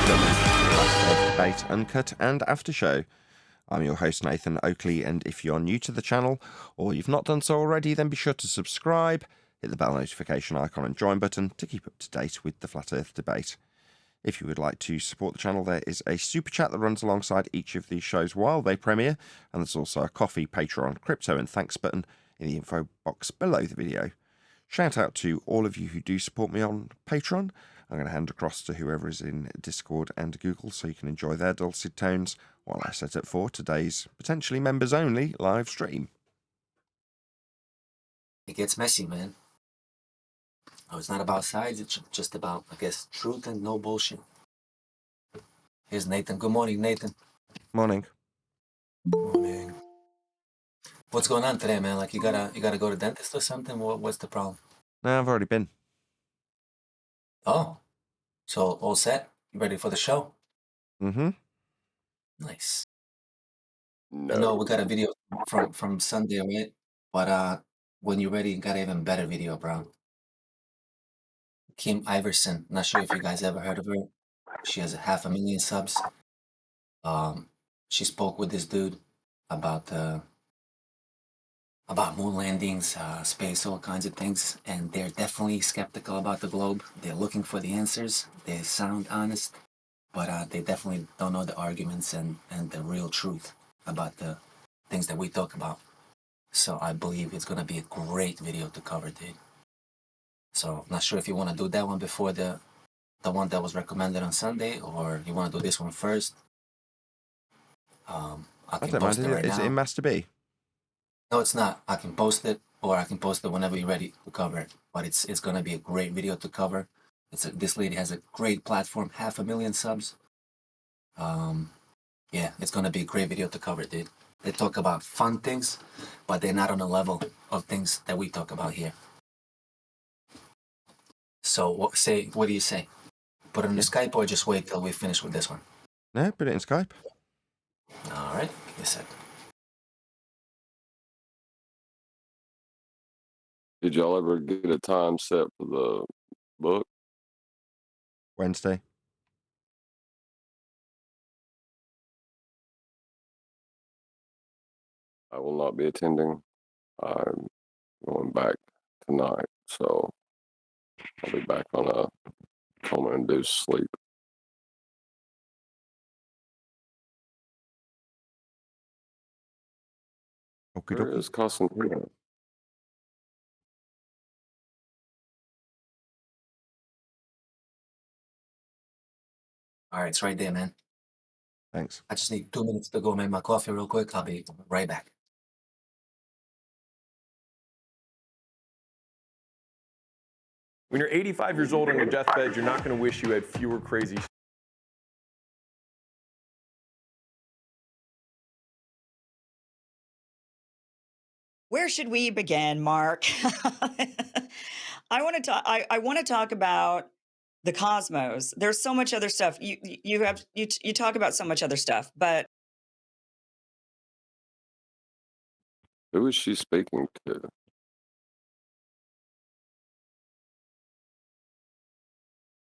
Flat Earth Debate, Uncut and After Show. I'm your host Nathan Oakley, and if you're new to the channel or you've not done so already, then be sure to subscribe, hit the bell notification icon and join button to keep up to date with the Flat Earth Debate. If you would like to support the channel, there is a super chat that runs alongside each of these shows while they premiere, and there's also a Coffee, Patreon, Crypto and Thanks button in the info box below the video. Shout out to all of you who do support me on Patreon. I'm going to hand across to whoever is in Discord and Google so you can enjoy their dulcet tones while I set up for today's potentially members only live stream. It gets messy, man. Oh, it's not about sides, it's just about, I guess, truth and no bullshit. Here's Nathan. Good morning, Nathan. Morning. Morning. What's going on today, man? Like you gotta go to dentist or something? What's the problem? No, I've already been. Oh, so all set? You ready for the show? Mm-hmm. Nice. No. I know we got a video from Sunday, right? But when you're ready, you got an even better video, bro. Kim Iversen. Not sure if you guys ever heard of her. She has 500,000 subs. She spoke with this dude about moon landings, space, all kinds of things, and they're definitely skeptical about the globe. They're looking for the answers. They sound honest, but they definitely don't know the arguments and the real truth about the things that we talk about. So I believe it's gonna be a great video to cover, dude. So not sure if you want to do that one before the one that was recommended on Sunday, or you want to do this one first. I can post it right now. Is it in Master B? No, it's not. I can post it, or I can post it whenever you're ready to cover it. But it's gonna be a great video to cover. This lady has a great platform, 500,000 subs. Yeah, it's gonna be a great video to cover, dude. They talk about fun things, but they're not on the level of things that we talk about here. So what do you say? Put it in the Skype or just wait till we finish with this one? No, put it in Skype. All right, give me a sec. Did y'all ever get a time set for the book? Wednesday. I will not be attending. I'm going back tonight, so I'll be back on a coma-induced sleep. Where is Constantine? All right, it's right there, man. Thanks. I just need 2 minutes to go make my coffee real quick. I'll be right back. When you're 85 years old on your deathbed, you're not going to wish you had fewer crazy. Where should we begin, Mark? I want to talk about the cosmos. There's so much other stuff. You talk about so much other stuff, but Who is she speaking to?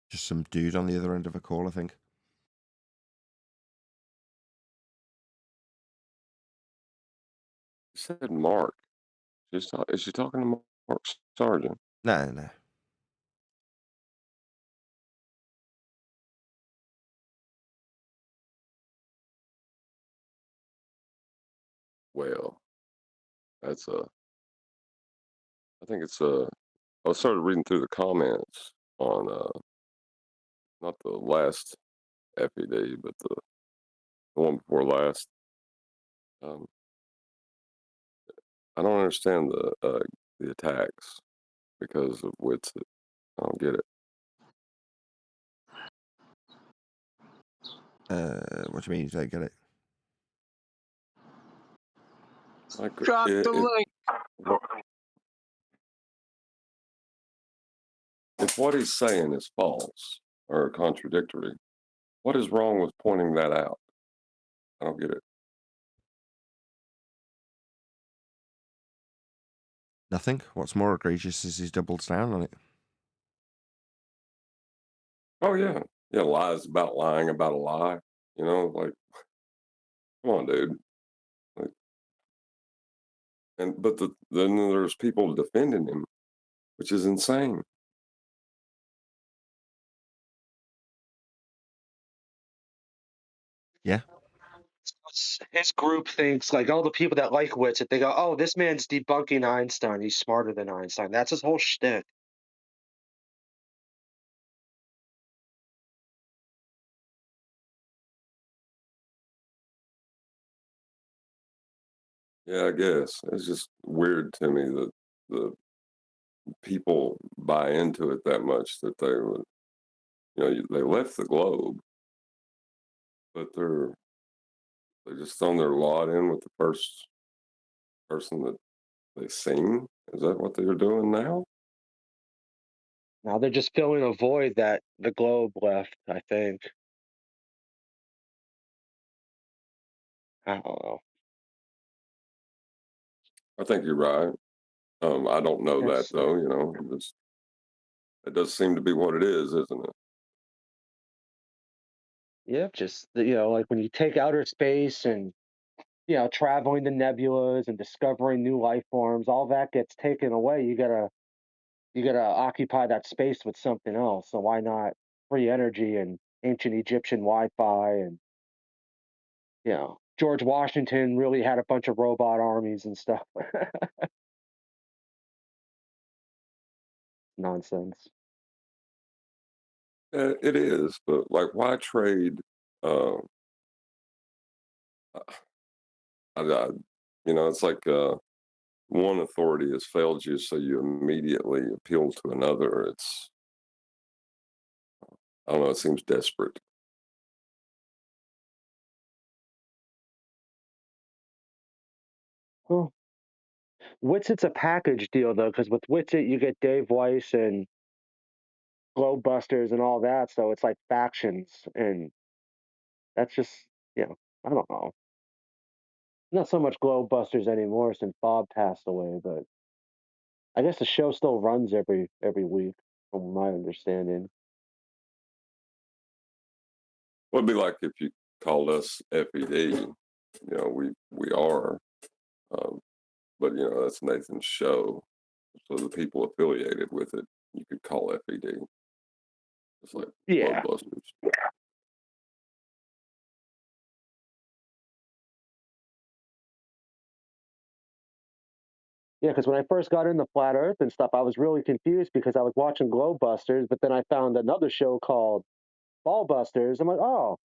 Just some dude on the other end of a call, I think. She said Mark. Is she talking to Mark Sargent? No. Well, that's I think it's I started reading through the comments on not the last FED, but the one before last. I don't understand the attacks because of wits. I don't get it. What do you mean you don't get it? Like, Drop the link. If what he's saying is false or contradictory, what is wrong with pointing that out? I don't get it. Nothing. What's more egregious is he's doubled down on it. Oh yeah, Yeah, lies about lying about a lie. Like, come on, dude. Like, then there's people defending him, which is insane. Yeah. His group thinks like all the people that like Witsit, they go, "Oh, this man's debunking Einstein. He's smarter than Einstein." That's his whole shtick. Yeah, I guess it's just weird to me that the people buy into it that much that they would, they left the globe, but they just thrown their lot in with the first person that they seen. Is that what they're doing now? Now they're just filling a void that the globe left. I think. I don't know. I think you're right. I don't know that It's though. It does seem to be what it is, isn't it? yeah, just like when you take outer space and traveling the nebulas and discovering new life forms, all that gets taken away. You gotta occupy that space with something else. So why not free energy and ancient Egyptian Wi-Fi and George Washington really had a bunch of robot armies and stuff. Nonsense. It is, but like, why trade? Uh, it's like one authority has failed you, so you immediately appeal to another. I don't know. It seems desperate. Well, Witsit's a package deal though, because with Witsit you get Dave Weiss and Globebusters and all that, so it's like factions, and that's just I don't know. Not so much Globebusters anymore since Bob passed away, but I guess the show still runs every week, from my understanding. It'd be like if you called us FED. We are, um, but that's Nathan's show. So the people affiliated with it, you could call FED. It's like Yeah, Globebusters. yeah. Because when I first got into flat Earth and stuff, I was really confused because I was watching Globebusters, but then I found another show called Ballbusters. I'm like, oh,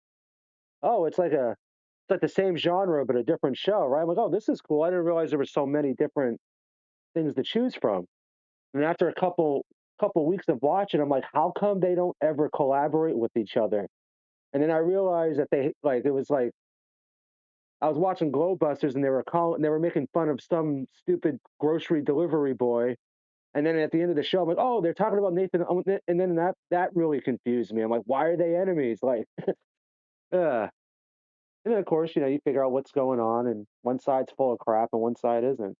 it's like the same genre but a different show, right? I'm like, oh, this is cool. I didn't realize there were so many different things to choose from. And after a couple weeks of watching, I'm like, how come they don't ever collaborate with each other? And then I realized that it was like I was watching Globebusters and they were making fun of some stupid grocery delivery boy. And then at the end of the show, I'm like, oh, they're talking about Nathan. And then that really confused me. I'm like, why are they enemies? Like, uh. And then of course, you figure out what's going on, and one side's full of crap and one side isn't.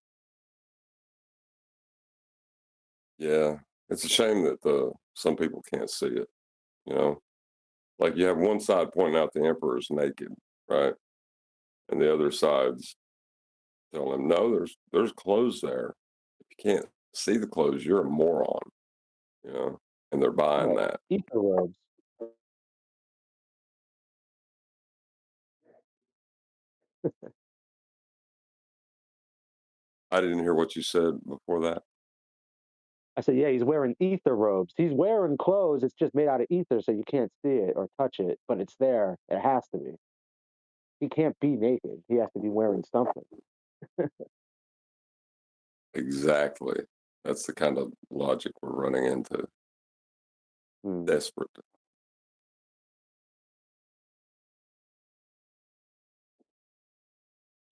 Yeah, it's a shame that some people can't see it. You know, like, you have one side pointing out the emperor's naked, right, and the other side's telling him, no, there's clothes there. If you can't see the clothes, you're a moron. You know, and they're buying Right. that. Ether robes. I didn't hear what you said before that. I said, yeah, he's wearing ether robes. He's wearing clothes. It's just made out of ether, so you can't see it or touch it, but it's there. It has to be. He can't be naked. He has to be wearing something. Exactly. That's the kind of logic we're running into. Hmm. Desperate.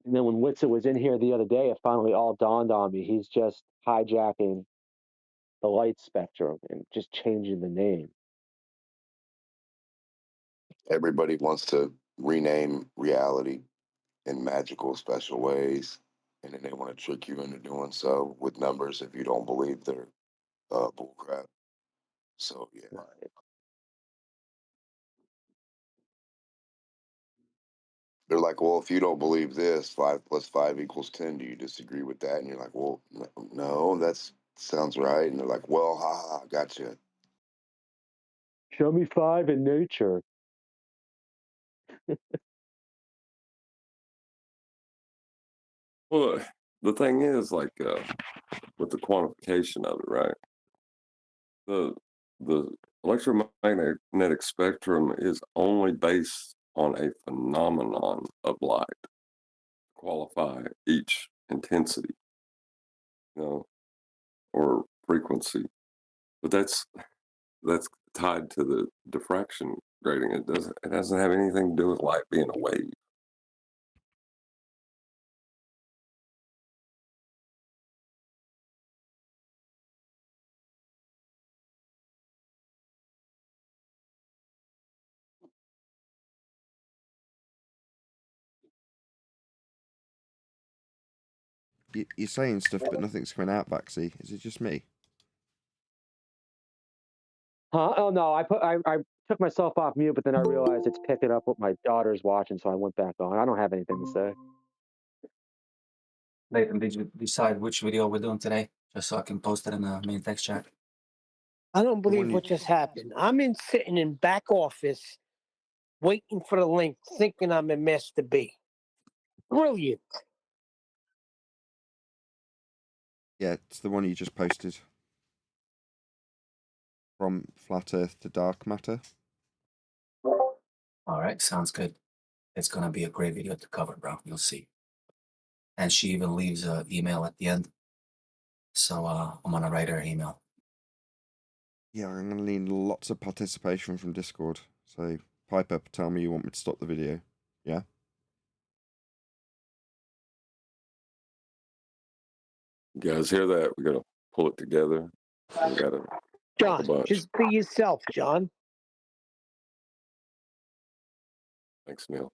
And then when Witsit was in here the other day, it finally all dawned on me. He's just hijacking the light spectrum and just changing the name. Everybody wants to rename reality in magical, special ways, and then they want to trick you into doing so with numbers if you don't believe they're bullcrap. So yeah, Right. they're like, well, if you don't believe this, 5 plus 5 equals 10. Do you disagree with that? And you're like, well, no, that sounds right. And they're like, well, ha, gotcha. Show me 5 in nature. Well, the thing is, like, with the quantification of it, right? The electromagnetic spectrum is only based on a phenomenon of light. Qualify each intensity, or frequency, but that's tied to the diffraction grading. It doesn't have anything to do with light being a wave. You're saying stuff, but nothing's coming out, Baxi. Is it just me? Huh? Oh no, I took myself off mute, but then I realized it's picking up what my daughter's watching, so I went back on. I don't have anything to say. Nathan, did you decide which video we're doing today? Just so I can post it in the main text chat. I don't The one believe you- what just happened. I'm sitting in back office, waiting for the link, thinking I'm in Master B. Brilliant. Yeah, it's the one you just posted. From flat Earth to dark matter. All right, sounds good. It's gonna be a great video to cover, bro. You'll see. And she even leaves an email at the end. So I'm gonna write her an email. Yeah, I'm going to need lots of participation from Discord. So pipe up, tell me you want me to stop the video. Yeah? You guys hear that? We gotta pull it together. We gotta talk a John, bunch. just be yourself, John. Thanks, Neil.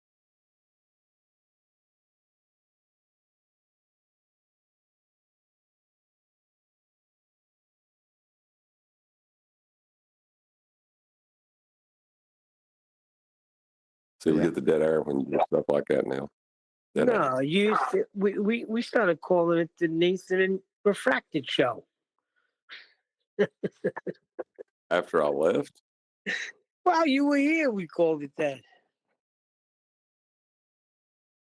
See, we Yeah. get the dead air when you do stuff like that, Neil. Dead air. No, we started calling it the Nathan and Refracted Show. After I left, While you were here, we called it that.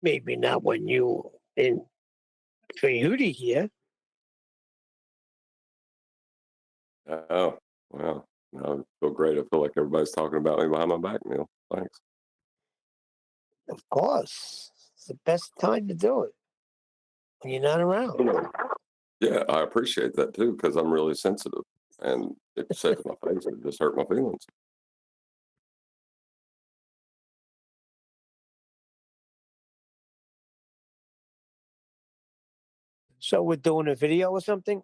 Maybe not when you were in for you to hear. oh, well, no, I feel great. I feel like everybody's talking about me behind my back, Neil. Thanks. Of course. It's the best time to do it. When you're not around. Yeah, I appreciate that too, because I'm really sensitive. And if you say it to my face, it just hurt my feelings. So we're doing a video or something?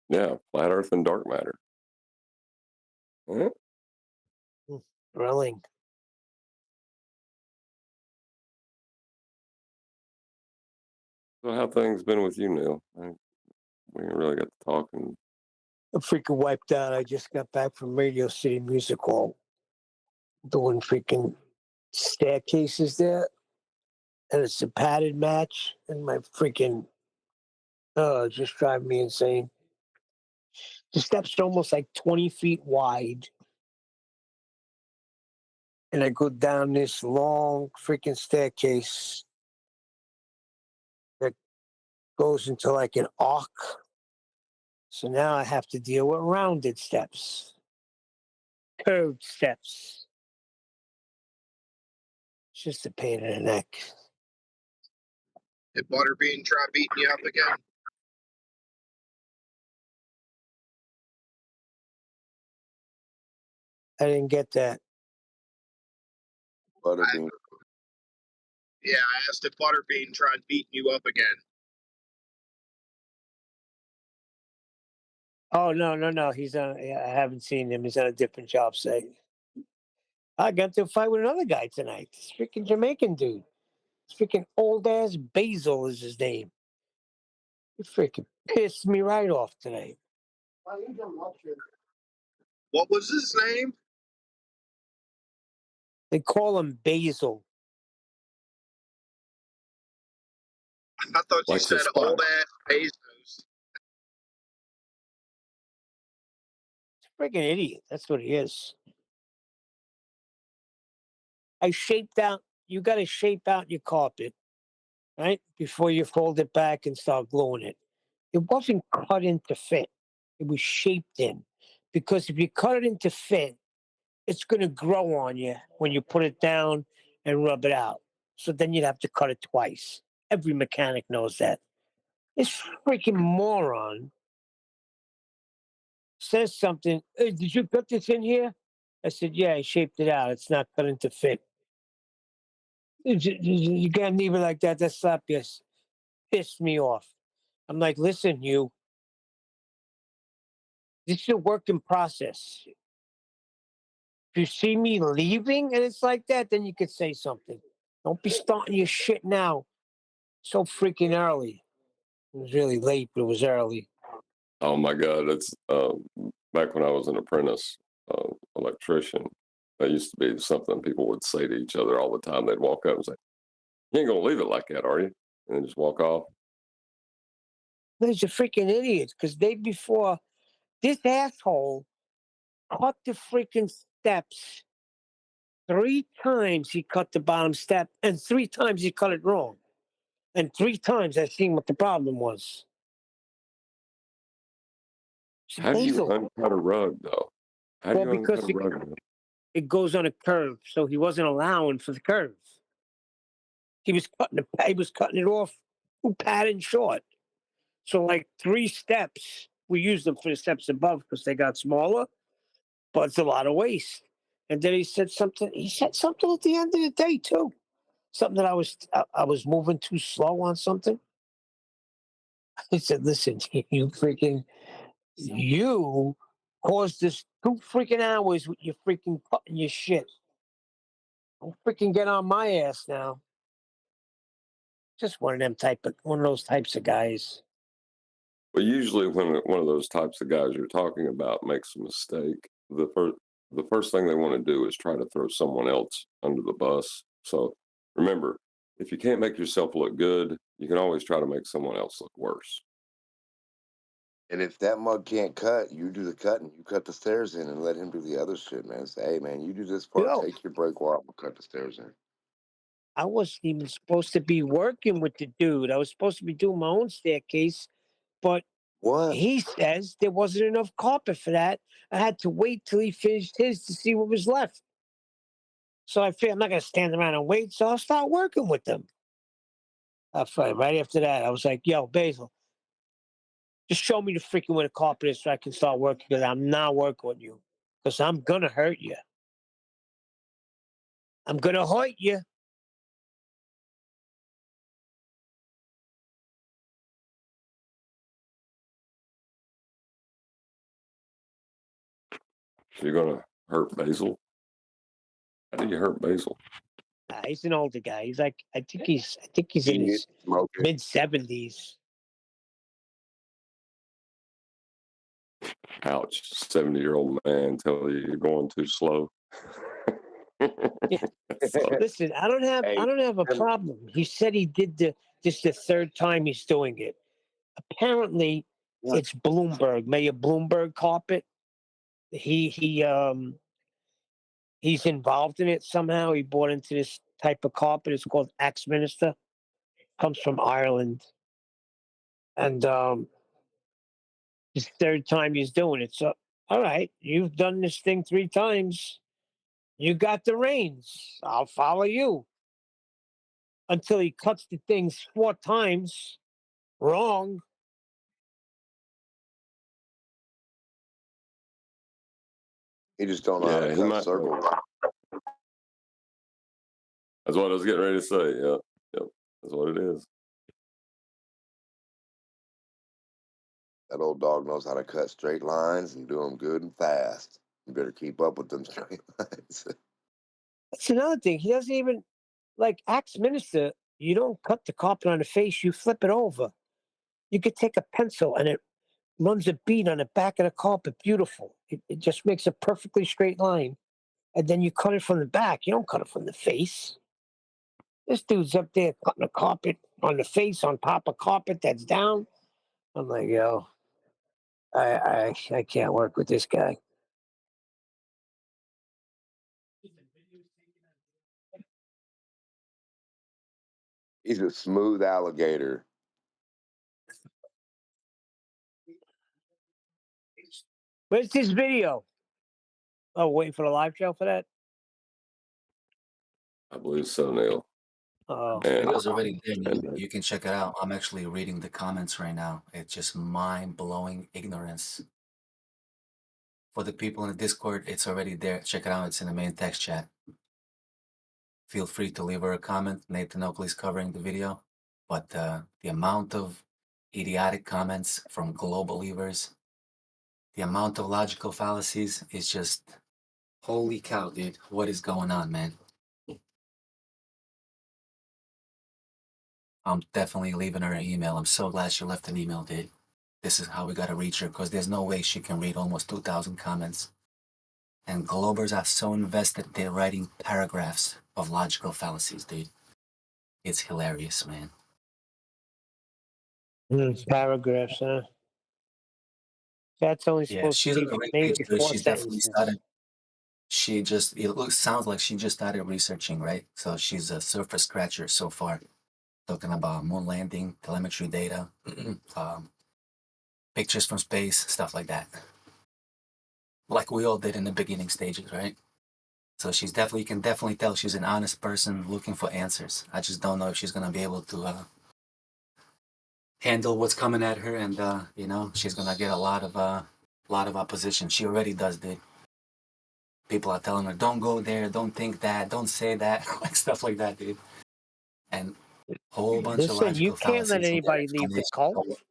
Yeah, flat earth and dark matter. Yeah. Thrilling. So how things been with you, Neil? We ain't really got to talking. I'm freaking wiped out. I just got back from Radio City Music Hall doing freaking staircases there. And it's a padded match. And my freaking, it just drive me insane. The steps are almost like 20 feet wide. And I go down this long freaking staircase that goes into like an arc. So now I have to deal with rounded steps, curved steps. It's just a pain in the neck. Did Butterbean try beating you up again? I didn't get that. Butterbean. Yeah, I asked if Butterbean tried beating you up again. Oh no. He's on. I haven't seen him. He's on a different job site. I got to fight with another guy tonight. This freaking Jamaican dude. This freaking old ass Basil is his name. He freaking pissed me right off tonight. What was his name? They call him Basil. I thought you Likes said his spot. old ass Bezos. Freaking idiot. That's what he is. I shaped out. You got to shape out your carpet, right, before you fold it back and start gluing it. It wasn't cut in to fit. It was shaped in, because if you cut it into fit, it's going to grow on you when you put it down and rub it out. So then you'd have to cut it twice. Every mechanic knows that. This freaking moron says something. Hey, did you put this in here? I said, yeah, I shaped it out. It's not cut into fit. You can't leave it like that. That slap just pissed me off. I'm like, listen, this is a work in process. If you see me leaving and it's like that, then you could say something. Don't be starting your shit now so freaking early. It was really late, but it was early. Oh my God, it's back when I was an apprentice electrician. That used to be something people would say to each other all the time. They'd walk up and say, "You ain't gonna leave it like that, are you?" And then just walk off. He's a freaking idiot, because day before, this asshole cut the freaking steps 3 times. He cut the bottom step, and 3 times he cut it wrong. And 3 times I seen what the problem was. How do you Basil. uncut a rug, though? How do Well, you uncut because a rug? it goes on a curve, so he wasn't allowing for the curve. He was cutting it off too pattern short. So like 3 steps, we used them for the steps above because they got smaller, but it's a lot of waste. And then he said something. He said something at the end of the day too. Something that I was moving too slow on something. He said, "Listen, you caused this 2 freaking hours with your freaking cutting your shit. Don't freaking get on my ass now." Just one of those types of guys. Well, usually when one of those types of guys you're talking about makes a mistake, the first thing they want to do is try to throw someone else under the bus. So remember, if you can't make yourself look good, you can always try to make someone else look worse. And if that mug can't cut, you do the cutting. You cut the stairs in and let him do the other shit, man. Say, hey, man, you do this part. Yo, Take your break while I'm gonna cut the stairs in. I wasn't even supposed to be working with the dude. I was supposed to be doing my own staircase, but What? he says there wasn't enough carpet for that. I had to wait till he finished his to see what was left. So I figured I'm not going to stand around and wait, so I'll start working with them. Right after that, I was like, yo, Basil, just show me the freaking where the carpet is so I can start working, because I'm not working with you. Because I'm going to hurt you. I'm going to hurt you. So you're gonna hurt Basil? How do you hurt Basil? He's an older guy. He's like, I think he's in Eating it, his smoking. mid-70s. Ouch! 70-year-old man tell you you're going too slow. Yeah. So, Listen, I don't Hey, have a problem. He said he did this the third time he's doing it. Apparently, it's Bloomberg, Mayor Bloomberg carpet. He's involved in it somehow. He bought into this type of carpet. It's called Axminster. Comes from Ireland, and it's the third time he's doing it. So, all right, you've done this thing 3 times. You got the reins. I'll follow you. Until he cuts the things 4 times wrong. he just don't know how yeah, to he cut might. circles. That's what I was getting ready to say. Yep, yep. That's what it is. That old dog knows how to cut straight lines and do them good and fast. You better keep up with them straight lines. That's another thing. He doesn't even like Axminster. You don't cut the carpet on the face. You flip it over. You could take a pencil and it runs a bead on the back of the carpet. Beautiful. It just makes a perfectly straight line. And then you cut it from the back. You don't cut it from the face. This dude's up there cutting a carpet on the face on top of carpet that's down. I'm like, yo, I can't work with this guy. He's a smooth alligator. Where's this video? Oh, waiting for the live show for that? I believe so, Neil. Oh, It And was already there. and You can check it out. I'm actually reading the comments right now. It's just mind-blowing ignorance. For the people in the Discord, it's already there. Check it out. It's in the main text chat. Feel free to leave her a comment. Nathan Oakley's covering the video. But the amount of idiotic comments from global believers, the amount of logical fallacies is just, holy cow, dude. What is going on, man? I'm definitely leaving her an email. I'm so glad she left an email, dude. This is how we gotta reach her, because there's no way she can read almost 2,000 comments. And Globers are so invested, they're writing paragraphs of logical fallacies, dude. It's hilarious, man. paragraphs, huh? That's only Yeah, supposed to she's be on the right page, maybe but 4 she's definitely sentences. started. Sounds like she just started researching, right? So she's a surface scratcher so far, talking about moon landing, telemetry data, pictures from space, stuff like that. Like we all did in the beginning stages, right? So you can definitely tell she's an honest person looking for answers. I just don't know if she's gonna be able to handle what's coming at her, and she's gonna get a lot of opposition. She already does, dude. People are telling her, "Don't go there, don't think that, don't say that," like stuff like that, dude. And a whole bunch of Listen, you logical can't let fallacies and their anybody leave the cult. explanations.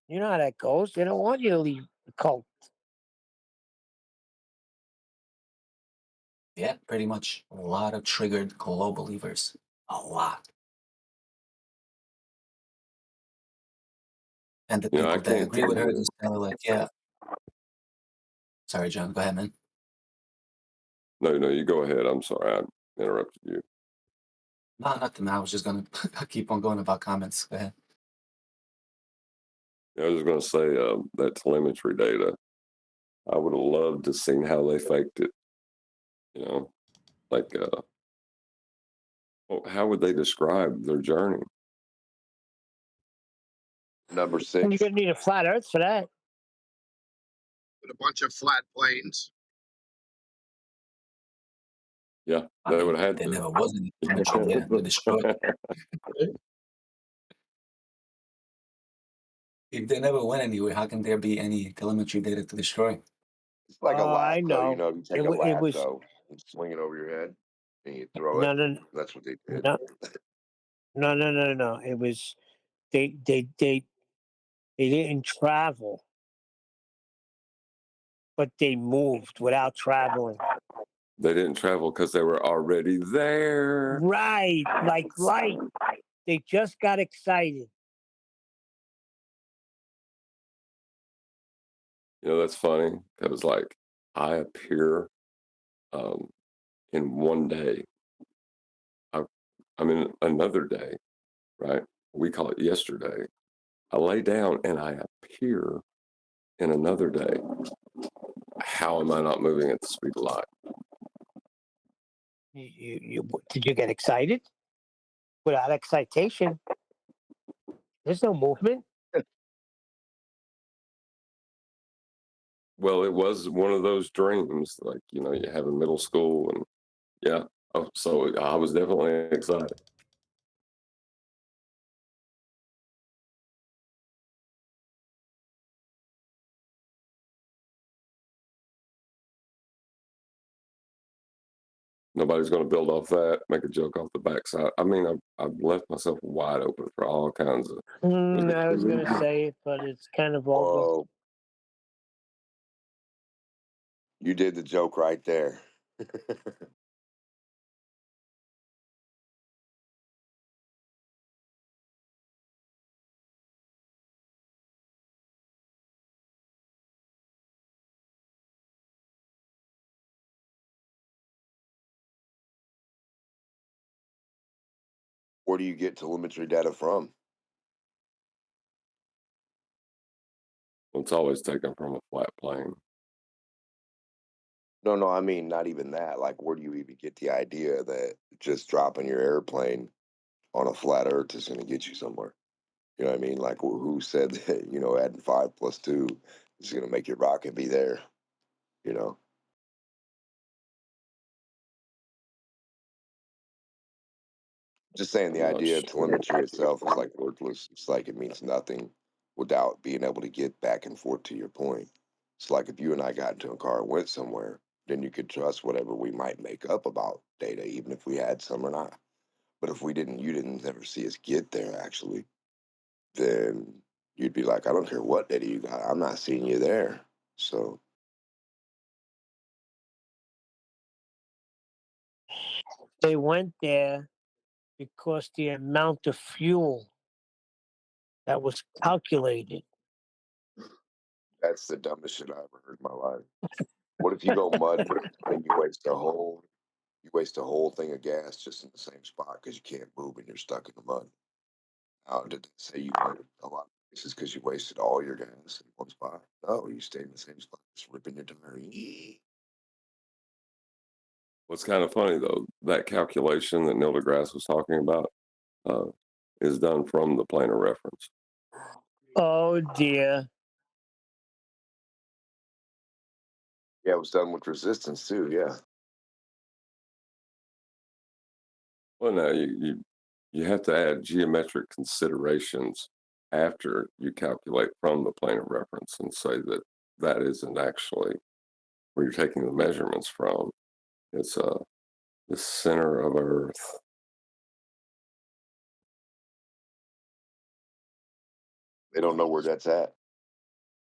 You know how that goes. They don't want you to leave the cult. Yeah, pretty much a lot of triggered global believers. A lot. And the I people that can't agree tell with her you. just kind of like, yeah. Sorry, John. Go ahead, man. No, you go ahead. I'm sorry, I interrupted you. No, nothing. I was just gonna keep on going about comments. Go ahead. I was just going to say that telemetry data. I would have loved to seen how they faked it. Like how would they describe their journey? Number And 6. you're gonna need a flat Earth for that. With a bunch of flat planes. Yeah, I they would mean, have had there to. never was any telemetry data to destroy. If they never went anywhere, how can there be any telemetry data to destroy? It's like a Oh, I lasso. know. You take a It was lasso and swing it over your head, and you throw it. no, no, That's what they did. no, no. It was they didn't travel, but they moved without traveling. They didn't travel because they were already there. Right, like light. They just got excited. That's funny because like I appear um, in one day. I'm in another day, right? We call it yesterday. I lay down and I appear in another day. How am I not moving at the speed of light? Did you get excited? Without excitation, there's no movement. Well, it was one of those dreams, like you have in middle school, and yeah. Oh, so I was definitely excited. Nobody's going to build off that, make a joke off the backside. I mean, I've left myself wide open for all kinds of. I was gonna say it, but it's kind of over. Whoa. You did the joke right there. Where do you get telemetry data from? Well, it's always taken from a flat plane. No, I mean, not even that. Like, where do you even get the idea that just dropping your airplane on a flat Earth is going to get you somewhere? You know what I mean? Like, who said that, adding 5 + 2 is going to make your rocket be there, you know? Just saying the I'm not idea of sure. telemetry itself is like worthless. It's like it means nothing without being able to get back and forth to your point. It's like if you and I got into a car and went somewhere, then you could trust whatever we might make up about data, even if we had some or not. But if you didn't ever see us get there actually, then you'd be like, I don't care what data you got, I'm not seeing you there. So They went there because the amount of fuel that was calculated. that's the dumbest shit I ever heard in my life. What if you go mudding and you waste a whole thing of gas just in the same spot because you can't move and you're stuck in the mud? How did they say you went a lot of places because you wasted all your gas in one spot? No, you stayed in the same spot, just ripping your tire. What's kind of funny though, that calculation that Neil deGrasse was talking about uh, is done from the plane of reference. Oh dear. Yeah, it was done with resistance too. Yeah. Well, no, you have to add geometric considerations after you calculate from the plane of reference and say that that isn't actually where you're taking the measurements from. It's the center of Earth. They don't know where that's at.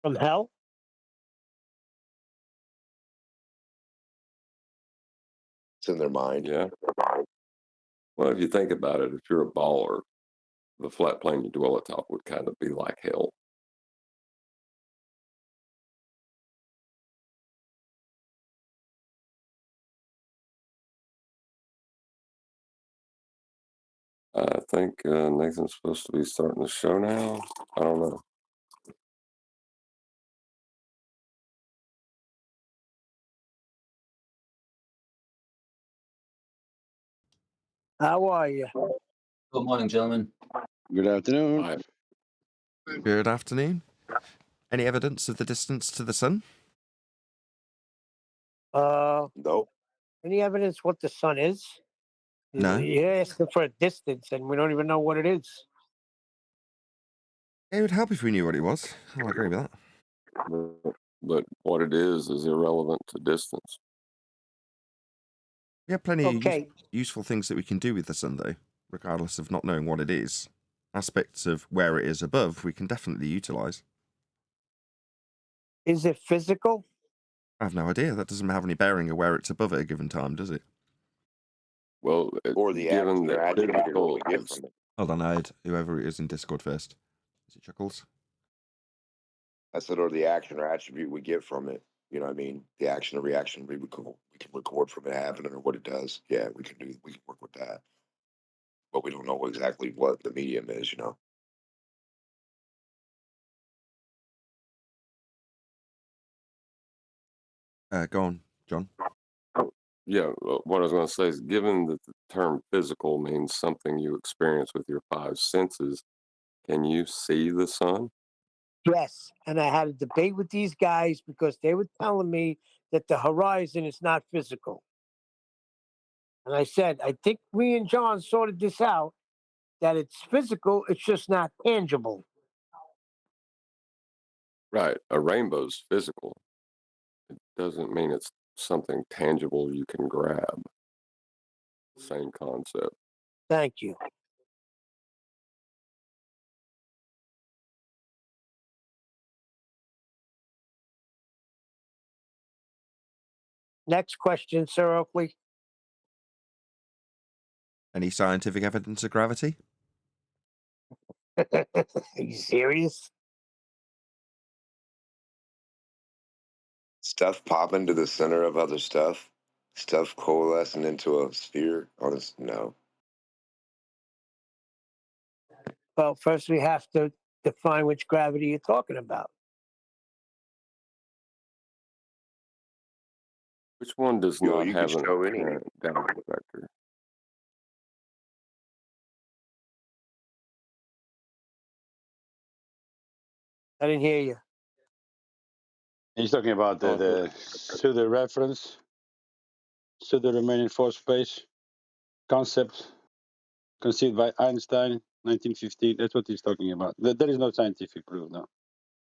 From hell? It's in their mind. Yeah. Well, if you think about it, if you're a baller, the flat plane you dwell atop would kind of be like hell. I think Nathan's supposed to be starting the show now. I don't know. How are you? Good morning, gentlemen. Good afternoon. I, Good afternoon. Any evidence of the distance to the sun? Nope. Any evidence what the sun is? No. You're asking for a distance, and we don't even know what it is. It would help if we knew what it was. I'll agree with that. but what it is irrelevant to distance. We have plenty of Okay, useful things that we can do with the sun, though, regardless of not knowing what it is. Aspects of where it is above we can definitely utilise. is it physical? I have no idea. That doesn't have any bearing of where it's above at a given time, does it? Well, Or the given action or that attribute of what physical we get is, from it. Hold on, I'd whoever it is in Discord first. Is it Chuckles? I said, or the action or attribute we get from it. You know what I mean? The action or reaction we can record from it happening or what it does. Yeah, we can work with that. But we don't know exactly what the medium is, Go on, John. yeah, what I was going to say is given that the term physical means something you experience with your five senses, can you see the sun? Yes. And I had a debate with these guys because they were telling me that the horizon is not physical. And I said, I think me and John sorted this out that it's physical, it's just not tangible. Right. A rainbow's physical. It doesn't mean it's something tangible you can grab. Same concept. Thank you. Next question, Sir Oakley. Any scientific evidence of gravity? Are you serious? Stuff popping to the center of other stuff. Stuff coalescing into a sphere on its no. Well, first we have to define which gravity you're talking about. Which one does You know, not you could have an show any. apparent downward vector? I didn't hear you. He's talking about Oh, the pseudo reference, pseudo remaining force space concept conceived by Einstein, 1915. That's what he's talking about. There is no scientific proof, no.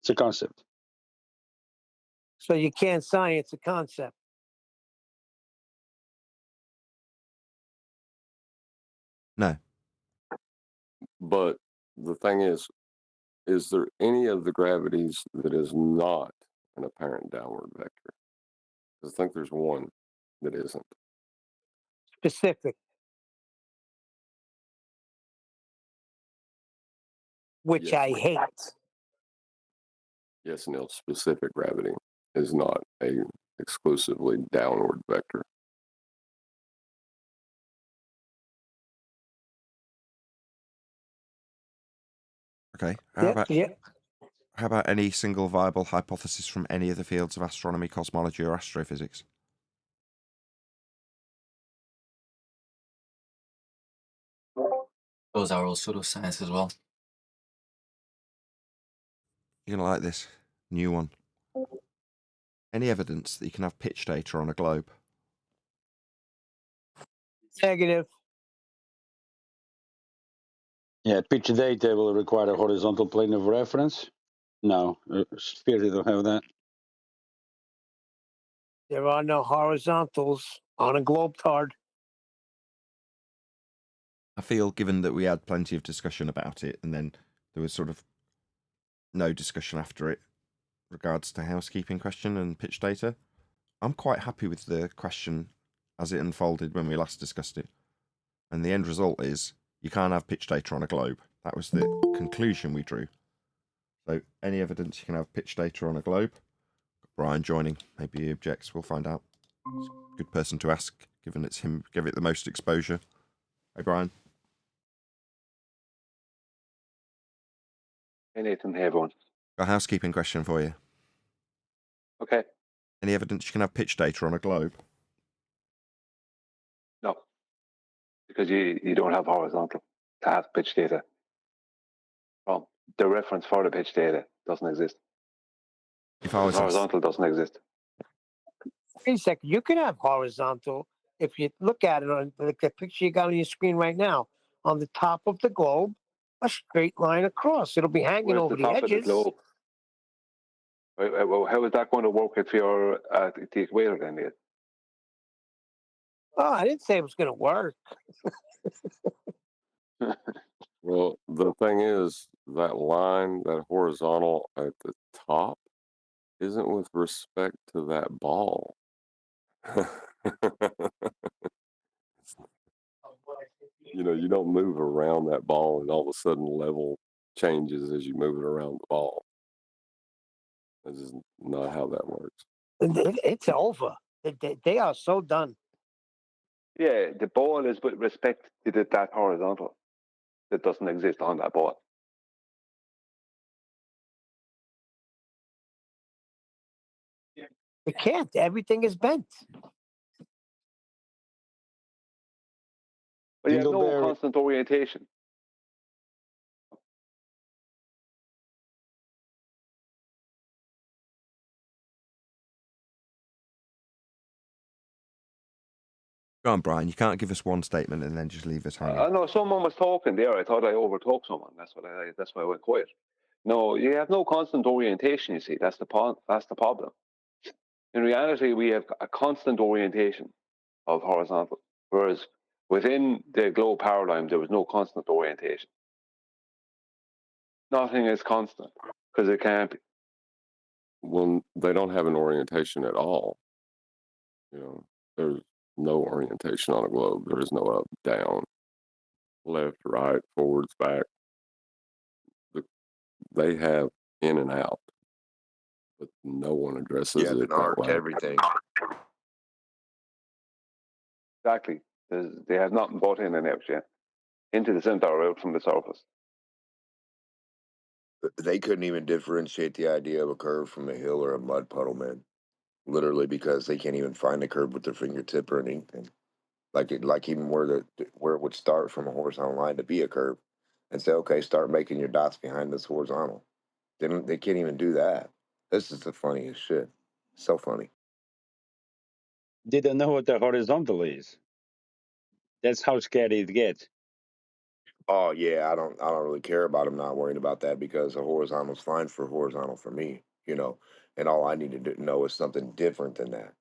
It's a concept. So you can't science a concept. No. but the thing is there any of the gravities that is not an apparent downward vector? 'Cause I think there's one that isn't. Specific, which Yes, I hate. yes, Neil. Specific gravity is not a exclusively downward vector. Okay. Yeah. How about any single viable hypothesis from any of the fields of astronomy, cosmology, or astrophysics? Those are all pseudoscience as well. You're going to like this new one. Any evidence that you can have pitch data on a globe? Negative. Yeah, pitch data will require a horizontal plane of reference. No, spheres they don't have that. There are no horizontals on a globetard. I feel, given that we had plenty of discussion about it, and then there was sort of no discussion after it regards to housekeeping question and pitch data, I'm quite happy with the question as it unfolded when we last discussed it. And the end result is you can't have pitch data on a globe. That was the conclusion we drew. So any evidence you can have pitch data on a globe? Brian joining. Maybe he objects. We'll find out. He's a good person to ask, given it's him gave it the most exposure. Hey, Brian. Hey, Nathan. Hey, everyone. Got a housekeeping question for you. Okay. Any evidence you can have pitch data on a globe? No, because you don't have horizontal to have pitch data. Well, the reference for the pitch data doesn't exist. If I was asked, Horizontal doesn't exist. Wait a second. You can have horizontal if you look at it on the picture you got on your screen right now. On the top of the globe, a straight line across. It'll be hanging Where's over the the top of the edges. globe? Well, how is that going to work if you're at the equator then, Neil? Oh, I didn't say it was going to work. Well, the thing is, that line, that horizontal at the top, isn't with respect to that ball. You don't move around that ball and all of a sudden level changes as you move it around the ball. That's just not how that works. It's over. They are so done. Yeah, the ball is with respect to that horizontal that doesn't exist on that ball. It can't. Everything is bent. But you have no Dingleberry. constant orientation. go on, Brian. You can't give us one statement and then just leave us hanging. I know someone was talking there. I thought I overtalked someone. That's why I went quiet. No, you have no constant orientation. You see, that's the problem. In reality, we have a constant orientation of horizontal, whereas within the globe paradigm, there was no constant orientation. Nothing is constant because it can't be. Well, they don't have an orientation at all. There's no orientation on a globe. There is no up, down, left, right, forwards, back. They have in and out, but no one addresses Yeah, it an that arc, way. everything. Exactly. They have nothing but in and out yet. Into the center or out from the surface. They couldn't even differentiate the idea of a curve from a hill or a mud puddle, man. Literally, because they can't even find a curve with their fingertip or anything. Like even where it would start from a horizontal line to be a curve, and say, okay, start making your dots behind this horizontal. They can't even do that. This is the funniest shit. So funny. They don't know what the horizontal is. That's how scary it gets. Oh yeah, I don't really care about them not worrying about that because a horizontal's fine for horizontal for me, and all I need to know is something different than that.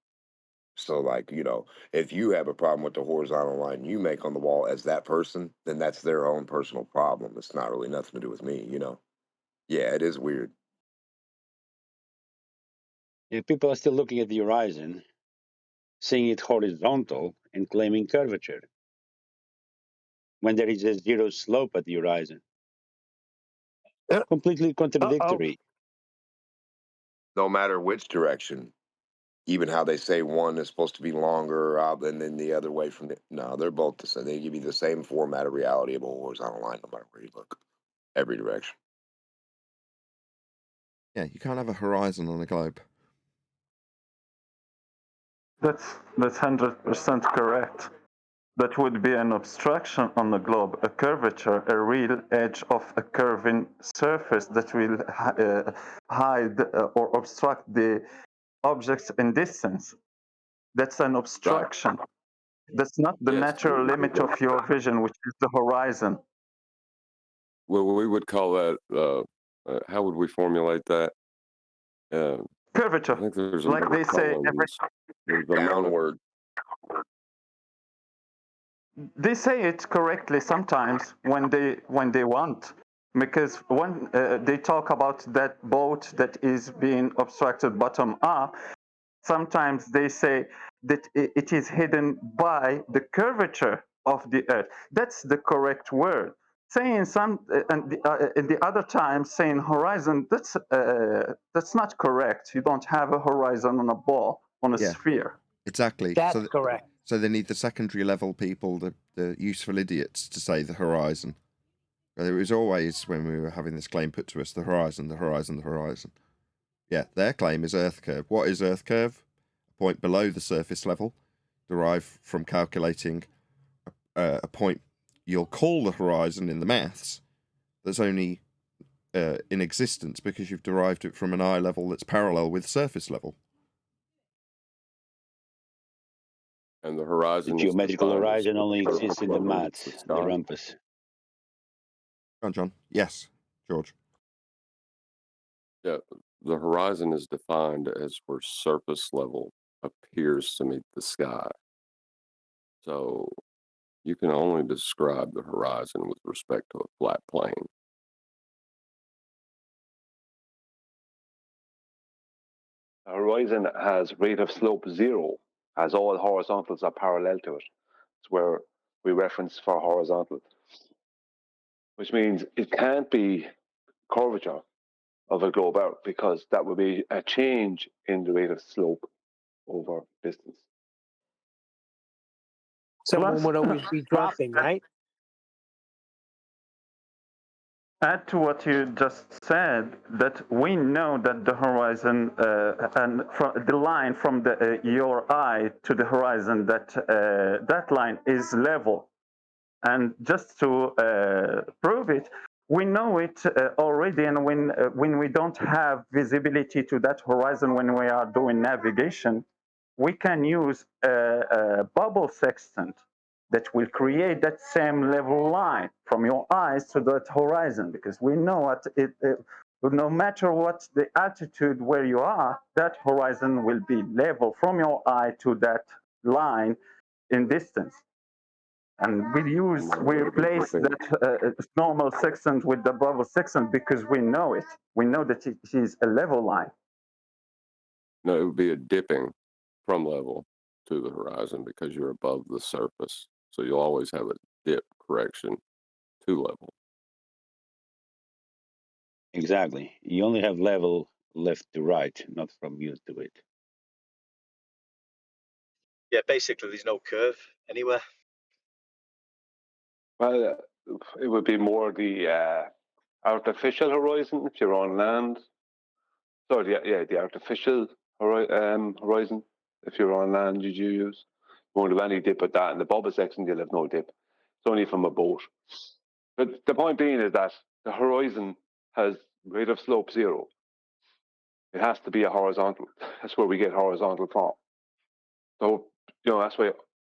So like, if you have a problem with the horizontal line you make on the wall as that person, then that's their own personal problem. It's not really nothing to do with me. Yeah, it is weird. If people are still looking at the horizon, seeing it horizontal and claiming curvature, when there is a zero slope at the horizon. Completely contradictory. No matter which direction, even how they say one is supposed to be longer and then the other way from no, they're both the same. They give you the same format of reality of a horizontal line no matter where you look, every direction. Yeah, you can't have a horizon on a globe. That's 100% correct. That would be an obstruction on the globe, a curvature, a real edge of a curving surface that will hide or obstruct the objects in distance. That's an obstruction. That's not the Yes. natural limit of your vision, which is the horizon. Well, we would call that. How would we formulate that? Curvature. I think there's Like they say, downward. They say it correctly sometimes when they want, because when they talk about that boat that is being obstructed bottom up, sometimes they say that it is hidden by the curvature of the earth. That's the correct word. Saying and the other time saying horizon, that's not correct. You don't have a horizon on a ball, on a sphere. Exactly. That's correct. So they need the secondary level people, the useful idiots, to say the horizon. It was always, when we were having this claim put to us, the horizon, the horizon, the horizon. Yeah, their claim is Earth curve. What is Earth curve? A point below the surface level, derived from calculating a point you'll call the horizon in the maths that's only in existence because you've derived it from an eye level that's parallel with surface level. And the horizon. The geometrical horizon only exists in the maths, the rumpus. Go on, John. Yes, George. Yeah, the horizon is defined as where surface level appears to meet the sky. So you can only describe the horizon with respect to a flat plane. The horizon has rate of slope 0, as all horizontals are parallel to it. It's where we reference for horizontal, which means it can't be curvature of a globe out because that would be a change in the rate of slope over distance. Someone would always be dropping, right? Add to what you just said that we know that the horizon and from the line from your eye to the horizon, that line is level. And just to prove it, we know it already. And when we don't have visibility to that horizon when we are doing navigation, we can use a bubble sextant that will create that same level line from your eyes to that horizon, because we know no matter what the altitude where you are, that horizon will be level from your eye to that line in distance. And we replace that normal sextant with the bubble sextant because we know it. We know that it is a level line. No, it would be a dipping from level to the horizon because you're above the surface. So you'll always have a dip correction to level. Exactly. You only have level left to right, not from you to it. Yeah, basically, there's no curve anywhere. Well, it would be more the artificial horizon if you're on land. Sorry, the artificial horizon if you're on land, you use. You won't have any dip at that. In the bubble section, you'll have no dip. It's only from a boat. But the point being is that the horizon has rate of slope 0. It has to be a horizontal. That's where we get horizontal from. So, that's why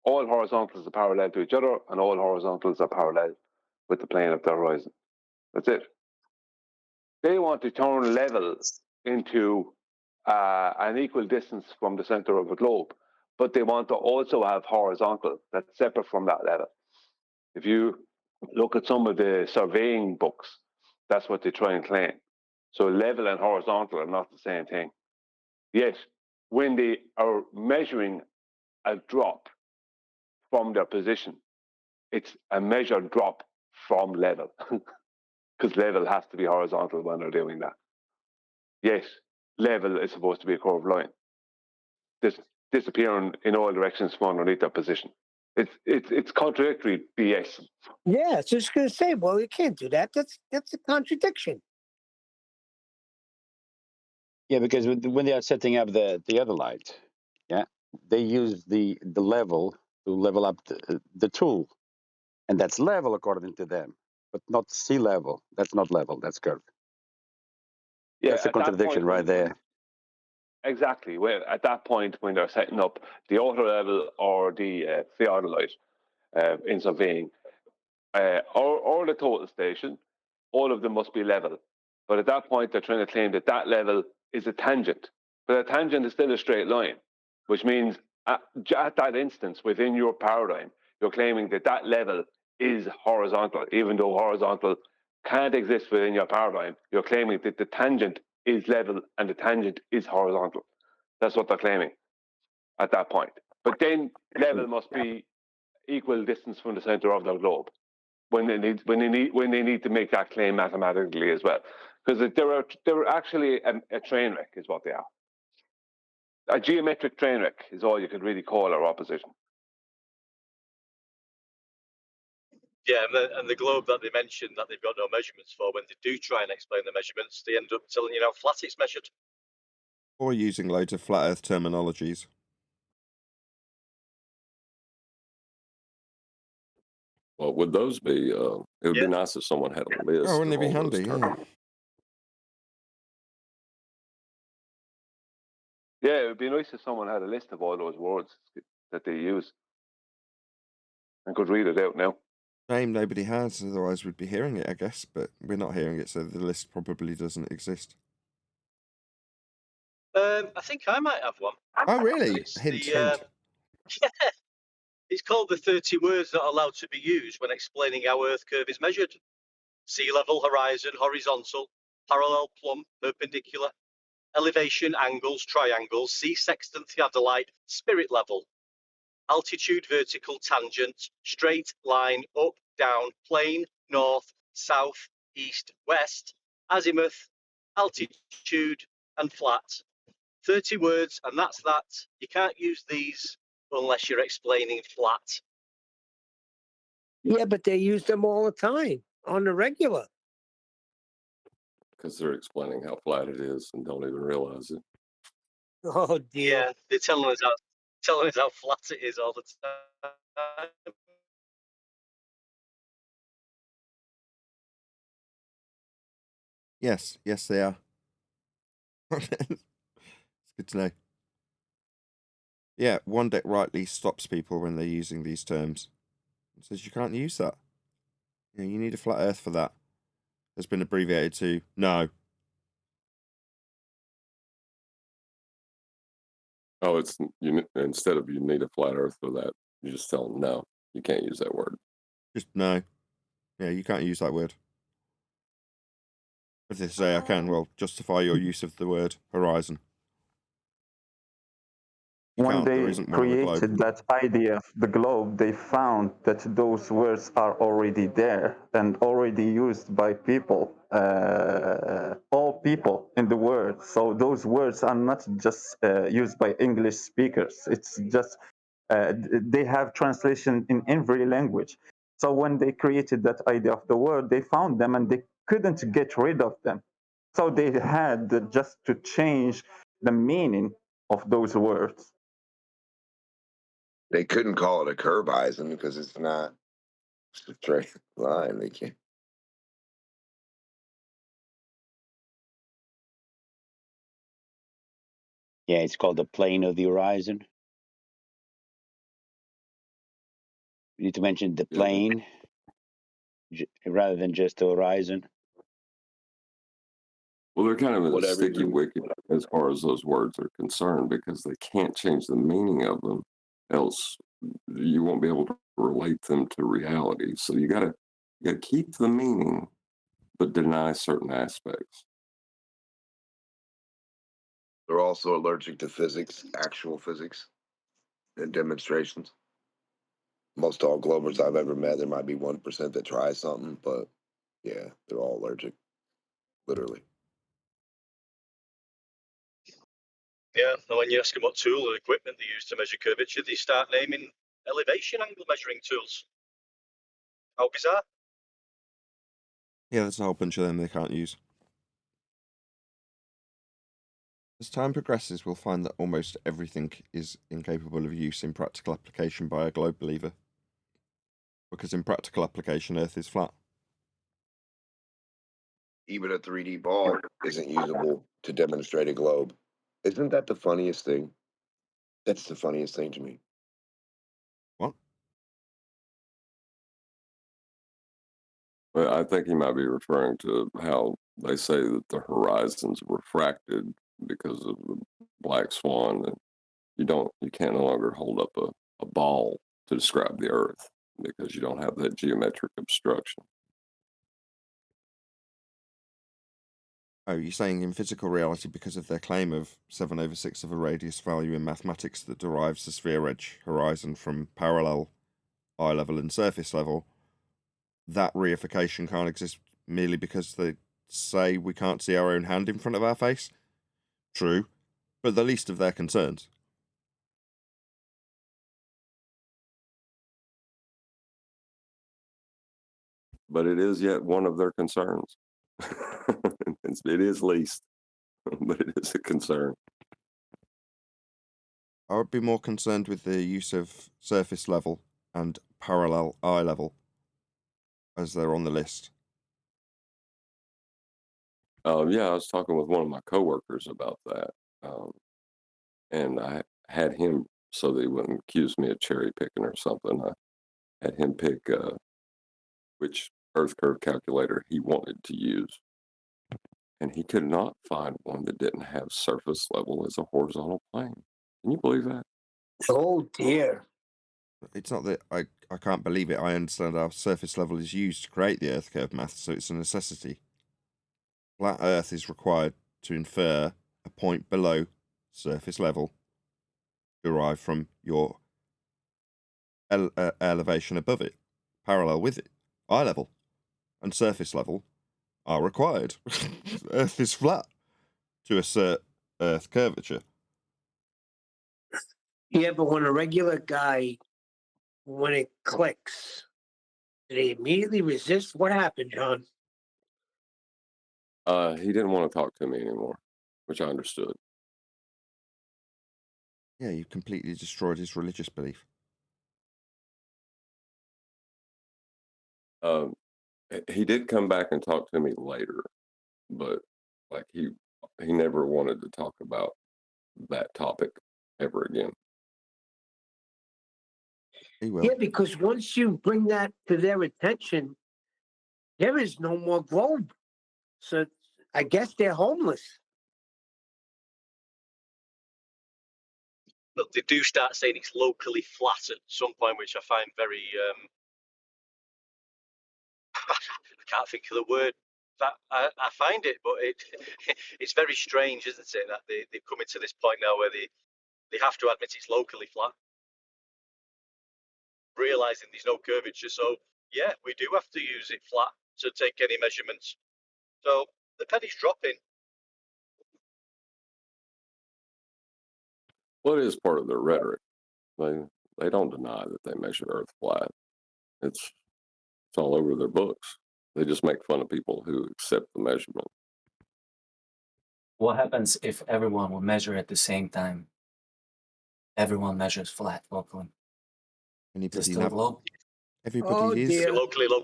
all horizontals are parallel to each other and all horizontals are parallel with the plane of the horizon. That's it. They want to turn level into an equal distance from the center of a globe, but they want to also have horizontal that's separate from that level. If you look at some of the surveying books, that's what they try and claim. So level and horizontal are not the same thing. Yet, when they are measuring a drop from their position, it's a measured drop from level, because level has to be horizontal when they're doing that. Yet, level is supposed to be a curved line. Disappearing in all directions from underneath their position. It's contradictory BS. Yeah, so I was going to say, well, you can't do that. That's a contradiction. Yeah, because when they are setting up the other light, yeah, they use the level to level up the tool, and that's level according to them, but not sea level. That's not level. That's curved. Yeah, That's a at that contradiction point, right there. Exactly. Well, at that point, when they're setting up the auto level or the theodolite in surveying, or the total station, all of them must be level. But at that point, they're trying to claim that that level is a tangent. But a tangent is still a straight line, which means at that instance within your paradigm, you're claiming that that level is horizontal, even though horizontal can't exist within your paradigm. You're claiming that the tangent is level and the tangent is horizontal. That's what they're claiming at that point. But then level must be equal distance from the center of the globe when they need to make that claim mathematically as well, because they're actually a train wreck is what they are. A geometric train wreck is all you could really call our opposition. Yeah, and the globe that they mentioned that they've got no measurements for, when they do try and explain the measurements, they end up telling you how flat it's measured. Or using loads of flat earth terminologies. Well, would those be? It would be nice if someone had a list Oh, wouldn't of it be all those handy? terms. Yeah, it would be nice if someone had a list of all those words that they use and could read it out now. Shame nobody has, otherwise we'd be hearing it, I guess, but we're not hearing it, so the list probably doesn't exist. I think I might have one. Oh, really? It's Hint, the hint. yeah, it's called the 30 words not allowed to be used when explaining how Earth curve is measured. Sea level, horizon, horizontal, parallel, plumb, perpendicular, elevation, angles, triangles, sea sextant, theodolite, spirit level, altitude, vertical, tangent, straight line, up, down, plane, north, south, east, west, azimuth, altitude, and flat. 30 words, and that's that. You can't use these unless you're explaining flat. Yeah, but they use them all the time on the regular. Because they're explaining how flat it is and don't even realize it. Oh dear. Yeah, they're telling us how flat it is all the time. Yes, they are. It's good to know. Yeah, One Deck rightly stops people when they're using these terms. It says you can't use that. You need a flat earth for that. It's been abbreviated to no. Oh, it's instead of you need a flat Earth for that, you just tell them no, you can't use that word. Just no. Yeah, you can't use that word. If they say I can, well, justify your use of the word horizon. When There they isn't one on the globe. created that idea of the globe, they found that those words are already there and already used by people, all people in the world. So those words are not just used by English speakers. It's just they have translation in every language. So when they created that idea of the word, they found them and they couldn't get rid of them. So they had just to change the meaning of those words. They couldn't call it a curve Eisen because it's not a straight line. They can't. Yeah, it's called the plane of the horizon. We need to mention the plane rather than just the horizon. Well, they're kind of a Whatever sticky you- wicket as far as those words are concerned because they can't change the meaning of them, else you won't be able to relate them to reality. So you gotta keep the meaning, but deny certain aspects. They're also allergic to physics, actual physics, and demonstrations. Most all Globers I've ever met, there might be 1% that tries something, but yeah, they're all allergic, literally. Yeah, and when you ask them what tool or equipment they use to measure curvature, they start naming elevation angle measuring tools. How bizarre. Yeah, there's a whole bunch of them they can't use. As time progresses, we'll find that almost everything is incapable of use in practical application by a globe believer. Because in practical application, Earth is flat. Even a 3D ball isn't usable to demonstrate a globe. Isn't that the funniest thing? That's the funniest thing to me. What? Well, I think he might be referring to how they say that the horizon's refracted because of the black swan, and you can't no longer hold up a ball to describe the Earth because you don't have that geometric obstruction. Oh, you're saying in physical reality, because of their claim of 7/6 of a radius value in mathematics that derives the sphere edge horizon from parallel eye level and surface level, that reification can't exist merely because they say we can't see our own hand in front of our face? True, but the least of their concerns. But it is yet one of their concerns. It is least, but it is a concern. I would be more concerned with the use of surface level and parallel eye level as they're on the list. Yeah, I was talking with one of my coworkers about that, and I had him so that he wouldn't accuse me of cherry picking or something. I had him pick which Earth curve calculator he wanted to use, and he could not find one that didn't have surface level as a horizontal plane. Can you believe that? Oh dear. It's not that I can't believe it. I understand how surface level is used to create the Earth curve math, so it's a necessity. Flat Earth is required to infer a point below surface level derived from your elevation above it, parallel with it, eye level, and surface level are required. Earth is flat to assert Earth curvature. Yeah, but when a regular guy, when it clicks, do they immediately resist? What happened, John? He didn't want to talk to me anymore, which I understood. Yeah, you completely destroyed his religious belief. He did come back and talk to me later, but like he never wanted to talk about that topic ever again. He will. Yeah, because once you bring that to their attention, there is no more globe. So I guess they're homeless. Look, they do start saying it's locally flat at some point, which I find very I can't think of the word. That I find it, but it's very strange, isn't it, that they've come into this point now where they have to admit it's locally flat, realizing there's no curvature. So yeah, we do have to use it flat to take any measurements. So the penny's dropping. Well, it is part of their rhetoric. They don't deny that they measure Earth flat. It's all over their books. They just make fun of people who accept the measurement. What happens if everyone will measure at the same time? Everyone measures flat locally. Is it Anybody still a globe? everybody Oh is. dear. Locally, flat.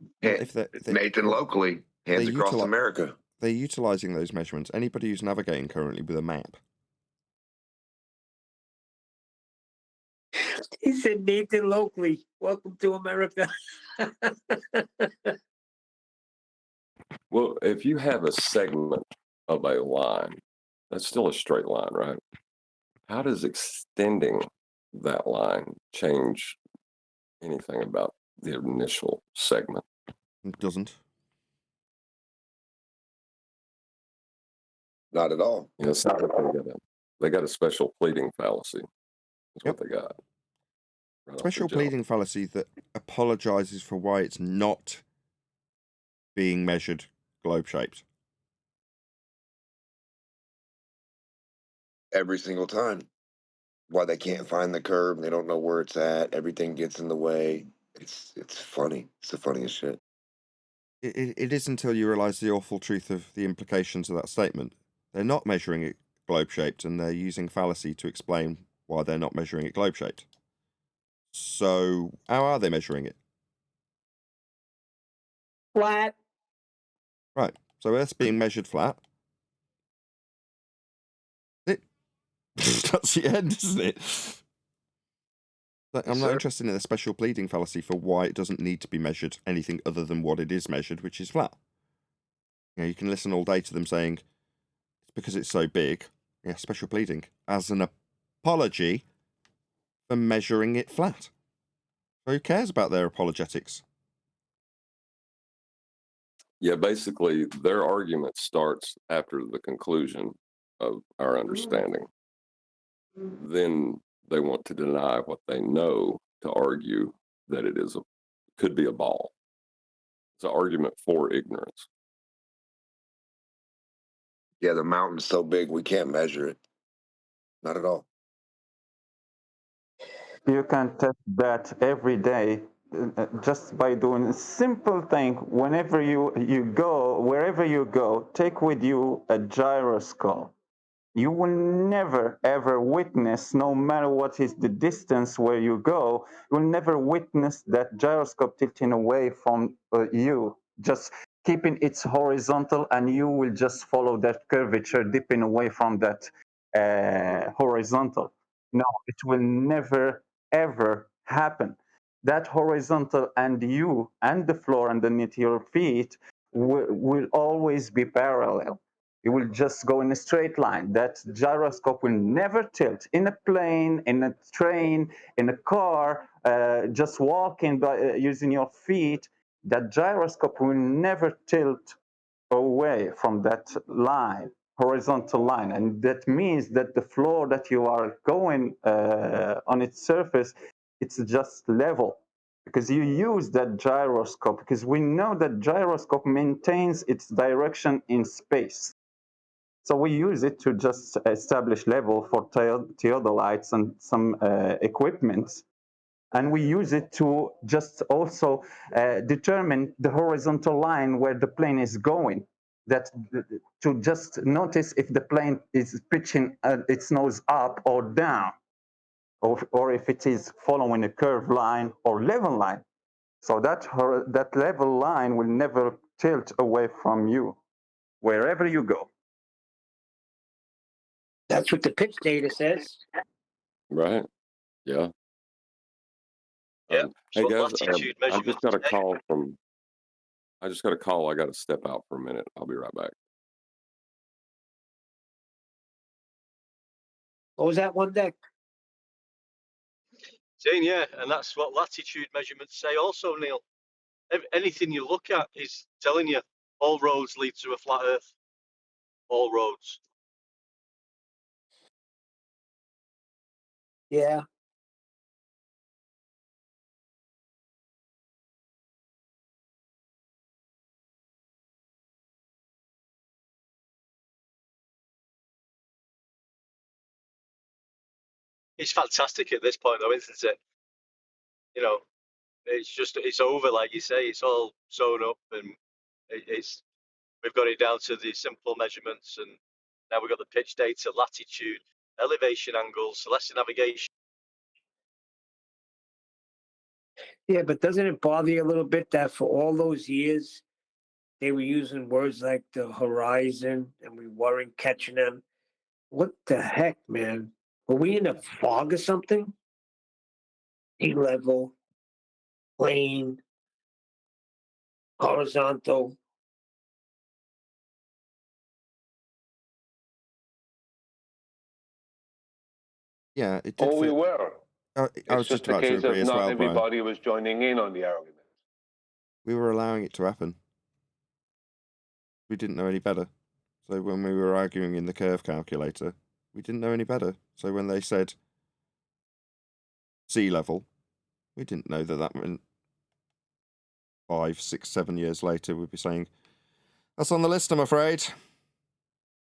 Well, Eh, if they Nathan locally, hands across utilize, America. they're utilizing those measurements. Anybody who's navigating currently with a map. He said Nathan Oakley. Welcome to America. Well, if you have a segment of a line, that's still a straight line, right? How does extending that line change anything about the initial segment? It doesn't. Not at all. You know, it's not that they got a special pleading fallacy. That's Yep. what they got. Right off the Special jump. pleading fallacy that apologizes for why it's not being measured globe shaped. Every single time. Why they can't find the curve, they don't know where it's at. Everything gets in the way. It's funny. It's the funniest shit. It is until you realize the awful truth of the implications of that statement. They're not measuring it globe shaped, and they're using fallacy to explain why they're not measuring it globe shaped. So, how are they measuring it? Flat. Right. So, Earth's being measured flat. That's the end, isn't it? I'm not interested in the special pleading fallacy for why it doesn't need to be measured anything other than what it is measured, which is flat. You know, you can listen all day to them saying it's because it's so big. Yeah, special pleading as an apology for measuring it flat. So who cares about their apologetics? Yeah, basically, their argument starts after the conclusion of our understanding. Then they want to deny what they know to argue that it is could be a ball. It's an argument for ignorance. Yeah, the mountain's so big we can't measure it. Not at all. You can test that every day just by doing a simple thing. Whenever you go, wherever you go, take with you a gyroscope. You will never ever witness, no matter what is the distance where you go, you will never witness that gyroscope tilting away from you, just keeping its horizontal, and you will just follow that curvature dipping away from that horizontal. No, it will never ever happen. That horizontal and you and the floor underneath your feet will always be parallel. It will just go in a straight line. That gyroscope will never tilt. In a plane, in a train, in a car, just walking by using your feet, that gyroscope will never tilt away from that line, horizontal line. And that means that the floor that you are going on its surface, it's just level. Because you use that gyroscope, because we know that gyroscope maintains its direction in space. So we use it to just establish level for theodolites and some equipments. And we use it to just also determine the horizontal line where the plane is going. That to just notice if the plane is pitching its nose up or down, or if it is following a curved line or level line. So that level line will never tilt away from you, wherever you go. That's what the pitch data says. Right? Yeah. Yeah. Hey So guys, latitude I just measurements. got a call from. I just got a call. I got to step out for a minute. I'll be right back. What was that one deck? Saying, yeah, and that's what latitude measurements say also, Neil. Anything you look at is telling you all roads lead to a flat Earth. All roads. Yeah. It's fantastic at this point, though, isn't it? You know, it's over, like you say. It's all sewn up, and we've got it down to the simple measurements, and now we've got the pitch data, latitude, elevation angles, celestial navigation. Yeah, but doesn't it bother you a little bit that for all those years they were using words like the horizon and we weren't catching them? What the heck, man? Were we in a fog or something? Sea level, plane, horizontal. Yeah, it did Oh, we feel. were. I It's was just just a about to case agree of as not well, Brian. everybody was joining in on the argument. We were allowing it to happen. We didn't know any better. So when we were arguing in the curve calculator, we didn't know any better. So when they said sea level, we didn't know that meant 5, 6, 7 years later we'd be saying, that's on the list, I'm afraid.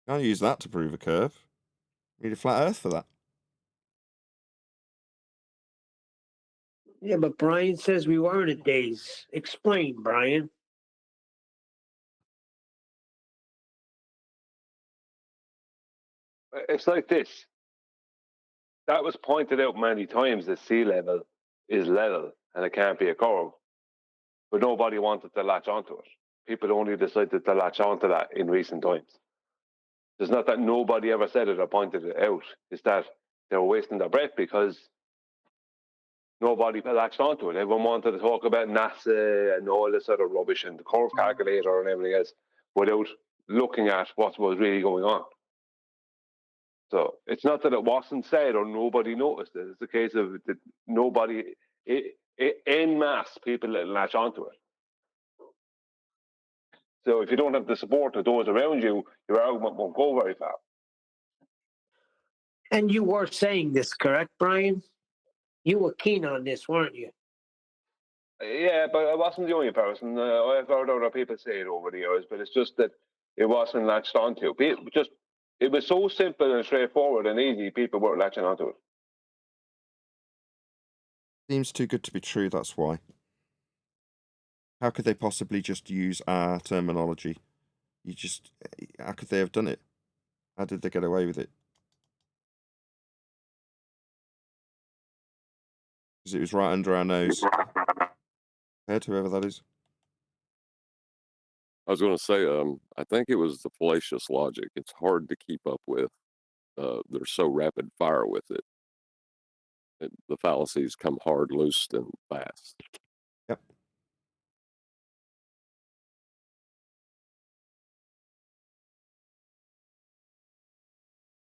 Can't use that to prove a curve. We need a flat earth for that. Yeah, but Brian says we were in a daze. Explain, Brian. It's like this. That was pointed out many times that sea level is level and it can't be a curve. But nobody wanted to latch onto it. People only decided to latch onto that in recent times. It's not that nobody ever said it or pointed it out. It's that they were wasting their breath because nobody latched onto it. Everyone wanted to talk about NASA and all this other rubbish and the curve calculator and everything else without looking at what was really going on. So it's not that it wasn't said or nobody noticed it. It's a case of that nobody, en masse, people latch onto it. So if you don't have the support of those around you, your argument won't go very far. And you were saying this, correct, Brian? You were keen on this, weren't you? Yeah, but I wasn't the only person. I've heard other people say it over the years, but it's just that it wasn't latched onto. It was so simple and straightforward and easy, people weren't latching onto it. Seems too good to be true, that's why. How could they possibly just use our terminology? How could they have done it? How did they get away with it? Because it was right under our nose. Head, whoever that is. I was going to say, I think it was the fallacious logic. It's hard to keep up with. They're so rapid fire with it. The fallacies come hard, loose, and fast. Yep.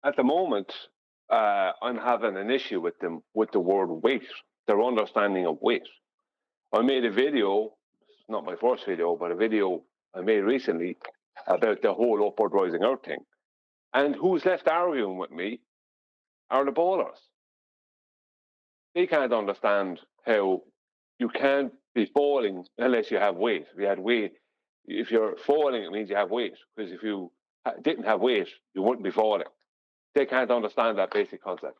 At the moment, I'm having an issue with them with the word weight, their understanding of weight. I made a video, not my first video, but a video I made recently about the whole upward rising Earth thing. And who's left arguing with me are the ballers. They can't understand how you can't be falling unless you have weight. If you had weight, if you're falling, it means you have weight. Because if you didn't have weight, you wouldn't be falling. They can't understand that basic concept.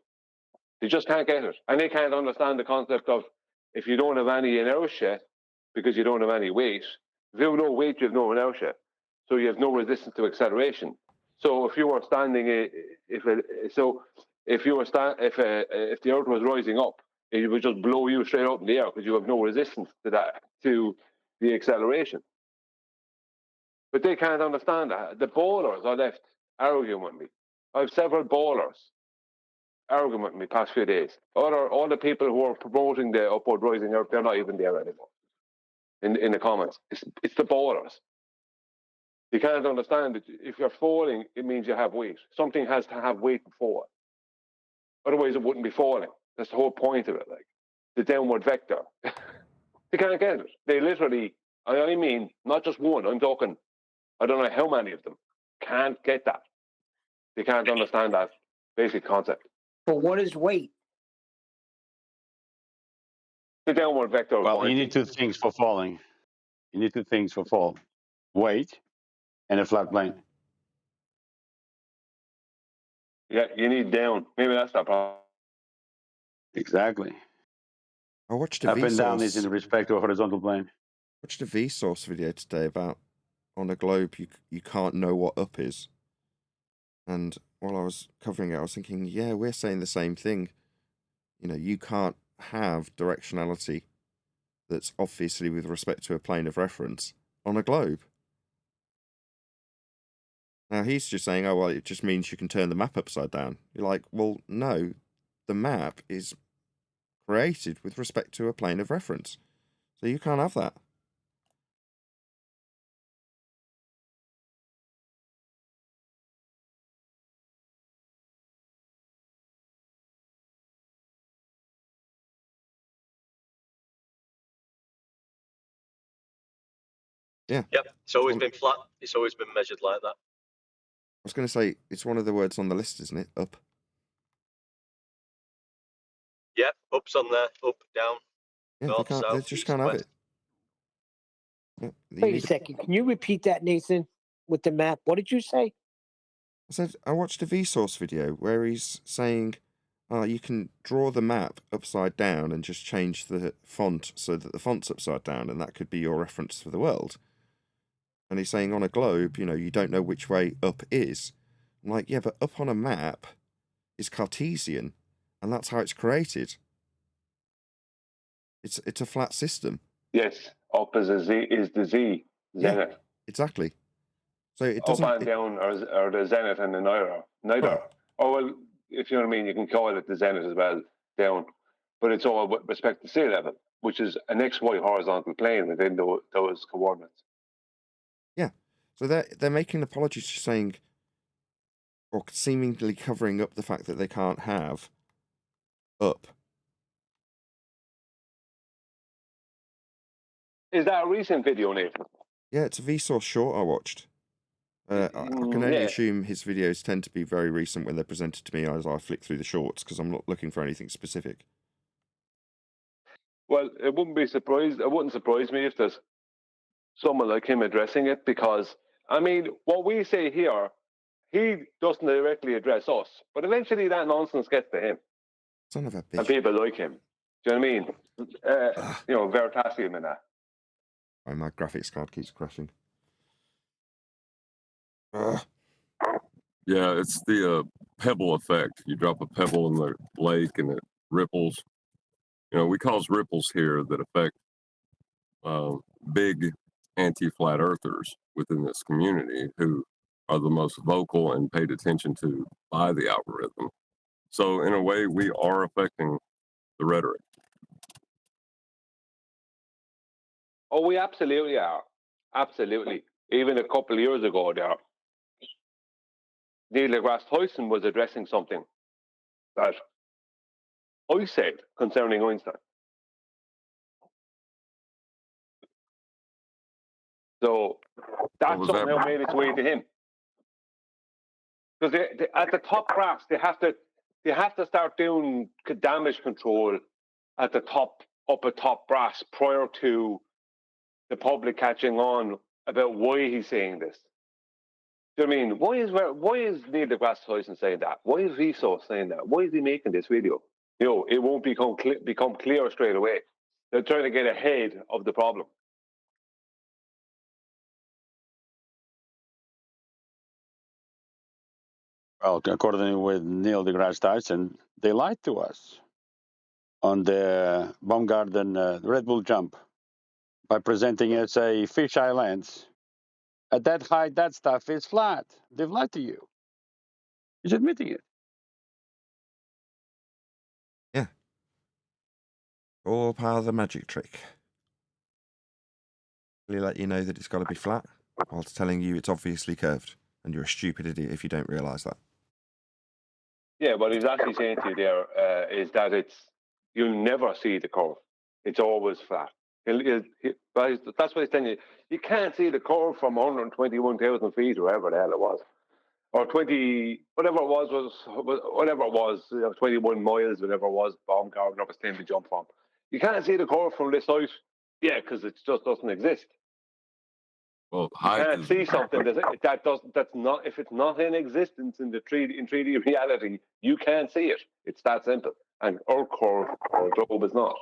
They just can't get it. And they can't understand the concept of if you don't have any inertia because you don't have any weight, if you have no weight, you have no inertia. So you have no resistance to acceleration. So if you were standing, if the Earth was rising up, it would just blow you straight up in the air because you have no resistance to that, to the acceleration. But they can't understand that. The ballers are left arguing with me. I have several ballers arguing with me past few days. All the people who are promoting the upward rising Earth, they're not even there anymore. In the comments, it's the ballers. You can't understand that if you're falling, it means you have weight. Something has to have weight before. Otherwise, it wouldn't be falling. That's the whole point of it. Like the downward vector. They can't get it. They literally, I mean, not just one. I'm talking, I don't know how many of them can't get that. They can't understand that basic concept. But what is weight? The downward vector. Well, you need two things for falling. You need two things for fall: weight and a flat plane. Yeah, you need down. Maybe that's the problem. Exactly. I watched a Up and down is Vsauce. in respect to a horizontal plane. Watched a Vsauce video today about on a globe you can't know what up is. And while I was covering it, I was thinking, yeah, we're saying the same thing. You know, you can't have directionality that's obviously with respect to a plane of reference on a globe. Now he's just saying, oh well, it just means you can turn the map upside down. You're like, well, no, the map is created with respect to a plane of reference, so you can't have that. Yeah. Yep, it's always been flat. It's always been measured like that. I was going to say, it's one of the words on the list, isn't it? Up. Yep, up's on there, up, down, Yeah, north, they south, just east, can't have west. it. Yeah, Wait a second. Can you repeat that, Nathan, with the map? What did you say? I said I watched a Vsauce video where he's saying, you can draw the map upside down and just change the font so that the font's upside down, and that could be your reference for the world. And he's saying on a globe, you know, you don't know which way up is. I'm like, yeah, but up on a map is Cartesian, and that's how it's created. It's a flat system. Yes, up is the Z, zenith. Yeah, exactly. So it Up doesn't. and down are the zenith and the neither. Well, Oh well, if you know what I mean, you can call it the zenith as well, down. But it's all with respect to sea level, which is an XY horizontal plane within those coordinates. Yeah. So they're making apologies for saying, or seemingly covering up the fact that they can't have up. Is that a recent video, Nathan? Yeah, it's a Vsauce short I watched. I can only Yeah. assume his videos tend to be very recent when they're presented to me as I flick through the shorts, because I'm not looking for anything specific. Well, it wouldn't surprise me if there's someone like him addressing it, because I mean, what we say here, he doesn't directly address us, but eventually that nonsense gets to him. Son of a bitch. And people like him. Do you know what I mean? You know, Veritasium and that. Oh, my graphics card keeps crashing. Ugh. Yeah, it's the pebble effect. You drop a pebble in the lake and it ripples. You know, we cause ripples here that affect big anti-flat earthers within this community who are the most vocal and paid attention to by the algorithm. So in a way, we are affecting the rhetoric. Oh, we absolutely are. Absolutely. Even a couple of years ago there, Neil deGrasse Tyson was addressing something that I said concerning Einstein. So that somehow made its way to him. Because they, at the top graphs, they have to start doing damage control at the top, upper top brass prior to the public catching on about why he's saying this. Do you know what I mean? Why is Neil deGrasse Tyson saying that? Why is Vsauce saying that? Why is he making this video? You know, it won't become clear straight away. They're trying to get ahead of the problem. Well, according with Neil deGrasse Tyson, they lied to us on the Baumgarten Red Bull jump by presenting it as a fisheye lens. At that height, that stuff is flat. They've lied to you. He's admitting it. Yeah. All part of the magic trick. Really let you know that it's got to be flat, whilst telling you it's obviously curved, and you're a stupid idiot if you don't realise that. Yeah, what he's actually saying to you there is that you'll never see the curve. It's always flat. That's what he's telling you. You can't see the curve from 121,000 feet, or whatever the hell it was, or 20, whatever it was, 21 miles, whatever it was, Baumgarten was time to jump from. You can't see the curve from this height. Yeah, because it just doesn't exist. Well, you can't see something that's not, if it's not in existence in 3D reality, you can't see it. It's that simple. And our curve, our globe is not.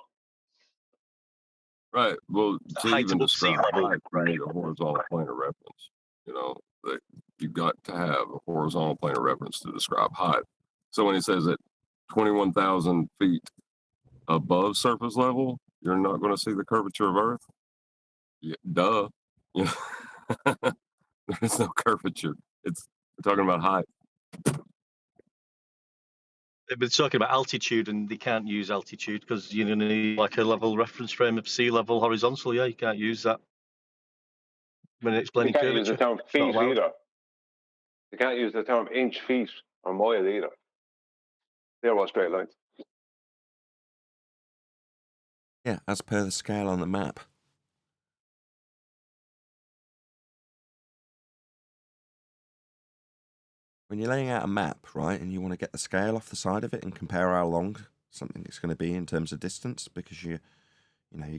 Right. Well, The to height even above sea describe level. height, you need a horizontal plane of reference. You know, that you've got to have a horizontal plane of reference to describe height. So when he says that 21,000 feet above surface level, you're not going to see the curvature of Earth. Yeah, duh. You know, there's no curvature. We're talking about height. They've been talking about altitude, and they can't use altitude because you're going to need like a level reference frame of sea level horizontal. Yeah, you can't use that when You explaining can't use the curvature. term It's not feet allowed. either. You can't use the term inch, feet, or mile either. They're all straight lines. Yeah, as per the scale on the map. When you're laying out a map, right, and you want to get the scale off the side of it and compare how long something is going to be in terms of distance, because you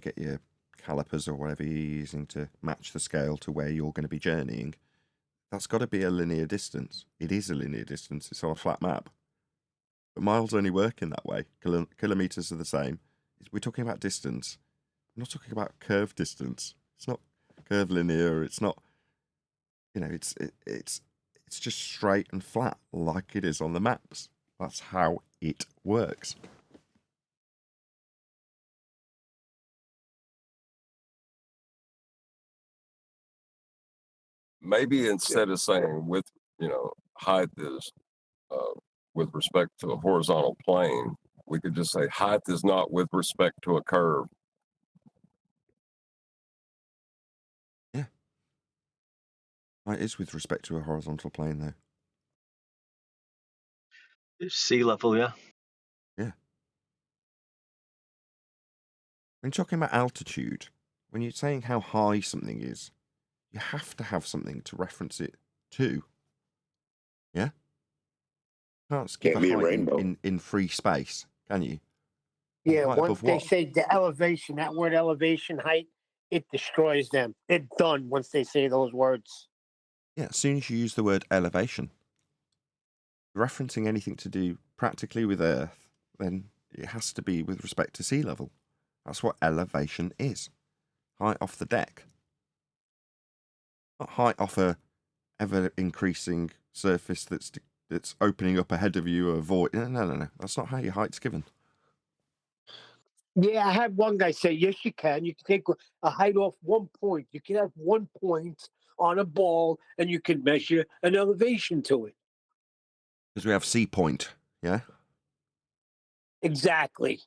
get your calipers or whatever you're using to match the scale to where you're going to be journeying. That's got to be a linear distance. It is a linear distance. It's on a flat map. But miles only work in that way. Kilometers are the same. We're talking about distance. I'm not talking about curved distance. It's not curved linear. It's not. It's just straight and flat like it is on the maps. That's how it works. Maybe instead of saying with, height is with respect to a horizontal plane, we could just say height is not with respect to a curve. Yeah. It is with respect to a horizontal plane, though. It's sea level, yeah. Yeah. When you're talking about altitude, when you're saying how high something is, you have to have something to reference it to. Yeah? You can't give Can't a be a height rainbow. in free space, can you? Yeah, Height once above they what? say the elevation, that word elevation, height, it destroys them. They're done once they say those words. Yeah, as soon as you use the word elevation, referencing anything to do practically with Earth, then it has to be with respect to sea level. That's what elevation is. Height off the deck. Not height off a ever-increasing surface that's opening up ahead of you, a void. No. That's not how your height's given. Yeah, I had one guy say, yes, you can. You can take a height off 1 point. You can have 1 point on a ball, and you can measure an elevation to it. Because we have sea point, yeah? Exactly.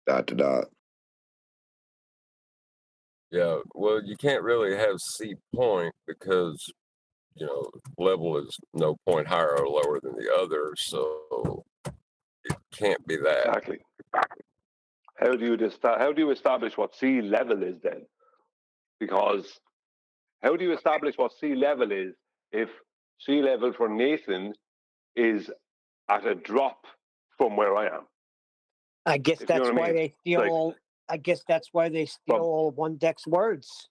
Dot to dot. Yeah, well, you can't really have sea point because, level is no point higher or lower than the other, so it can't be that. Exactly. How do you establish what sea level is then? Because how do you establish what sea level is if sea level for Nathan is at a drop from where I am? I guess If you know that's what I why mean? they steal Like, all. I guess that's why they steal from all of One Deck's words.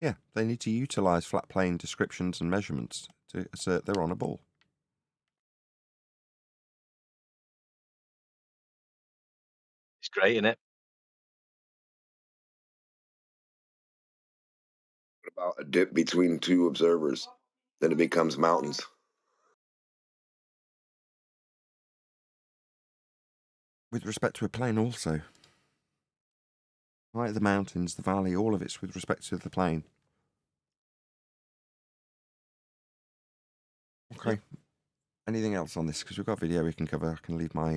Yeah, they need to utilise flat plane descriptions and measurements to assert they're on a ball. It's great, isn't it? What about a dip between two observers? Then it becomes mountains. With respect to a plane also. Right, the mountains, the valley, all of it's with respect to the plane. Okay. Anything else on this? Because we've got a video we can cover. I can leave my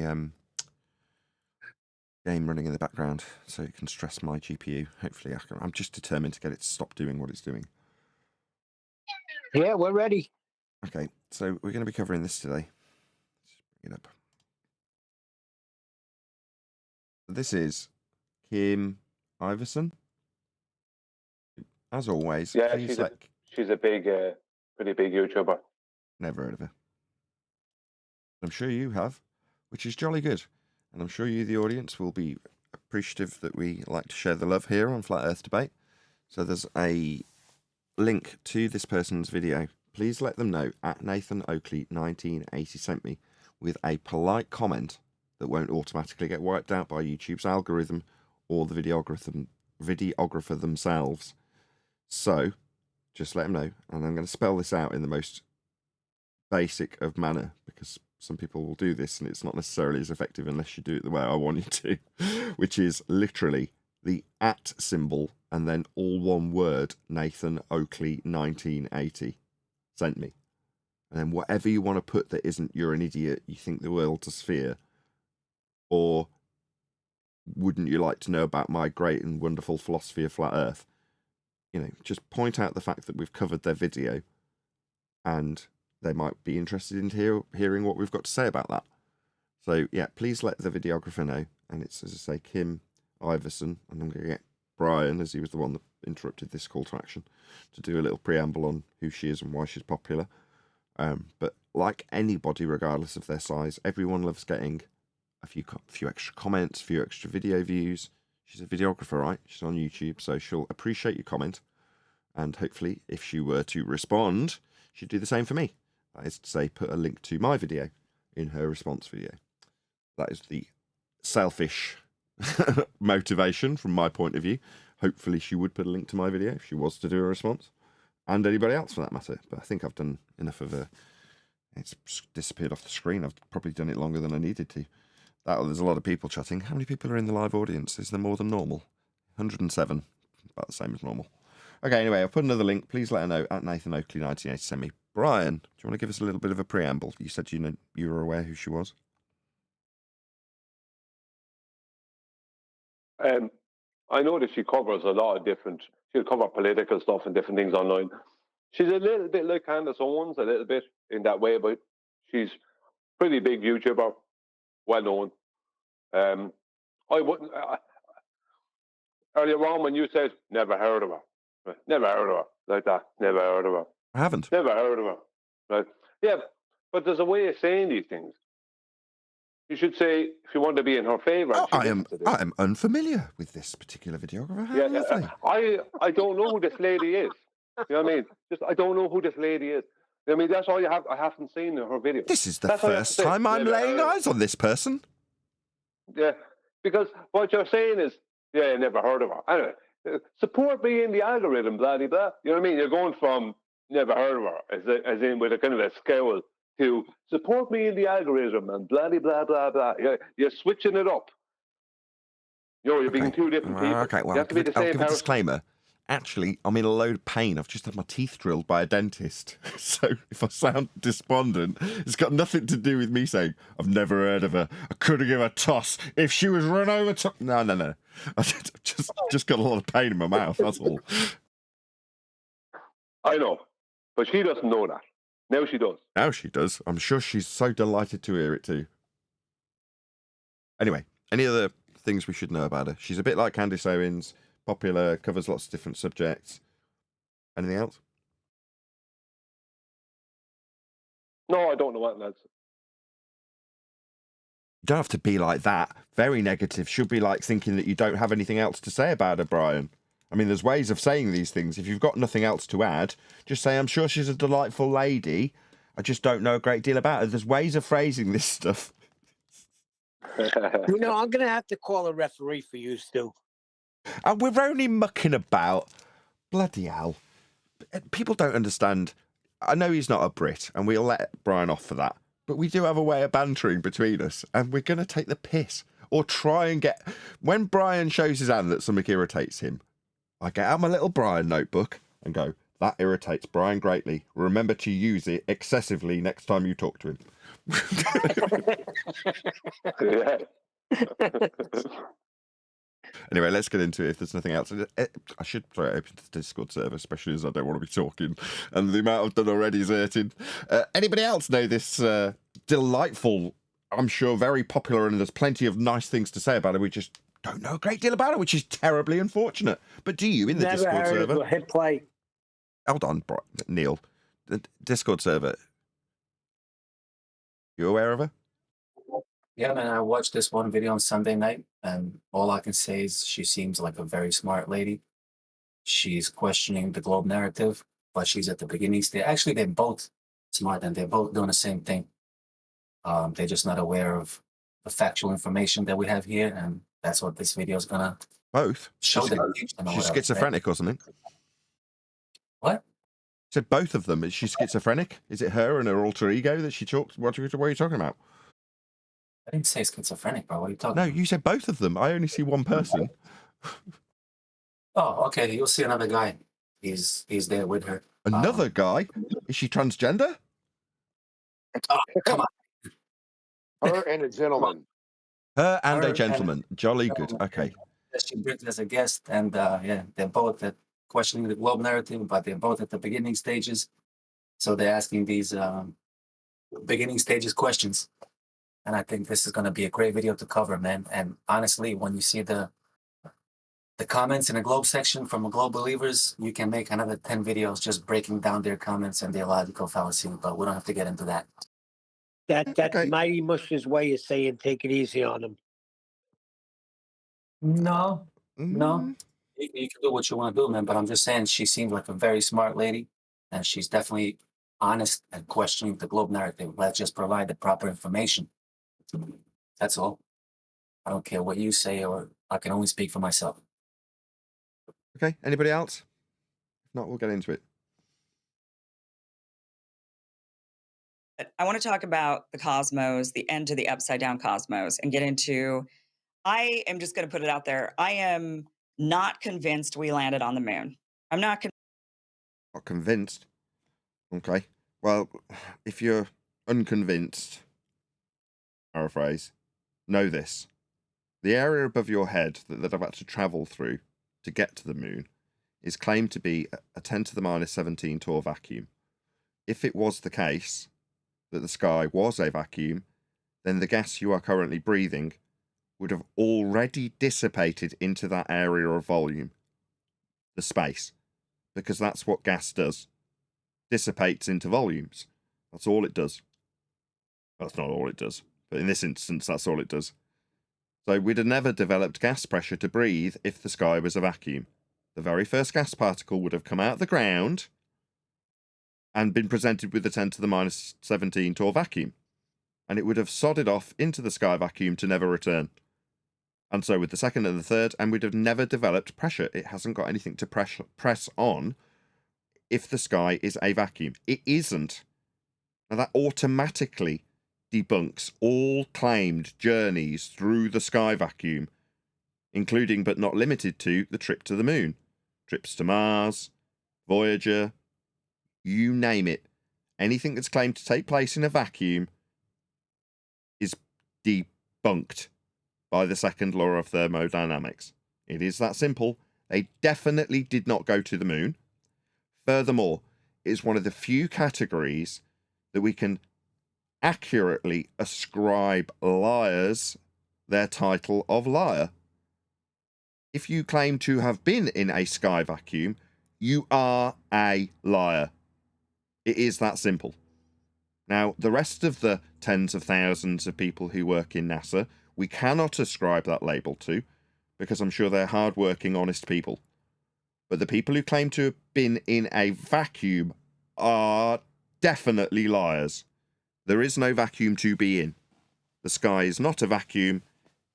game running in the background so it can stress my GPU. Hopefully, I'm just determined to get it to stop doing what it's doing. Yeah, we're ready. Okay, so we're going to be covering this today. Let's bring it up. This is Kim Iversen. As always, yeah, please she's a big, pretty big YouTuber. Never heard of her. I'm sure you have, which is jolly good. And I'm sure you, the audience, will be appreciative that we like to share the love here on Flat Earth Debate. So there's a link to this person's video please let them know at Nathan Oakley 1980 sent me with a polite comment that won't automatically get wiped out by YouTube's algorithm or the videographer themselves. So just let them know, and I'm going to spell this out in the most basic of manner, because some people will do this and it's not necessarily as effective unless you do it the way I want you to, which is literally the @ symbol and then all one word, Nathan Oakley 1980 sent me. And then whatever you want to put that isn't "you're an idiot, you think the world's a sphere," or "wouldn't you like to know about my great and wonderful philosophy of flat earth," just point out the fact that we've covered their video and they might be interested in hearing what we've got to say about that. So yeah, please let the videographer know. And it's, as I say, Kim Iversen, and I'm going to get Brian, as he was the one that interrupted this call to action, to do a little preamble on who she is and why she's popular. But like anybody, regardless of their size, everyone loves getting a few extra comments, a few extra video views. She's a videographer, right? She's on YouTube, so she'll appreciate your comment. And hopefully, if she were to respond, she'd do the same for me. That is to say, put a link to my video in her response video. That is the selfish motivation from my point of view. Hopefully she would put a link to my video if she was to do a response, and anybody else for that matter. But I think I've done enough of it's disappeared off the screen. I've probably done it longer than I needed to. There's a lot of people chatting. How many people are in the live audience? Is there more than normal? 107. About the same as normal. Okay, anyway, I'll put another link. Please let her know at Nathan Oakley 1980 send me. Brian, do you want to give us a little bit of a preamble? You said you were aware who she was. I know that she covers a lot of different. She'll cover political stuff and different things online. She's a little bit like Candace Owens, a little bit in that way, but she's pretty big YouTuber, well known. I wouldn't. Earlier on, when you said never heard of her, never heard of her like that, never heard of her. I haven't. Never heard of her. Right? Yeah, but there's a way of saying these things. You should say, if you want to be in her favour. Oh, I am unfamiliar with this particular videographer. How lovely. I don't know who this lady is. You know what I mean? I don't know who this lady is. I mean, that's all you have. I haven't seen her video. This is the first time I'm laying eyes on this person. Yeah, because what you're saying is, yeah, I never heard of her. Anyway, support me in the algorithm, blah, blah, blah. You know what I mean? You're going from never heard of her, as in with a kind of a scowl, to support me in the algorithm and blah, blah, blah, blah. You're switching it up. You're being two different people. Okay, well, you have to be the same I'll give a disclaimer. Actually, I'm in a load of pain. I've just had my teeth drilled by a dentist. So if I sound despondent, it's got nothing to do with me saying, I've never heard of her. I couldn't give a toss if she was run over to... No. I just got a lot of pain in my mouth, that's all. I know, but she doesn't know that. Now she does. Now she does. I'm sure she's so delighted to hear it too. Anyway, any other things we should know about her? She's a bit like Candace Owens, popular, covers lots of different subjects. Anything else? No, I don't know what else. You don't have to be like that. Very negative. Should be like thinking that you don't have anything else to say about her, Brian. I mean, there's ways of saying these things. If you've got nothing else to add, just say, I'm sure she's a delightful lady. I just don't know a great deal about her. There's ways of phrasing this stuff. I'm going to have to call a referee for you, Stu. And we're only mucking about. Bloody hell. People don't understand. I know he's not a Brit, and we'll let Brian off for that. But we do have a way of bantering between us, and we're going to take the piss. Or try and get... When Brian shows his hand that something irritates him, I get out my little Brian notebook and go, that irritates Brian greatly. Remember to use it excessively next time you talk to him. Anyway, let's get into it if there's nothing else. I should throw it open to the Discord server, especially as I don't want to be talking. And the amount I've done already is hurting. Anybody else know this delightful, I'm sure very popular, and there's plenty of nice things to say about it. We just don't know a great deal about it, which is terribly unfortunate. But do you in the Discord server? Hit play. Hold on, Neil. The Discord server. You aware of her? Yeah, man, I watched this one video on Sunday night, and all I can say is she seems like a very smart lady. She's questioning the globe narrative. but she's at the beginning stage. Actually, they're both smart and they're both doing the same thing. They're just not aware of the factual information that we have here, and that's what this video is gonna Both? show them. She's schizophrenic or something? What? Said both of them. Is she schizophrenic? Is it her and her alter ego that she talks? What are you talking about? I didn't say schizophrenic, bro. What are you talking No, about? you said both of them. I only see one person. Oh, okay. You'll see another guy. He's there with her. Another guy? Is she transgender? Oh, come on. Her and a gentleman. Her and Her a gentleman. Jolly good. gentleman. Okay. That she brings as a guest, and yeah, they're both at questioning the globe narrative, but they're both at the beginning stages. So they're asking these beginning stages questions. And I think this is going to be a great video to cover, man. And honestly, when you see the comments in the Globe section from the Globe believers, you can make another 10 videos just breaking down their comments and their logical fallacy, but we don't have to get into that. That's Okay. Mighty Mush's way of saying take it easy on him. No. You can do what you want to do, man, but I'm just saying she seems like a very smart lady, and she's definitely honest and questioning the Globe narrative. Let's just provide the proper information. That's all. I don't care what you say, or I can only speak for myself. Okay. Anybody else? If not, we'll get into it. I want to talk about the cosmos, the end to the upside down cosmos, and get into. I am just going to put it out there. I am not convinced we landed on the moon. I'm not Not convinced. Okay. Well, if you're unconvinced, paraphrase, know this. The area above your head that I've had to travel through to get to the moon is claimed to be a 10 to the minus 17 Torr vacuum. If it was the case that the sky was a vacuum, then the gas you are currently breathing would have already dissipated into that area of volume, the space, because that's what gas does. Dissipates into volumes. That's all it does. That's not all it does, but in this instance, that's all it does. So we'd have never developed gas pressure to breathe if the sky was a vacuum. The very first gas particle would have come out of the ground and been presented with the 10 to the minus 17 Torr vacuum, and it would have sodded off into the sky vacuum to never return. And so with the second and the third, and we'd have never developed pressure. It hasn't got anything to press on if the sky is a vacuum. It isn't. Now that automatically debunks all claimed journeys through the sky vacuum, including but not limited to the trip to the moon, trips to Mars, Voyager, you name it. Anything that's claimed to take place in a vacuum is debunked by the second law of thermodynamics. It is that simple. They definitely did not go to the moon. Furthermore, it is one of the few categories that we can accurately ascribe liars their title of liar. If you claim to have been in a sky vacuum, you are a liar. It is that simple. Now, the rest of the tens of thousands of people who work in NASA, we cannot ascribe that label to, because I'm sure they're hard-working, honest people. But the people who claim to have been in a vacuum are definitely liars. There is no vacuum to be in. The sky is not a vacuum.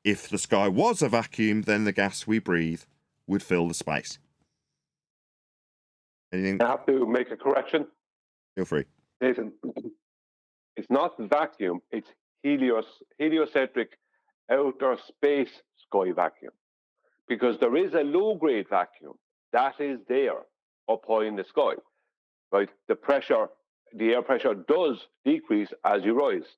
If the sky was a vacuum, then the gas we breathe would fill the space. Anything? I have to make a correction. Feel free. Nathan, it's not vacuum, it's heliocentric outer space sky vacuum. Because there is a low-grade vacuum that is there up high in the sky. Right? The air pressure does decrease as you rise.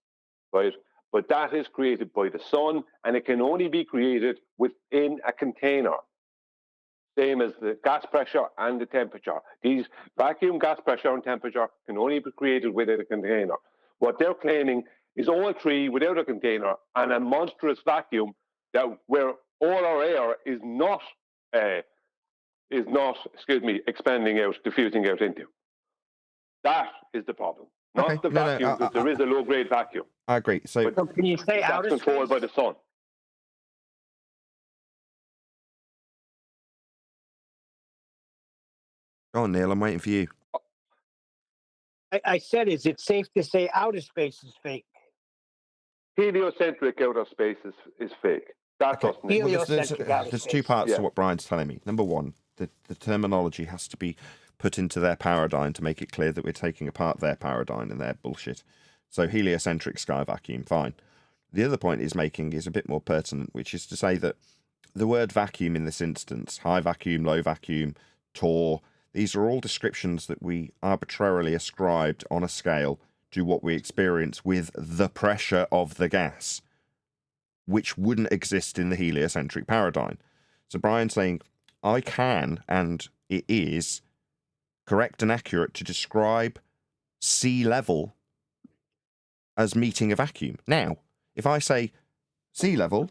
Right? But that is created by the sun, and it can only be created within a container. Same as the gas pressure and the temperature. These vacuum gas pressure and temperature can only be created within a container. What they're claiming is all three without a container and a monstrous vacuum where all our air is not expanding out, diffusing out into. That is the problem. Not the vacuum, because there is a low-grade vacuum. I agree. So can you say that's outer controlled by the sun. Go on, Neil. I'm waiting for you. I said, is it safe to say outer space is fake? Heliocentric outer space is fake. That Okay. doesn't exist. Heliocentric outer There's space. two parts Yeah. to what Brian's telling me. Number one, the terminology has to be put into their paradigm to make it clear that we're taking apart their paradigm and their bullshit. So heliocentric sky vacuum, fine. The other point he's making is a bit more pertinent, which is to say that the word vacuum in this instance, high vacuum, low vacuum, Tor, these are all descriptions that we arbitrarily ascribed on a scale to what we experience with the pressure of the gas, which wouldn't exist in the heliocentric paradigm. So Brian's saying, I can, and it is correct and accurate to describe sea level as meeting a vacuum. Now, if I say sea level,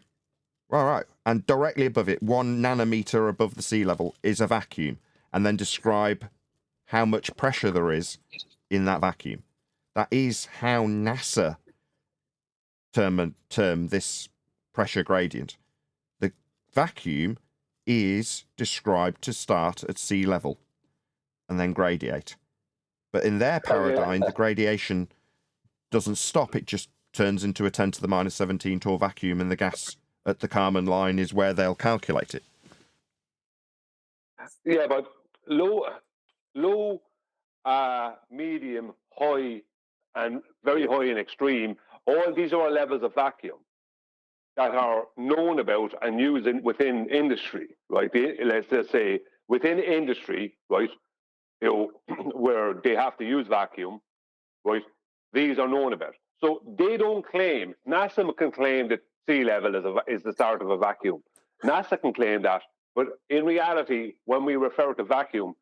all right, and directly above it, 1 nanometer above the sea level is a vacuum, and then describe how much pressure there is in that vacuum. That is how NASA term this pressure gradient. The vacuum is described to start at sea level and then gradiate. But in their paradigm, the gradation doesn't stop. It just turns into a 10 to the minus 17 Tor vacuum, and the gas at the Kármán line is where they'll calculate it. Yeah, but low, medium, high, and very high and extreme, all these are levels of vacuum that are known about and used within industry, right? Let's just say within industry, right, you know, where they have to use vacuum, right? These are known about. So they don't claim, NASA can claim that sea level is the start of a vacuum. NASA can claim that, but in reality, when we refer to vacuum,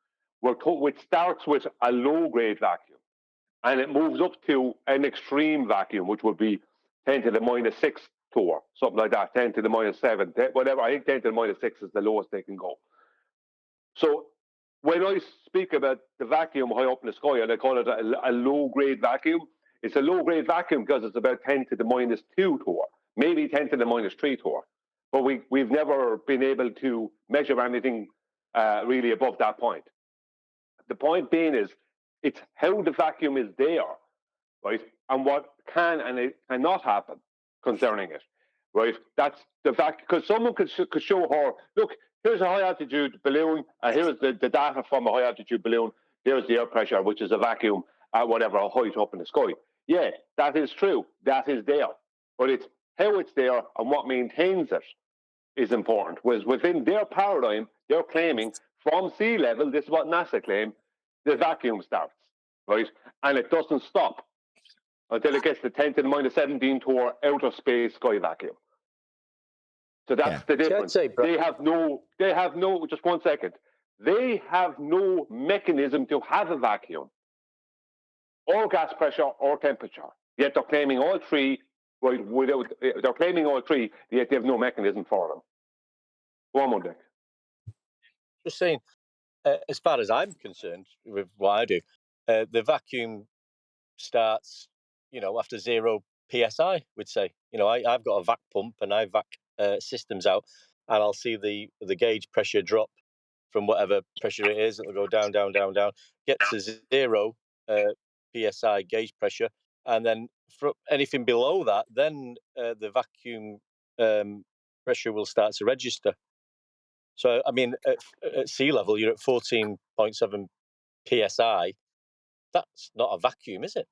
it starts with a low-grade vacuum, and it moves up to an extreme vacuum, which would be 10 to the minus 6 Tor, something like that, 10 to the minus 7, whatever. I think 10 to the minus 6 is the lowest they can go. So when I speak about the vacuum high up in the sky, and I call it a low-grade vacuum, it's a low-grade vacuum because it's about 10 to the minus 2 Tor, maybe 10 to the minus 3 Tor. But we've never been able to measure anything really above that point. The point being is, it's how the vacuum is there, right? And what can and it cannot happen concerning it, right? That's the vacuum, because someone could show her, look, here's a high-altitude balloon, and here's the data from a high-altitude balloon, here's the air pressure, which is a vacuum at whatever height up in the sky. Yeah, that is true. That is there. But it's how it's there and what maintains it is important. Whereas within their paradigm, they're claiming from sea level, this is what NASA claim, the vacuum starts, right? And it doesn't stop until it gets to 10 to the minus 17 Tor outer space sky vacuum. So that's the difference. They have no, just 1 second. They have no mechanism to have a vacuum, or gas pressure, or temperature. Yet they're claiming all three, right? They're claiming all three, yet they have no mechanism for them. Go on, Monday. Just saying, as far as I'm concerned, with what I do, the vacuum starts, after 0 psi. We'd say, I've got a vac pump and I vac systems out, and I'll see the gauge pressure drop from whatever pressure it is. It'll go down, down, down, down, get to 0 psi gauge pressure, and then for anything below that, then the vacuum pressure will start to register. So, I mean, at sea level, you're at 14.7 psi. That's not a vacuum, is it?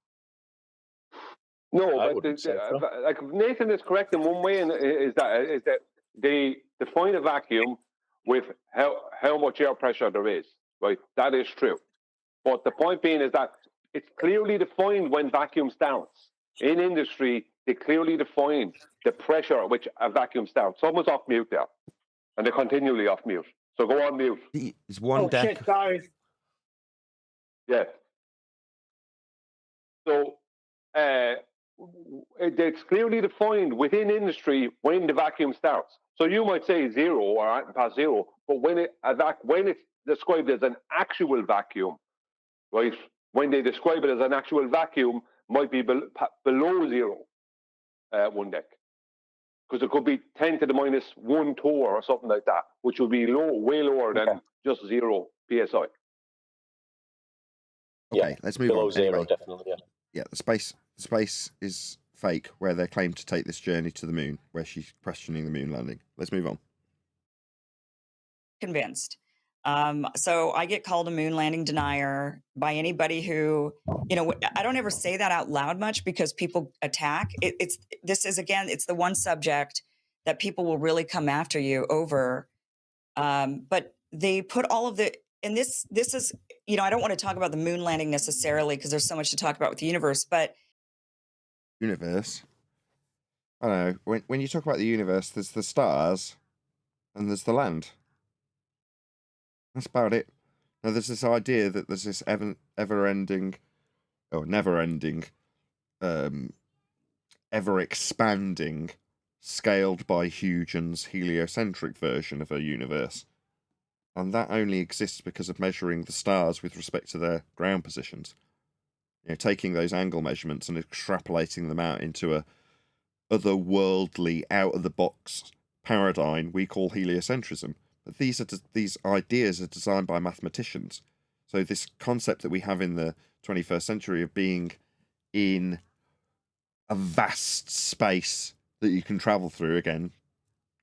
No, but like Nathan is correct in one way, and is that they define a vacuum with how much air pressure there is, right? That is true. But the point being is that it's clearly defined when vacuum starts. In industry, they clearly define the pressure at which a vacuum starts. Someone's off mute there, and they're continually off mute. So go on mute. It's one deck. Shit, sorry. Yeah. So it's clearly defined within industry when the vacuum starts. So you might say 0 or past 0, but when it's described as an actual vacuum, right? When they describe it as an actual vacuum, might be below 0 one deck, because it could be 10 to the minus 1 Tor or something like that, which would be way lower than just 0 psi. Okay, let's move below on. zero, Anyway, definitely. Yeah. yeah, the space is fake, where they claim to take this journey to the moon, where she's questioning the moon landing. Let's move on. Convinced. So I get called a moon landing denier by anybody who, I don't ever say that out loud much because people attack. It's the one subject that people will really come after you over. But they put all of and this is, I don't want to talk about the moon landing necessarily because there's so much to talk about with the universe, but Universe. I don't know. When you talk about the universe, there's the stars and there's the land. That's about it. Now, there's this idea that there's this ever-ending, or never-ending, ever-expanding, scaled by Huygens heliocentric version of a universe. And that only exists because of measuring the stars with respect to their ground positions. Taking those angle measurements and extrapolating them out into a otherworldly, out-of-the-box paradigm we call heliocentrism. But these ideas are designed by mathematicians. So this concept that we have in the 21st century of being in a vast space that you can travel through, again,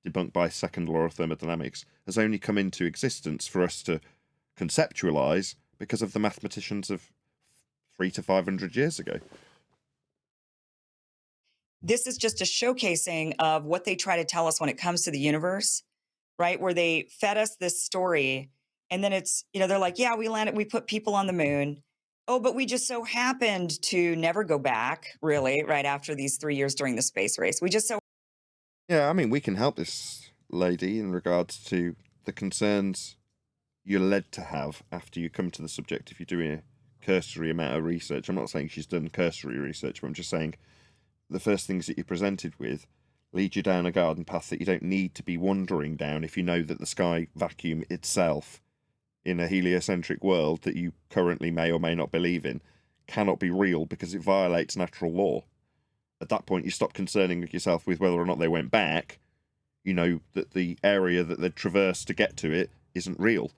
debunked by second law of thermodynamics, has only come into existence for us to conceptualize because of the mathematicians of 300 to 500 years ago. this is just a showcasing of what they try to tell us when it comes to the universe, right? Where they fed us this story and then it's, they're like, yeah, we put people on the moon. Oh, but we just so happened to never go back, really, right after these 3 years during the space race. Yeah, I mean, we can help this lady in regards to the concerns you're led to have after you come to the subject if you're doing a cursory amount of research. I'm not saying she's done cursory research, but I'm just saying the first things that you're presented with lead you down a garden path that you don't need to be wandering down if you know that the sky vacuum itself in a heliocentric world that you currently may or may not believe in cannot be real because it violates natural law. At that point, you stop concerning yourself with whether or not they went back. You know that the area that they'd traversed to get to it isn't real.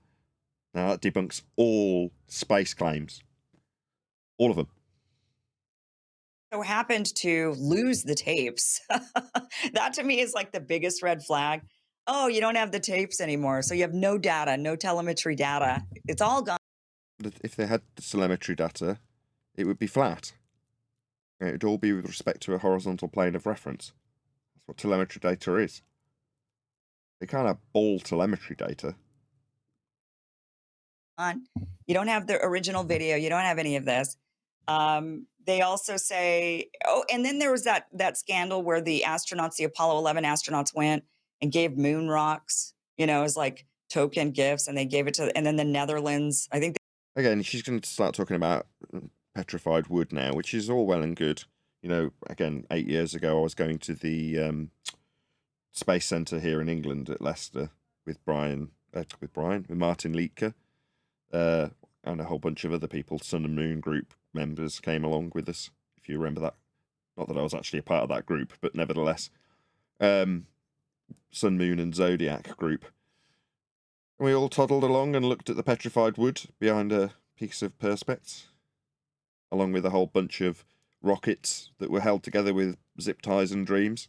Now, that debunks all space claims. All of them. So happened to lose the tapes. That to me is like the biggest red flag. Oh, you don't have the tapes anymore. So you have no data, no telemetry data. It's all gone. If they had the telemetry data, it would be flat. It would all be with respect to a horizontal plane of reference. That's what telemetry data is. They can't have all telemetry data. You don't have the original video. You don't have any of this. They also say, and then there was that scandal where the Apollo 11 astronauts went and gave moon rocks, as like token gifts, and they gave it and then the Netherlands, I think. Again, she's going to start talking about petrified wood now, which is all well and good. Again, 8 years ago, I was going to the Space Centre here in England at Leicester with Martin Liedtke, and a whole bunch of other people. Sun and Moon Group members came along with us, if you remember that. Not that I was actually a part of that group, but nevertheless. Sun, Moon and Zodiac group. And we all toddled along and looked at the petrified wood behind a piece of perspex, along with a whole bunch of rockets that were held together with zip ties and dreams.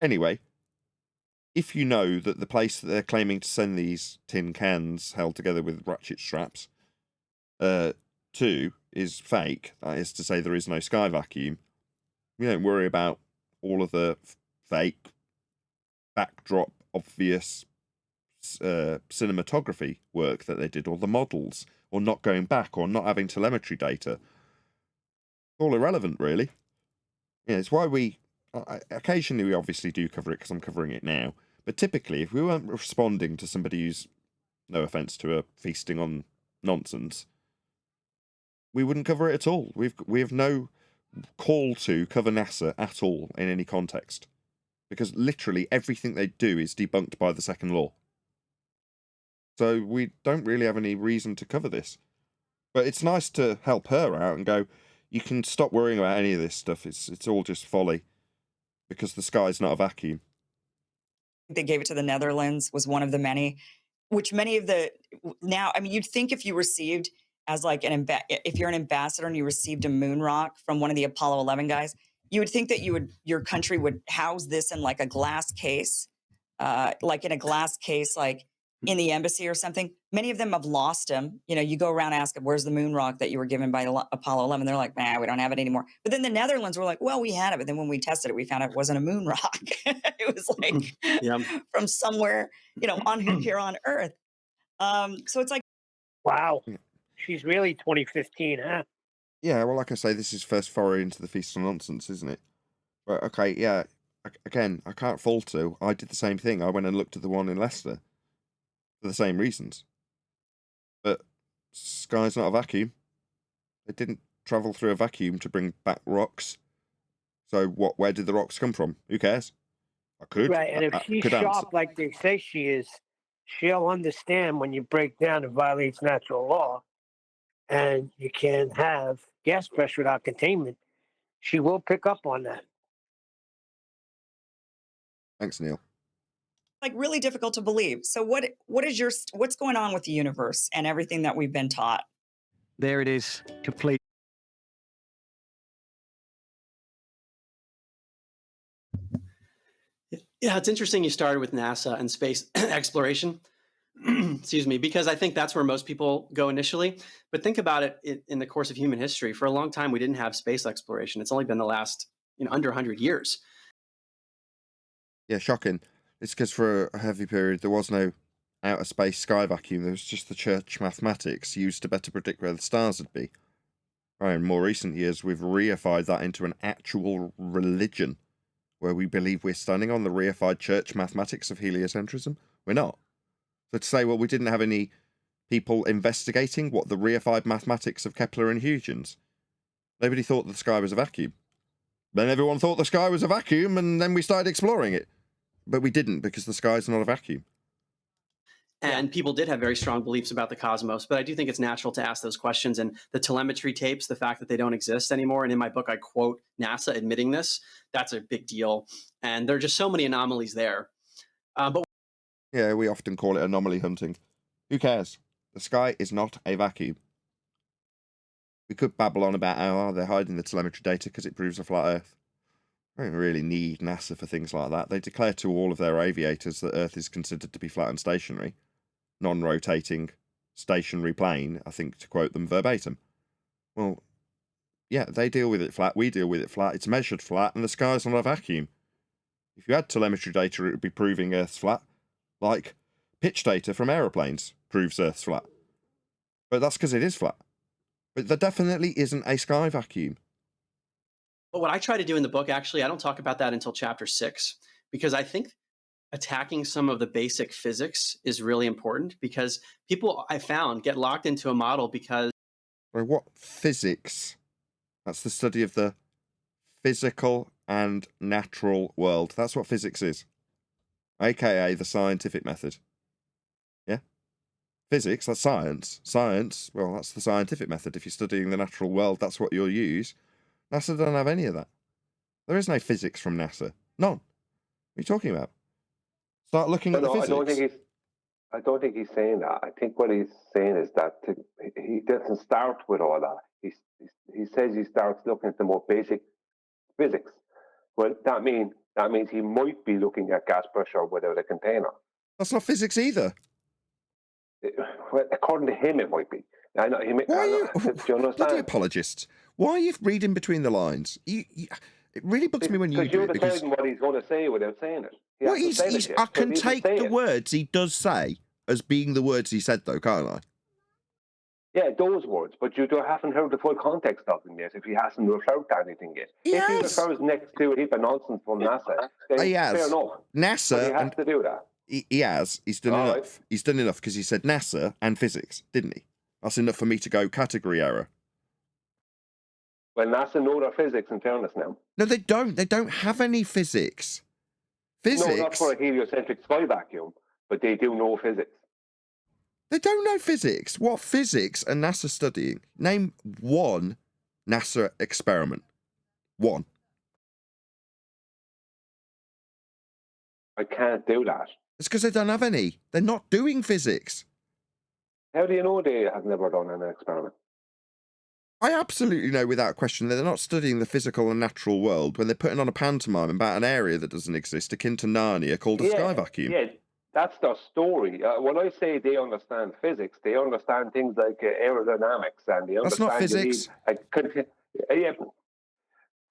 Anyway, if you know that the place that they're claiming to send these tin cans held together with ratchet straps to is fake, that is to say there is no sky vacuum, you don't worry about all of the fake, backdrop, obvious cinematography work that they did, or the models, or not going back, or not having telemetry data. All irrelevant, really. Yeah, it's why occasionally we obviously do cover it because I'm covering it now. But typically, if we weren't responding to somebody who's, no offence to her, feasting on nonsense, we wouldn't cover it at all. We have no call to cover NASA at all in any context. Because literally everything they do is debunked by the second law. So we don't really have any reason to cover this. But it's nice to help her out and go, you can stop worrying about any of this stuff. It's all just folly. Because the sky's not a vacuum. They gave it to the Netherlands, was one of the many, which many of the, now, I mean, you'd think if you received as like if you're an ambassador and you received a moon rock from one of the Apollo 11 guys, you would think that your country would house this in like a glass case, like in a glass case, like in the embassy or something. Many of them have lost them. You know, you go around and ask them, where's the moon rock that you were given by Apollo 11? They're like, nah, we don't have it anymore. But then the Netherlands were like, well, we had it. But then when we tested it, we found out it wasn't a moon rock. It was like from somewhere, you know, here on Earth. So it's like, wow, she's really 2015, huh? Yeah, well, like I say, this is first foray into the Feast of Nonsense, isn't it? But okay, yeah. Again, I can't fault her. I did the same thing. I went and looked at the one in Leicester for the same reasons. But sky's not a vacuum. It didn't travel through a vacuum to bring back rocks. So what? Where did the rocks come from? Who cares? I could. Right, and if she's sharp like they say she is, she'll understand when you break down it violates natural law, and you can't have gas pressure without containment. She will pick up on that. Thanks, Neil. Like really difficult to believe. So what's going on with the universe and everything that we've been taught? There it is, complete. Yeah, it's interesting you started with NASA and space exploration. Excuse me, because I think that's where most people go initially. But think about it in the course of human history. For a long time, we didn't have space exploration. It's only been the last, under 100 years. Yeah, shocking. It's because for a heavy period, there was no outer space sky vacuum. There was just the church mathematics used to better predict where the stars would be. Right, in more recent years, we've reified that into an actual religion where we believe we're standing on the reified church mathematics of heliocentrism. We're not. So to say, well, we didn't have any people investigating what the reified mathematics of Kepler and Huygens. Nobody thought the sky was a vacuum. Then everyone thought the sky was a vacuum, and then we started exploring it. But we didn't, because the sky's not a vacuum. And people did have very strong beliefs about the cosmos, but I do think it's natural to ask those questions. And the telemetry tapes, the fact that they don't exist anymore, and in my book I quote NASA admitting this, that's a big deal. And there are just so many anomalies there. Yeah, we often call it anomaly hunting. Who cares? The sky is not a vacuum. We could babble on about how they're hiding the telemetry data because it proves a flat Earth. I don't really need NASA for things like that. They declare to all of their aviators that Earth is considered to be flat and stationary. Non-rotating, stationary plane, I think, to quote them verbatim. Well, yeah, they deal with it flat, we deal with it flat, it's measured flat, and the sky's not a vacuum. If you had telemetry data, it would be proving Earth's flat. Like, pitch data from aeroplanes proves Earth's flat. But that's because it is flat. But there definitely isn't a sky vacuum. But what I try to do in the book, actually, I don't talk about that until chapter 6, because I think attacking some of the basic physics is really important, because people, I found, get locked into a model because... Well, what physics? That's the study of the physical and natural world. That's what physics is. AKA the scientific method. Yeah? Physics, that's science. Science, well, that's the scientific method. If you're studying the natural world, that's what you'll use. NASA don't have any of that. There is no physics from NASA. None. What are you talking about? Start looking at the physics. I don't think he's saying that. I think what he's saying is that he doesn't start with all that. He says he starts looking at the more basic physics. Well, that means he might be looking at gas pressure without a container. That's not physics either. Well, according to him, it might be. I know. Do you understand? Bloody apologists. Why are you reading between the lines? It really bugs me when you do it. Because you're deciding what he's going to say without saying it. I can take the words he does say as being the words he said, though, can't I? Yeah, those words, but you haven't heard the full context of them yet if he hasn't referred to anything yet. If he refers next to a heap of nonsense from NASA, then fair enough. NASA. But he has to do that. He has. He's done enough. Right. He's done enough because he said NASA and physics, didn't he? That's enough for me to go category error. Well, NASA know their physics, in fairness now. No, they don't. They don't have any physics. Physics? No, not for a heliocentric sky vacuum, but they do know physics. They don't know physics. What physics are NASA studying? Name one NASA experiment. One. I can't do that. It's because they don't have any. They're not doing physics. How do you know they have never done an experiment? I absolutely know without question that they're not studying the physical and natural world when they're putting on a pantomime about an area that doesn't exist, akin to Narnia, called a sky vacuum. Yeah, that's their story. When I say they understand physics, they understand things like aerodynamics, and they understand That's not physics. Yeah,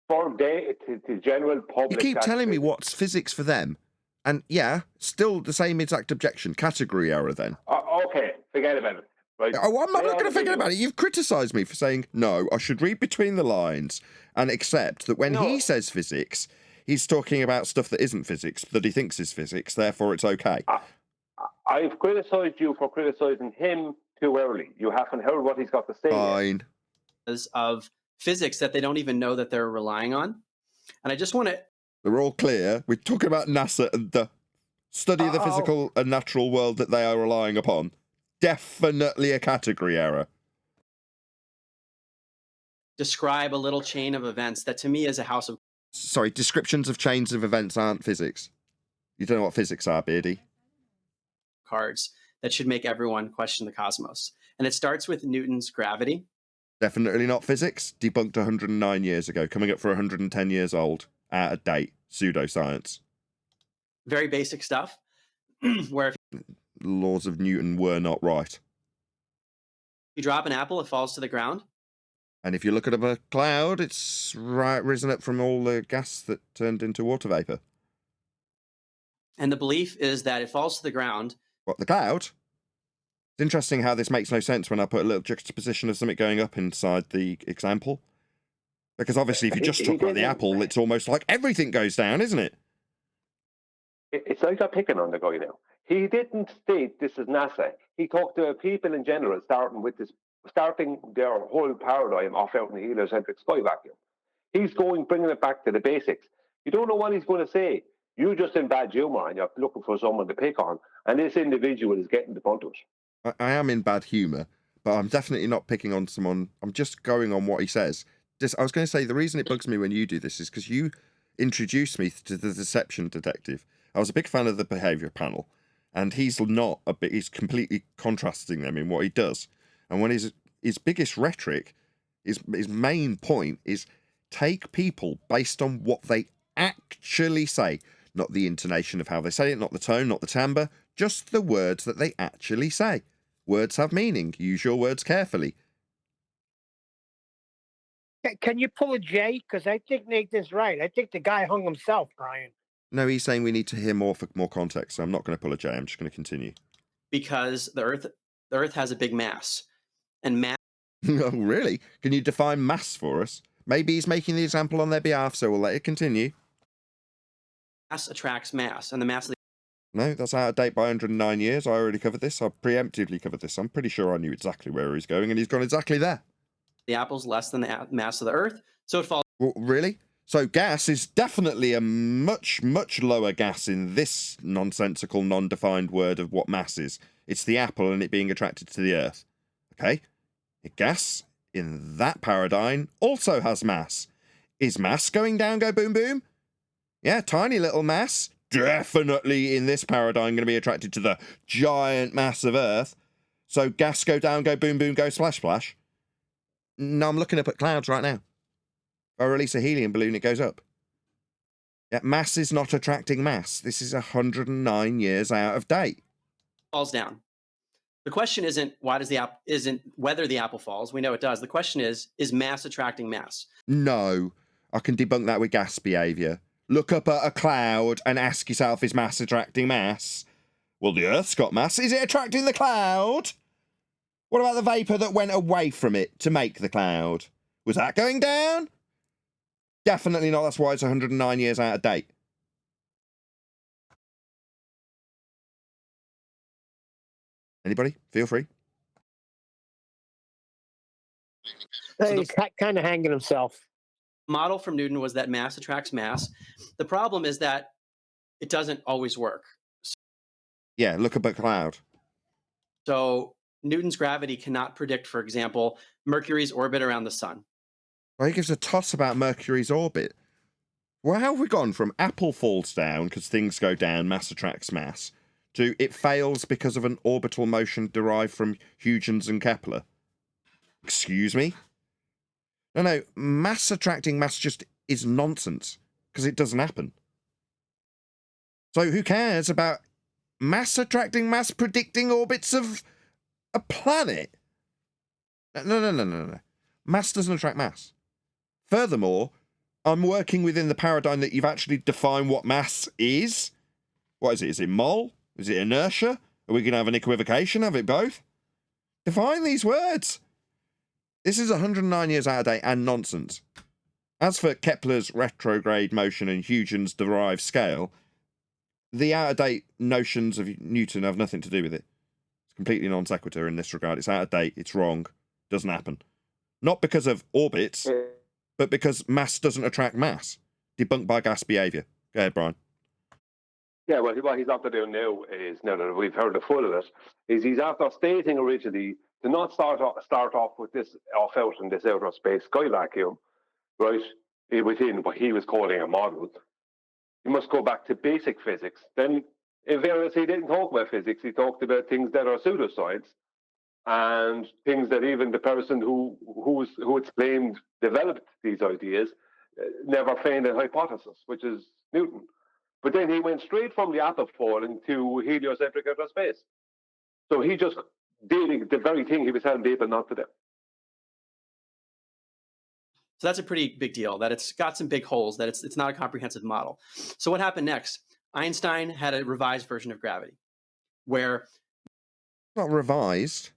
for the general public. You keep telling me what's physics for them. And yeah, still the same exact objection. Category error then. Okay, forget about it. Right. Oh, I'm not going to forget about it. You've criticised me for saying, no, I should read between the lines and accept that when he says physics, he's talking about stuff that isn't physics, that he thinks is physics, therefore it's okay. I've criticised you for criticising him too early. You haven't heard what he's got to say. Fine. Of physics that they don't even know that they're relying on. And I just want to... We're all clear. We're talking about NASA and the study of the physical and natural world that they are relying upon. Definitely a category error. Describe a little chain of events that to me is a house of... Sorry, descriptions of chains of events aren't physics. You don't know what physics are, Beardy. Cards that should make everyone question the cosmos. And it starts with Newton's gravity. Definitely not physics. Debunked 109 years ago. Coming up for 110 years old. Out of date. Pseudoscience. Very basic stuff. Where if laws of Newton were not right. you drop an apple, it falls to the ground. And if you look at a cloud, it's risen up from all the gas that turned into water vapor. And the belief is that it falls to the ground. What, the cloud? It's interesting how this makes no sense when I put a little juxtaposition of something going up inside the example. Because obviously if you just talk about the apple, it's almost like everything goes down, isn't it? It's like they're picking on the guy now. He didn't state this is NASA. He talked to people in general, starting their whole paradigm off out in the heliocentric sky vacuum. He's bringing it back to the basics. You don't know what he's going to say. You're just in bad humor and you're looking for someone to pick on. And this individual is getting the front of us. I am in bad humor, but I'm definitely not picking on someone. I'm just going on what he says. I was going to say the reason it bugs me when you do this is because you introduced me to the deception detective. I was a big fan of the behavior panel. And he's not a bit, he's completely contrasting them in what he does. And when his biggest rhetoric, his main point is take people based on what they actually say, not the intonation of how they say it, not the tone, not the timbre, just the words that they actually say. Words have meaning. Use your words carefully. Can you pull a J? Because I think Nathan's right. I think the guy hung himself, Brian. No, he's saying we need to hear more for more context, so I'm not going to pull a J. I'm just going to continue. Because the Earth has a big mass. And mass... Oh, really? Can you define mass for us? Maybe he's making the example on their behalf, so we'll let it continue. Mass attracts mass, and the mass of the... No, that's out of date by 109 years. I already covered this. I preemptively covered this. I'm pretty sure I knew exactly where he's going, and he's gone exactly there. The apple's less than the mass of the Earth, so it falls... Well, really? So gas is definitely a much, much lower gas in this nonsensical, non-defined word of what mass is. It's the apple and it being attracted to the Earth. Okay? Gas, in that paradigm, also has mass. Is mass going down, go boom boom? Yeah, tiny little mass. Definitely in this paradigm going to be attracted to the giant mass of Earth. So gas go down, go boom boom, go splash splash. No, I'm looking up at clouds right now. If I release a helium balloon, it goes up. Yeah, mass is not attracting mass. This is 109 years out of date. Falls down. The question isn't whether the apple falls. We know it does. The question is mass attracting mass? No, I can debunk that with gas behavior. Look up at a cloud and ask yourself, is mass attracting mass? Well, the Earth's got mass. Is it attracting the cloud? What about the vapor that went away from it to make the cloud? Was that going down? Definitely not. That's why it's 109 years out of date. Anybody? Feel free. He's kind of hanging himself. Model from Newton was that mass attracts mass. The problem is that it doesn't always work. Yeah, look up at cloud. So Newton's gravity cannot predict, for example, Mercury's orbit around the sun. Well, he gives a toss about Mercury's orbit. Well, how have we gone from apple falls down because things go down, mass attracts mass, to it fails because of an orbital motion derived from Huygens and Kepler. Excuse me? No, mass attracting mass just is nonsense, because it doesn't happen. So who cares about mass attracting mass predicting orbits of a planet? No. Mass doesn't attract mass. Furthermore, I'm working within the paradigm that you've actually defined what mass is. What is it? Is it mole? Is it inertia? Are we going to have an equivocation? Have it both? Define these words. This is 109 years out of date and nonsense. As for Kepler's retrograde motion and Huygens' derived scale, the out-of-date notions of Newton have nothing to do with it. It's completely non sequitur in this regard. It's out of date. It's wrong. Doesn't happen. Not because of orbits, but because mass doesn't attract mass. Debunked by gas behaviour. Go ahead, Brian. Yeah, well, what he's after doing now is, now that we've heard the full of it, is he's after stating originally to not start off with this off-out in this outer space sky vacuum, right, within what he was calling a model. You must go back to basic physics. Then, in fairness, he didn't talk about physics. He talked about things that are pseudoscience and things that even the person who it's claimed developed these ideas never found a hypothesis, which is Newton. But then he went straight from the apple falling to heliocentric outer space. So he just did the very thing he was telling people not to do. So that's a pretty big deal, that it's got some big holes, that it's not a comprehensive model. So what happened next? Einstein had a revised version of gravity, where... Not revised.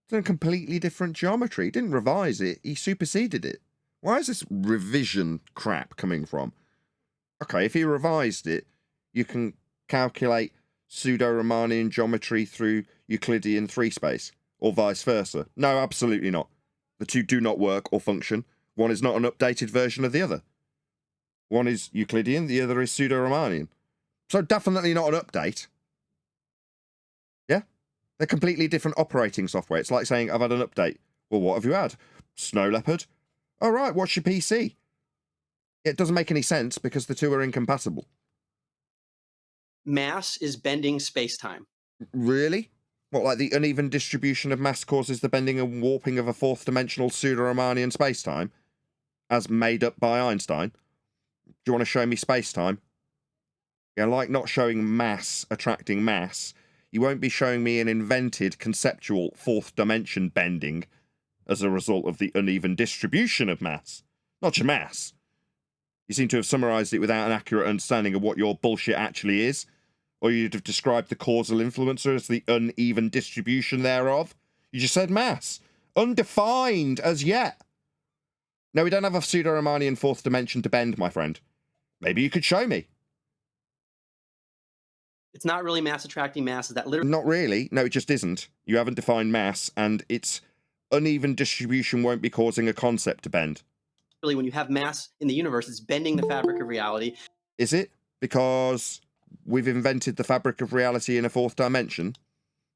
It's a completely different geometry. He didn't revise it, he superseded it. Why is this revision crap coming from? Okay, if he revised it, you can calculate pseudo-Riemannian geometry through Euclidean 3-space, or vice versa. No, absolutely not. The two do not work or function. One is not an updated version of the other. One is Euclidean, the other is pseudo-Riemannian. So definitely not an update. Yeah? They're completely different operating software. It's like saying, I've had an update. Well, what have you had? Snow Leopard? All right, what's your PC? It doesn't make any sense because the two are incompatible. Mass is bending space-time. Really? What, like the uneven distribution of mass causes the bending and warping of a fourth-dimensional pseudo-Riemannian space-time? As made up by Einstein? Do you want to show me space-time? Yeah, like not showing mass attracting mass, you won't be showing me an invented conceptual fourth-dimension bending as a result of the uneven distribution of mass. Not your mass. You seem to have summarised it without an accurate understanding of what your bullshit actually is. Or you'd have described the causal influencer as the uneven distribution thereof. You just said mass. Undefined as yet. No, we don't have a pseudo-Riemannian fourth dimension to bend, my friend. Maybe you could show me. It's not really mass attracting mass. Is that literally? Not really. No, it just isn't. You haven't defined mass, and its uneven distribution won't be causing a concept to bend. Really, when you have mass in the universe, it's bending the fabric of reality. Is it? Because we've invented the fabric of reality in a fourth dimension?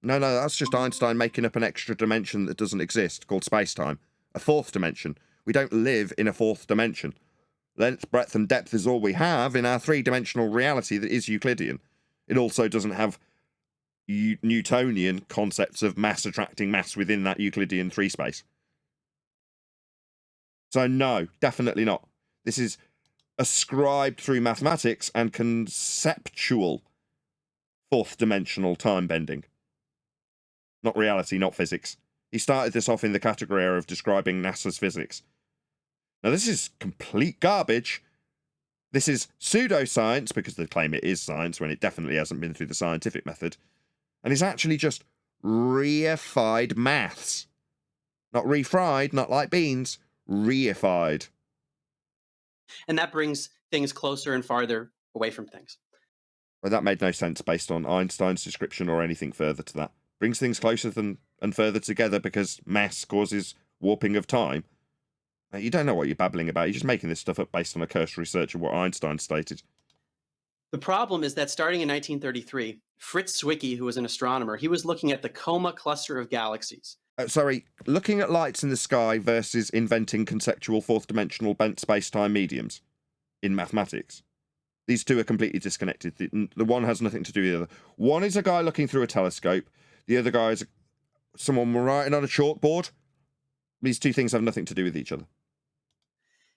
No, that's just Einstein making up an extra dimension that doesn't exist, called space-time. A fourth dimension. We don't live in a fourth dimension. Length, breadth, and depth is all we have in our three-dimensional reality that is Euclidean. It also doesn't have Newtonian concepts of mass attracting mass within that Euclidean 3-space. So no, definitely not. This is ascribed through mathematics and conceptual fourth-dimensional time bending. Not reality, not physics. He started this off in the category of describing NASA's physics. Now this is complete garbage. This is pseudoscience, because they claim it is science when it definitely hasn't been through the scientific method. And it's actually just reified maths. Not refried, not like beans. Reified. And that brings things closer and farther away from things. Well, that made no sense based on Einstein's description or anything further to that. Brings things closer and further together because mass causes warping of time. You don't know what you're babbling about. You're just making this stuff up based on a cursory search of what Einstein stated. The problem is that starting in 1933, Fritz Zwicky, who was an astronomer, he was looking at the Coma cluster of galaxies. Looking at lights in the sky versus inventing conceptual fourth-dimensional bent space-time mediums in mathematics. These two are completely disconnected. The one has nothing to do with the other. One is a guy looking through a telescope. The other guy is someone writing on a chalkboard. These two things have nothing to do with each other.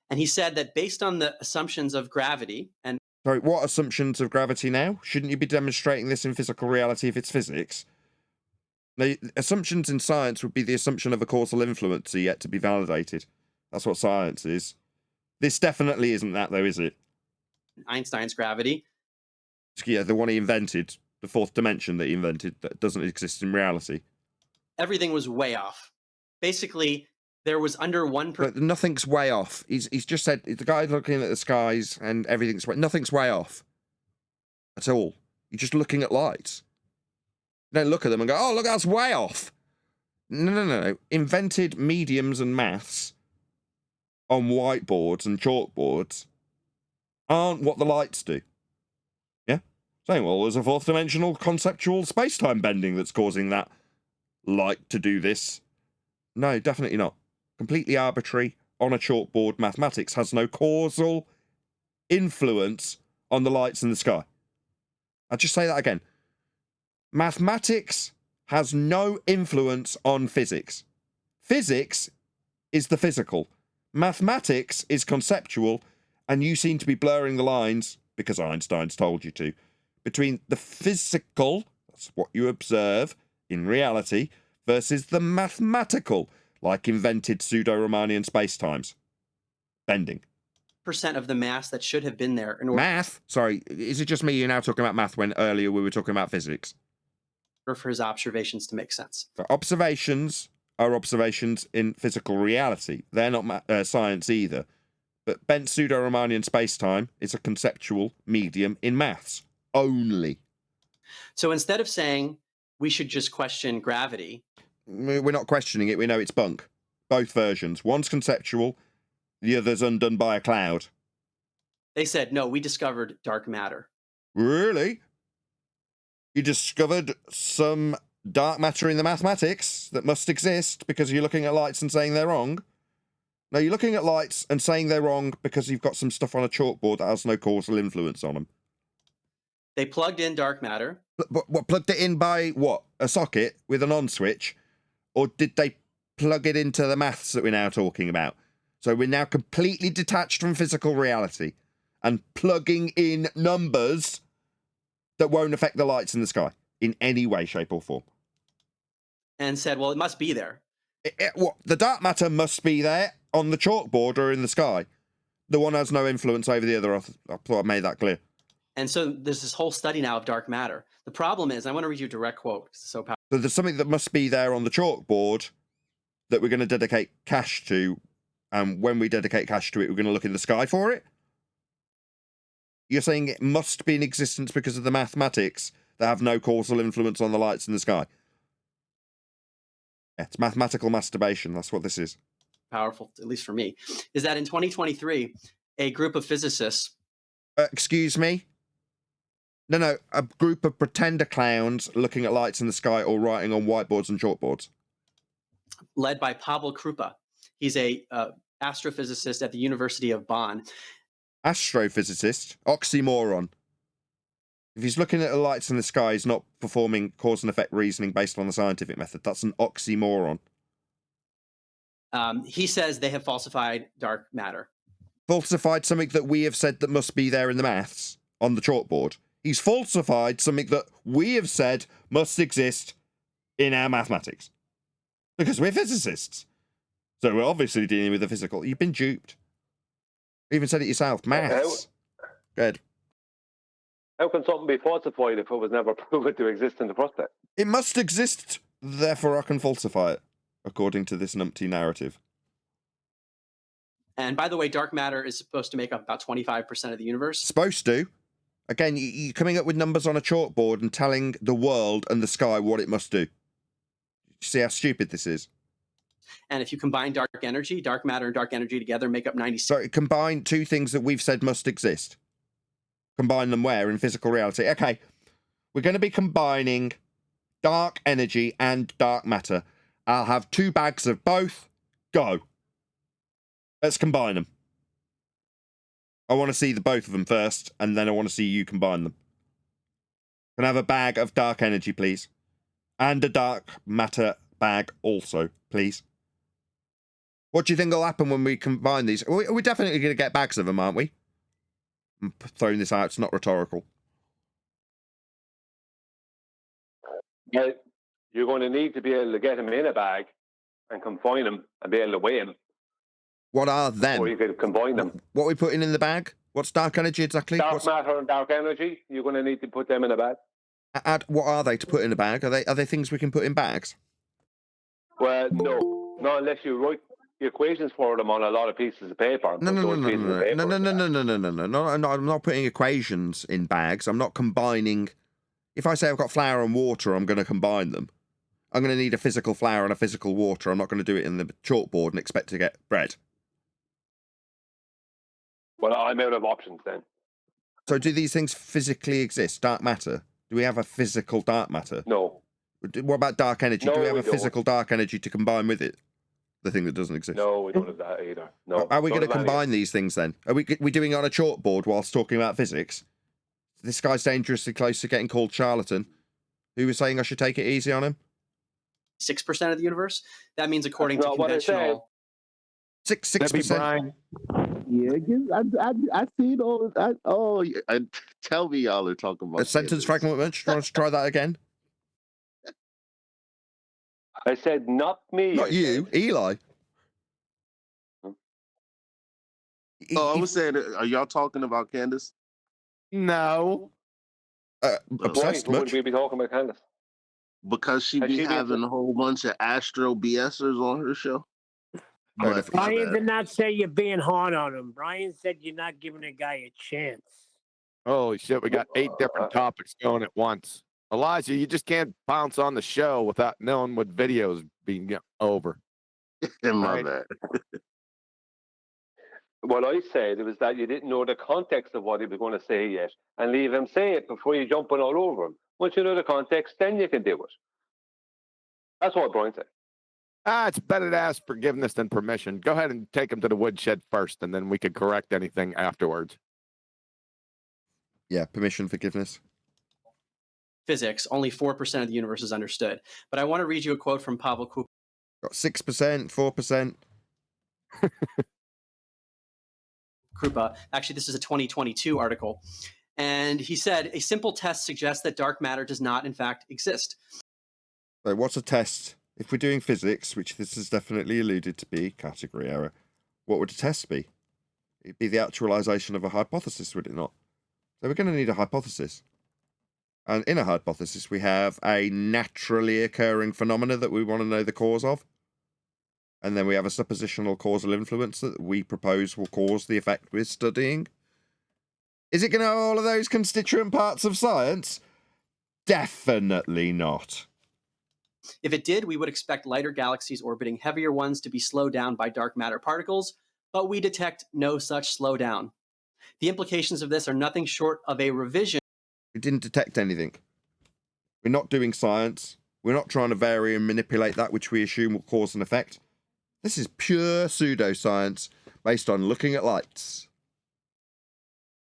And he said that based on the assumptions of gravity and Sorry, what assumptions of gravity now? Shouldn't you be demonstrating this in physical reality if it's physics? The assumptions in science would be the assumption of a causal influence yet to be validated. That's what science is. This definitely isn't that, though, is it? Einstein's gravity. Yeah, the one he invented, the fourth dimension that he invented that doesn't exist in reality. Everything was way off. Basically, there was under 1%. But nothing's way off. He's just said, the guy looking at the skies and everything's nothing's way off. At all. You're just looking at lights. You don't look at them and go, oh, look, that's way off. No. Invented mediums and maths on whiteboards and chalkboards aren't what the lights do. Yeah? Saying, well, there's a fourth dimensional conceptual space-time bending that's causing that light to do this. No, definitely not. Completely arbitrary, on a chalkboard. Mathematics has no causal influence on the lights in the sky. I'll just say that again. Mathematics has no influence on physics. Physics is the physical. Mathematics is conceptual, and you seem to be blurring the lines, because Einstein's told you to, between the physical, that's what you observe in reality, versus the mathematical, like invented pseudo-Riemannian spacetimes. Bending. Percent of the mass that should have been there in order Math? Sorry, is it just me you're now talking about math when earlier we were talking about physics? for his observations to make sense. So observations are observations in physical reality. They're not science either. But bent pseudo-Riemannian spacetime is a conceptual medium in maths only. So instead of saying we should just question gravity, we're not questioning it. We know it's bunk. Both versions. One's conceptual, the other's undone by a cloud. they said, no, we discovered dark matter. Really? You discovered some dark matter in the mathematics that must exist because you're looking at lights and saying they're wrong? No, you're looking at lights and saying they're wrong because you've got some stuff on a chalkboard that has no causal influence on them. They plugged in dark matter. But what, plugged it in by what? A socket with an on switch? Or did they plug it into the maths that we're now talking about? So we're now completely detached from physical reality and plugging in numbers that won't affect the lights in the sky in any way, shape, or form. And said, well, it must be there. What? The dark matter must be there on the chalkboard or in the sky. The one has no influence over the other. I thought I made that clear. And so there's this whole study now of dark matter. The problem is, I want to read you a direct quote. It's so powerful. So there's something that must be there on the chalkboard that we're going to dedicate cash to. And when we dedicate cash to it, we're going to look in the sky for it? You're saying it must be in existence because of the mathematics that have no causal influence on the lights in the sky? Yeah, it's mathematical masturbation. That's what this is. Powerful, at least for me, is that in 2023, a group of physicists... excuse me? No, a group of pretender clowns looking at lights in the sky or writing on whiteboards and chalkboards. Led by Pavel Krupa. He's a astrophysicist at the University of Bonn. Astrophysicist? Oxymoron. If he's looking at the lights in the sky, he's not performing cause and effect reasoning based on the scientific method. That's an oxymoron. He says they have falsified dark matter. Falsified something that we have said that must be there in the maths on the chalkboard. He's falsified something that we have said must exist in our mathematics. Because we're physicists. So we're obviously dealing with the physical. You've been duped. You even said it yourself. Maths. Good. How can something be falsified if it was never proven to exist in the first place? It must exist, therefore I can falsify it, according to this numpty narrative. And by the way, dark matter is supposed to make up about 25% of the universe. Supposed to. Again, you're coming up with numbers on a chalkboard and telling the world and the sky what it must do. You see how stupid this is? And if you combine dark matter and dark energy together make up 96%. So combine two things that we've said must exist. Combine them where? In physical reality. Okay, we're going to be combining dark energy and dark matter. I'll have 2 bags of both. Go. Let's combine them. I want to see the both of them first, and then I want to see you combine them. Can I have a bag of dark energy, please? And a dark matter bag also, please. What do you think will happen when we combine these? We're definitely going to get bags of them, aren't we? I'm throwing this out. It's not rhetorical. Yeah, you're going to need to be able to get them in a bag and confine them and be able to weigh them. What are them? Or you could combine them. What are we putting in the bag? What's dark energy exactly? Dark matter and dark energy, you're going to need to put them in a bag. What are they to put in a bag? Are they things we can put in bags? Well, no. Not unless you write the equations for them on a lot of pieces of paper. No. I'm not putting equations in bags. I'm not combining. If I say I've got flour and water, I'm going to combine them. I'm going to need a physical flour and a physical water. I'm not going to do it in the chalkboard and expect to get bread. Well, I'm out of options then. So do these things physically exist? Dark matter? Do we have a physical dark matter? No. What about dark energy? No, do we have we a physical dark energy to combine with it? The thing that doesn't exist? No, we don't have that either. No. Are we going to combine these things then? Are we doing it on a chalkboard whilst talking about physics? This guy's dangerously close to getting called charlatan. Who was saying I should take it easy on him? 6% of the universe? That means according to conventional... 6%. Yeah, I see those. Tell me y'all are talking about A sentence fragment. Do you want to try that again? I said not me. Not you, Eli. Oh, I was saying, are y'all talking about Candace? No. Obsessed Why much? would we be talking about Candace? Because she be having a whole bunch of Astro BSers on her show. But Brian did not say you're being hard on him. Brian said you're not giving a guy a chance. Holy shit, we got 8 different topics going at once. Elijah, you just can't bounce on the show without knowing what video's being over. My bad. What I said was that you didn't know the context of what he was going to say yet, and leave him say it before you jumping all over him. Once you know the context, then you can do it. That's what Brian said. It's better to ask forgiveness than permission. Go ahead and take him to the woodshed first, and then we can correct anything afterwards. Yeah, permission, forgiveness. Physics, only 4% of the universe is understood. But I want to read you a quote from Pavel Kup. Got 6%, 4%. Krupa. Actually, this is a 2022 article. And he said, a simple test suggests that dark matter does not, in fact, exist. So what's a test? If we're doing physics, which this is definitely alluded to be, category error, what would a test be? It'd be the actualization of a hypothesis, would it not? So we're going to need a hypothesis. And in a hypothesis, we have a naturally occurring phenomena that we want to know the cause of. And then we have a suppositional causal influence that we propose will cause the effect we're studying. Is it going to have all of those constituent parts of science? Definitely not. If it did, we would expect lighter galaxies orbiting heavier ones to be slowed down by dark matter particles, but we detect no such slowdown. The implications of this are nothing short of a revision. We didn't detect anything. We're not doing science. We're not trying to vary and manipulate that which we assume will cause an effect. This is pure pseudoscience based on looking at lights.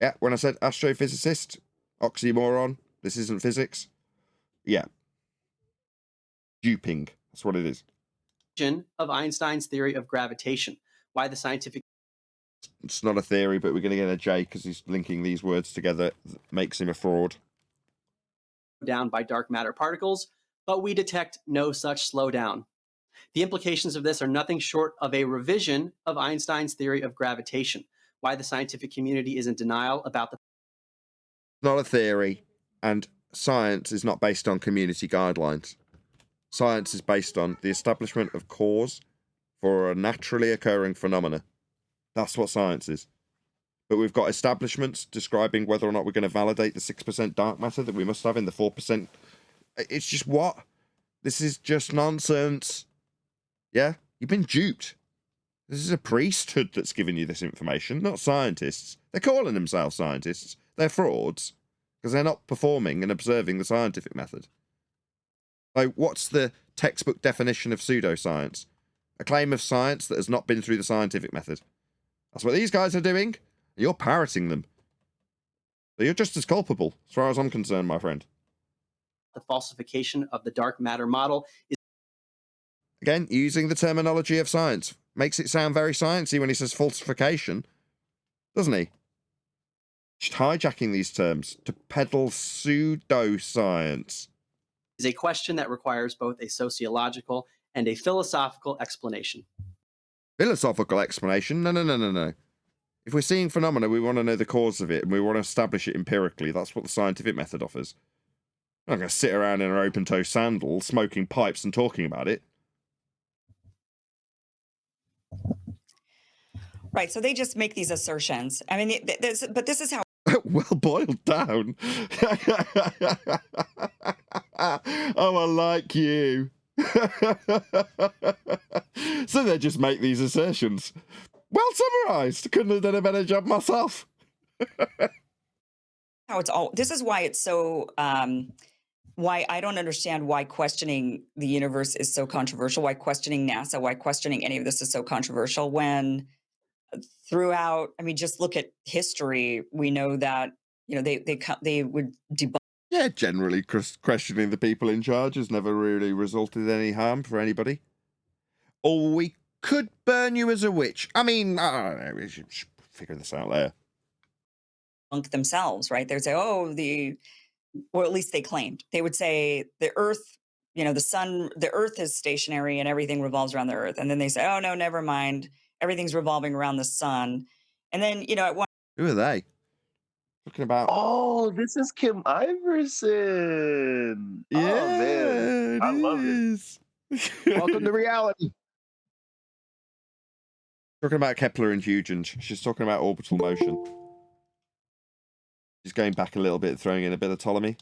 Yeah, when I said astrophysicist, oxymoron, this isn't physics. Yeah. Duping. That's what it is. Of Einstein's theory of gravitation. Why the scientific... It's not a theory, but we're going to get a J because he's linking these words together. That makes him a fraud. Down by dark matter particles, but we detect no such slowdown. The implications of this are nothing short of a revision of Einstein's theory of gravitation. Why the scientific community is in denial about the... Not a theory, and science is not based on community guidelines. Science is based on the establishment of cause for a naturally occurring phenomena. That's what science is. But we've got establishments describing whether or not we're going to validate the 6% dark matter that we must have in the 4%. It's just what? This is just nonsense. Yeah? You've been duped. This is a priesthood that's giving you this information, not scientists. They're calling themselves scientists. They're frauds because they're not performing and observing the scientific method. So what's the textbook definition of pseudoscience? A claim of science that has not been through the scientific method. That's what these guys are doing. You're parroting them. So you're just as culpable, as far as I'm concerned, my friend. The falsification of the dark matter model is Again, using the terminology of science. Makes it sound very sciencey when he says falsification, doesn't he? Just hijacking these terms to peddle pseudoscience. a question that requires both a sociological and a philosophical explanation. Philosophical explanation? No. If we're seeing phenomena, we want to know the cause of it, and we want to establish it empirically. That's what the scientific method offers. We're not going to sit around in our open-toe sandals, smoking pipes and talking about it. Right, so they just make these assertions. I mean, but this is how... Well boiled down. Oh, I like you. So they just make these assertions. Well summarized. Couldn't have done a better job myself. How it's all... This is why it's so... why I don't understand why questioning the universe is so controversial, why questioning NASA, why questioning any of this is so controversial when throughout, I mean, just look at history, we know that, you know, they would debunk. Yeah, generally questioning the people in charge has never really resulted in any harm for anybody. Or we could burn you as a witch. I mean, I don't know, we should figure this out later. Themselves, right? They'd say, oh, or at least they claimed. They would say the Earth, you know, the Earth is stationary and everything revolves around the Earth. And then they say, oh, no, never mind. Everything's revolving around the sun. And then, you know, at one... Who are they? Talking about... Oh, this is Kim Iversen. Yeah, oh, man. I love it. Welcome to reality. Talking about Kepler and Huygens. She's talking about orbital motion. She's going back a little bit, throwing in a bit of Ptolemy.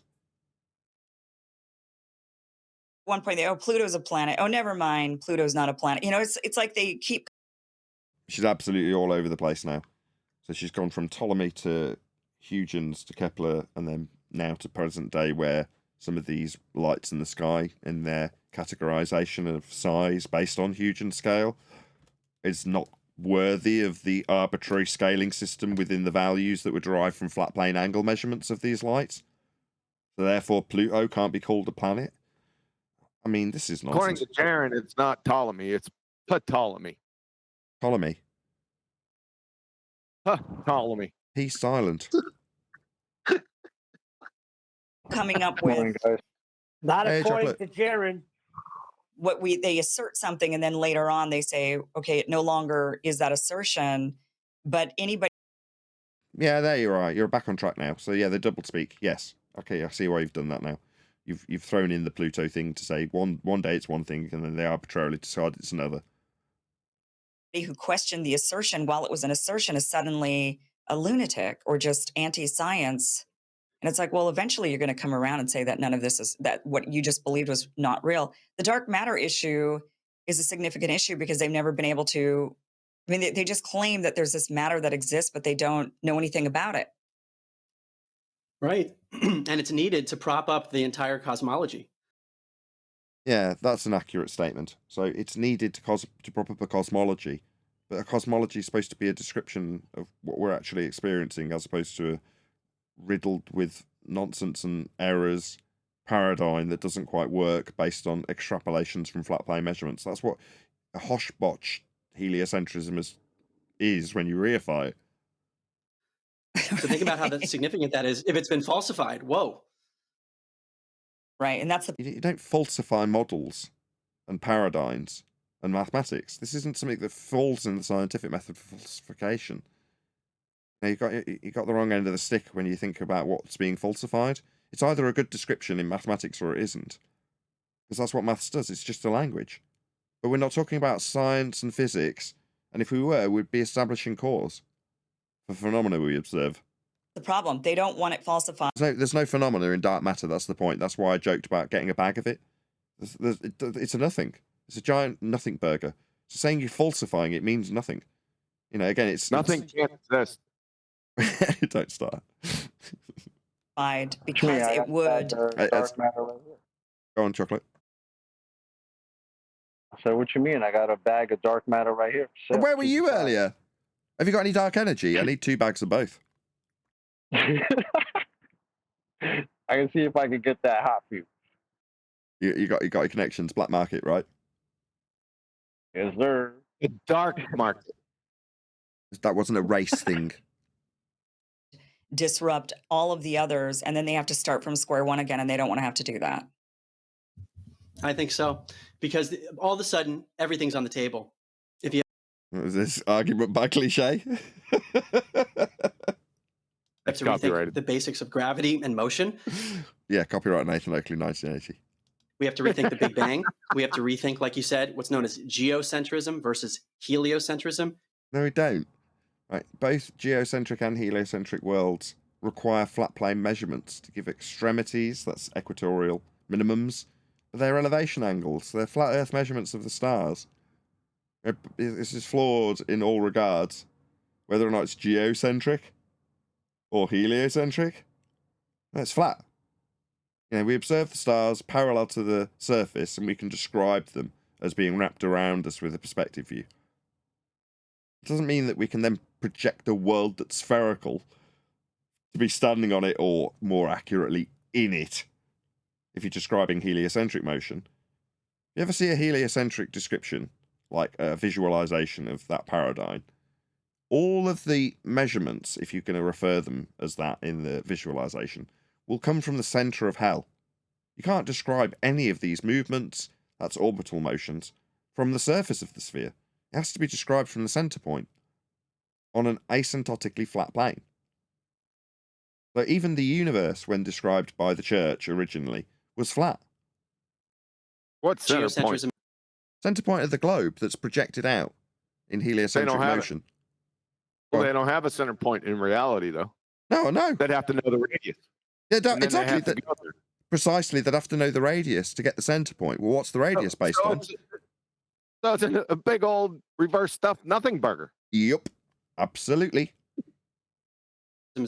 One point, oh, Pluto's a planet. Oh, never mind. Pluto's not a planet. You know, it's like they keep... She's absolutely all over the place now. So she's gone from Ptolemy to Huygens to Kepler, and then now to present day, where some of these lights in the sky in their categorization of size based on Huygens scale is not worthy of the arbitrary scaling system within the values that were derived from flat plane angle measurements of these lights. So therefore Pluto can't be called a planet. I mean, this is nonsense. According to Jaron, it's not Ptolemy, it's Ptolemy. Ptolemy. Ptolemy. He's silent. Coming up with... Not Hey, according Chocolate. to Jaron. They assert something, and then later on they say, okay, it no longer is that assertion, but anybody... Yeah, there you are. You're back on track now. So yeah, they double speak. Yes. Okay, I see why you've done that now. You've thrown in the Pluto thing to say one day it's one thing, and then they arbitrarily decide it's another. Who questioned the assertion while it was an assertion is suddenly a lunatic or just anti-science. And it's like, well, eventually you're going to come around and say that none of this is, that what you just believed was not real. The dark matter issue is a significant issue because they've never been able to, I mean, they just claim that there's this matter that exists, but they don't know anything about it. Right. And it's needed to prop up the entire cosmology. Yeah, that's an accurate statement. So it's needed to prop up a cosmology, but a cosmology is supposed to be a description of what we're actually experiencing, as opposed to a riddled with nonsense and errors paradigm that doesn't quite work based on extrapolations from flat plane measurements. That's what a hoshbotch heliocentrism is when you reify it. So think about how significant that is if it's been falsified. Whoa. Right, and that's You don't falsify models and paradigms and mathematics. This isn't something that falls in the scientific method for falsification. Now, you got the wrong end of the stick when you think about what's being falsified. It's either a good description in mathematics or it isn't. Because that's what maths does, it's just a language. But we're not talking about science and physics, and if we were, we'd be establishing cause for phenomena we observe. the problem. They don't want it falsified. There's no phenomena in dark matter, that's the point. That's why I joked about getting a bag of it. It's a nothing. It's a giant nothing burger. So saying you're falsifying it means nothing. You know, again, it's... Nothing can't exist. Don't start. Because it would... Dark matter right here. Go on, Chocolate. So what you mean? I got a bag of dark matter right here. Where were you earlier? Have you got any dark energy? I need 2 bags of both. I can see if I can get that hot for you. You got your connections, black market, right? Yes, sir. The dark market. That wasn't a race thing. Disrupt all of the others, and then they have to start from square one again, and they don't want to have to do that. I think so, because all of a sudden everything's on the table. If you Was this argument by cliche? have to rethink the basics of gravity and motion, Yeah, copyright Nathan Oakley, 1980. we have to rethink the Big Bang. We have to rethink, like you said, what's known as geocentrism versus heliocentrism. No, we don't. Right, both geocentric and heliocentric worlds require flat plane measurements to give extremities, that's equatorial minimums, of their elevation angles. They're flat Earth measurements of the stars. This is flawed in all regards, whether or not it's geocentric or heliocentric. No, it's flat. You know, we observe the stars parallel to the surface, and we can describe them as being wrapped around us with a perspective view. It doesn't mean that we can then project a world that's spherical to be standing on it, or more accurately, in it, if you're describing heliocentric motion. You ever see a heliocentric description, like a visualization of that paradigm? All of the measurements, if you're going to refer them as that in the visualization, will come from the center of hell. You can't describe any of these movements, that's orbital motions, from the surface of the sphere. It has to be described from the center point on an asymptotically flat plane. So even the universe, when described by the church originally, was flat. What's center point? Center point of the globe that's projected out in heliocentric motion. Well, they don't have a center point in reality, though. No, I know. They'd have to know the radius. Yeah, And then they exactly. have to go there. Precisely, they'd have to know the radius to get the center point. Well, what's the radius based on? So it's a big old reverse stuffed nothing burger. Yep, absolutely.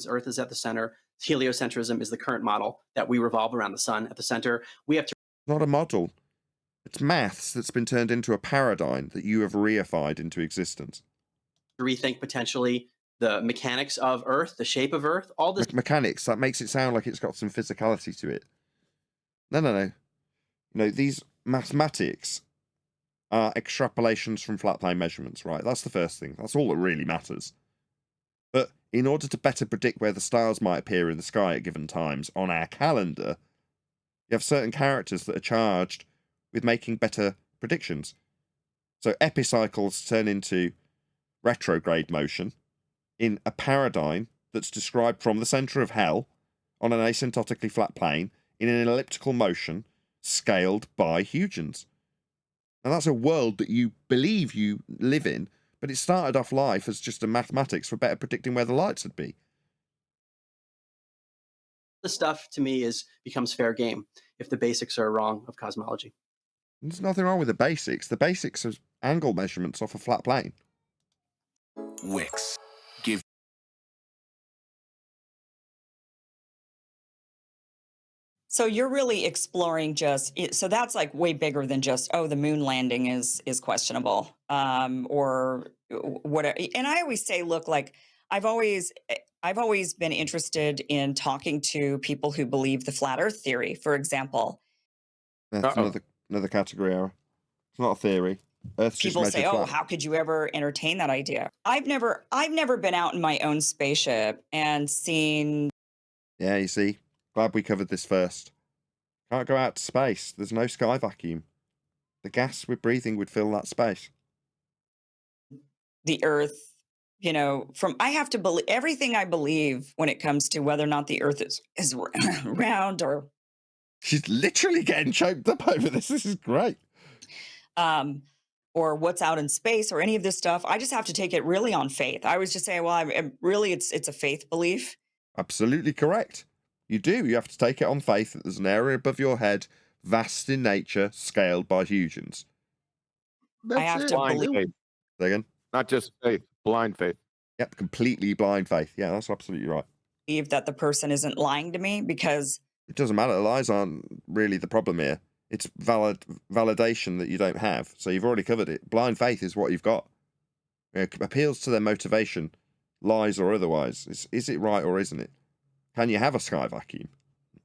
Earth is at the center. Heliocentrism is the current model that we revolve around the sun at the center. We have to Not a model. It's maths that's been turned into a paradigm that you have reified into existence. rethink potentially the mechanics of Earth, the shape of Earth, all this. Mechanics, that makes it sound like it's got some physicality to it. No. No, these mathematics are extrapolations from flat plane measurements, right? That's the first thing. That's all that really matters. But in order to better predict where the stars might appear in the sky at given times on our calendar, you have certain characters that are charged with making better predictions. So epicycles turn into retrograde motion in a paradigm that's described from the center of hell on an asymptotically flat plane in an elliptical motion scaled by Huygens. And that's a world that you believe you live in, but it started off life as just a mathematics for better predicting where the lights would be. The stuff to me becomes fair game if the basics are wrong of cosmology. There's nothing wrong with the basics. The basics are angle measurements off a flat plane. Wix. Give. So you're really exploring so that's like way bigger than just, oh, the moon landing is questionable, or whatever. And I always say, look, like I've always been interested in talking to people who believe the flat Earth theory, for example. That's another category error. It's not a theory. Earth's People just say, measured "Oh, flat. how could you ever entertain that idea?" I've never been out in my own spaceship and seen. Yeah, you see, glad we covered this first. Can't go out to space. There's no sky vacuum. The gas we're breathing would fill that space. The Earth, from I have to believe everything I believe when it comes to whether or not the Earth is round or. She's literally getting choked up over this. This is great. Or what's out in space or any of this stuff. I just have to take it really on faith. I was just saying, well, it's a faith belief. Absolutely correct. You do. You have to take it on faith that there's an area above your head, vast in nature, scaled by Huygens. I have to blind believe. faith. Say again? Not just faith, blind faith. Yep, completely blind faith. Yeah, that's absolutely right. Believe that the person isn't lying to me because it doesn't matter. Lies aren't really the problem here. It's validation that you don't have. So you've already covered it. Blind faith is what you've got. It appeals to their motivation, lies or otherwise. Is it right or isn't it? Can you have a sky vacuum?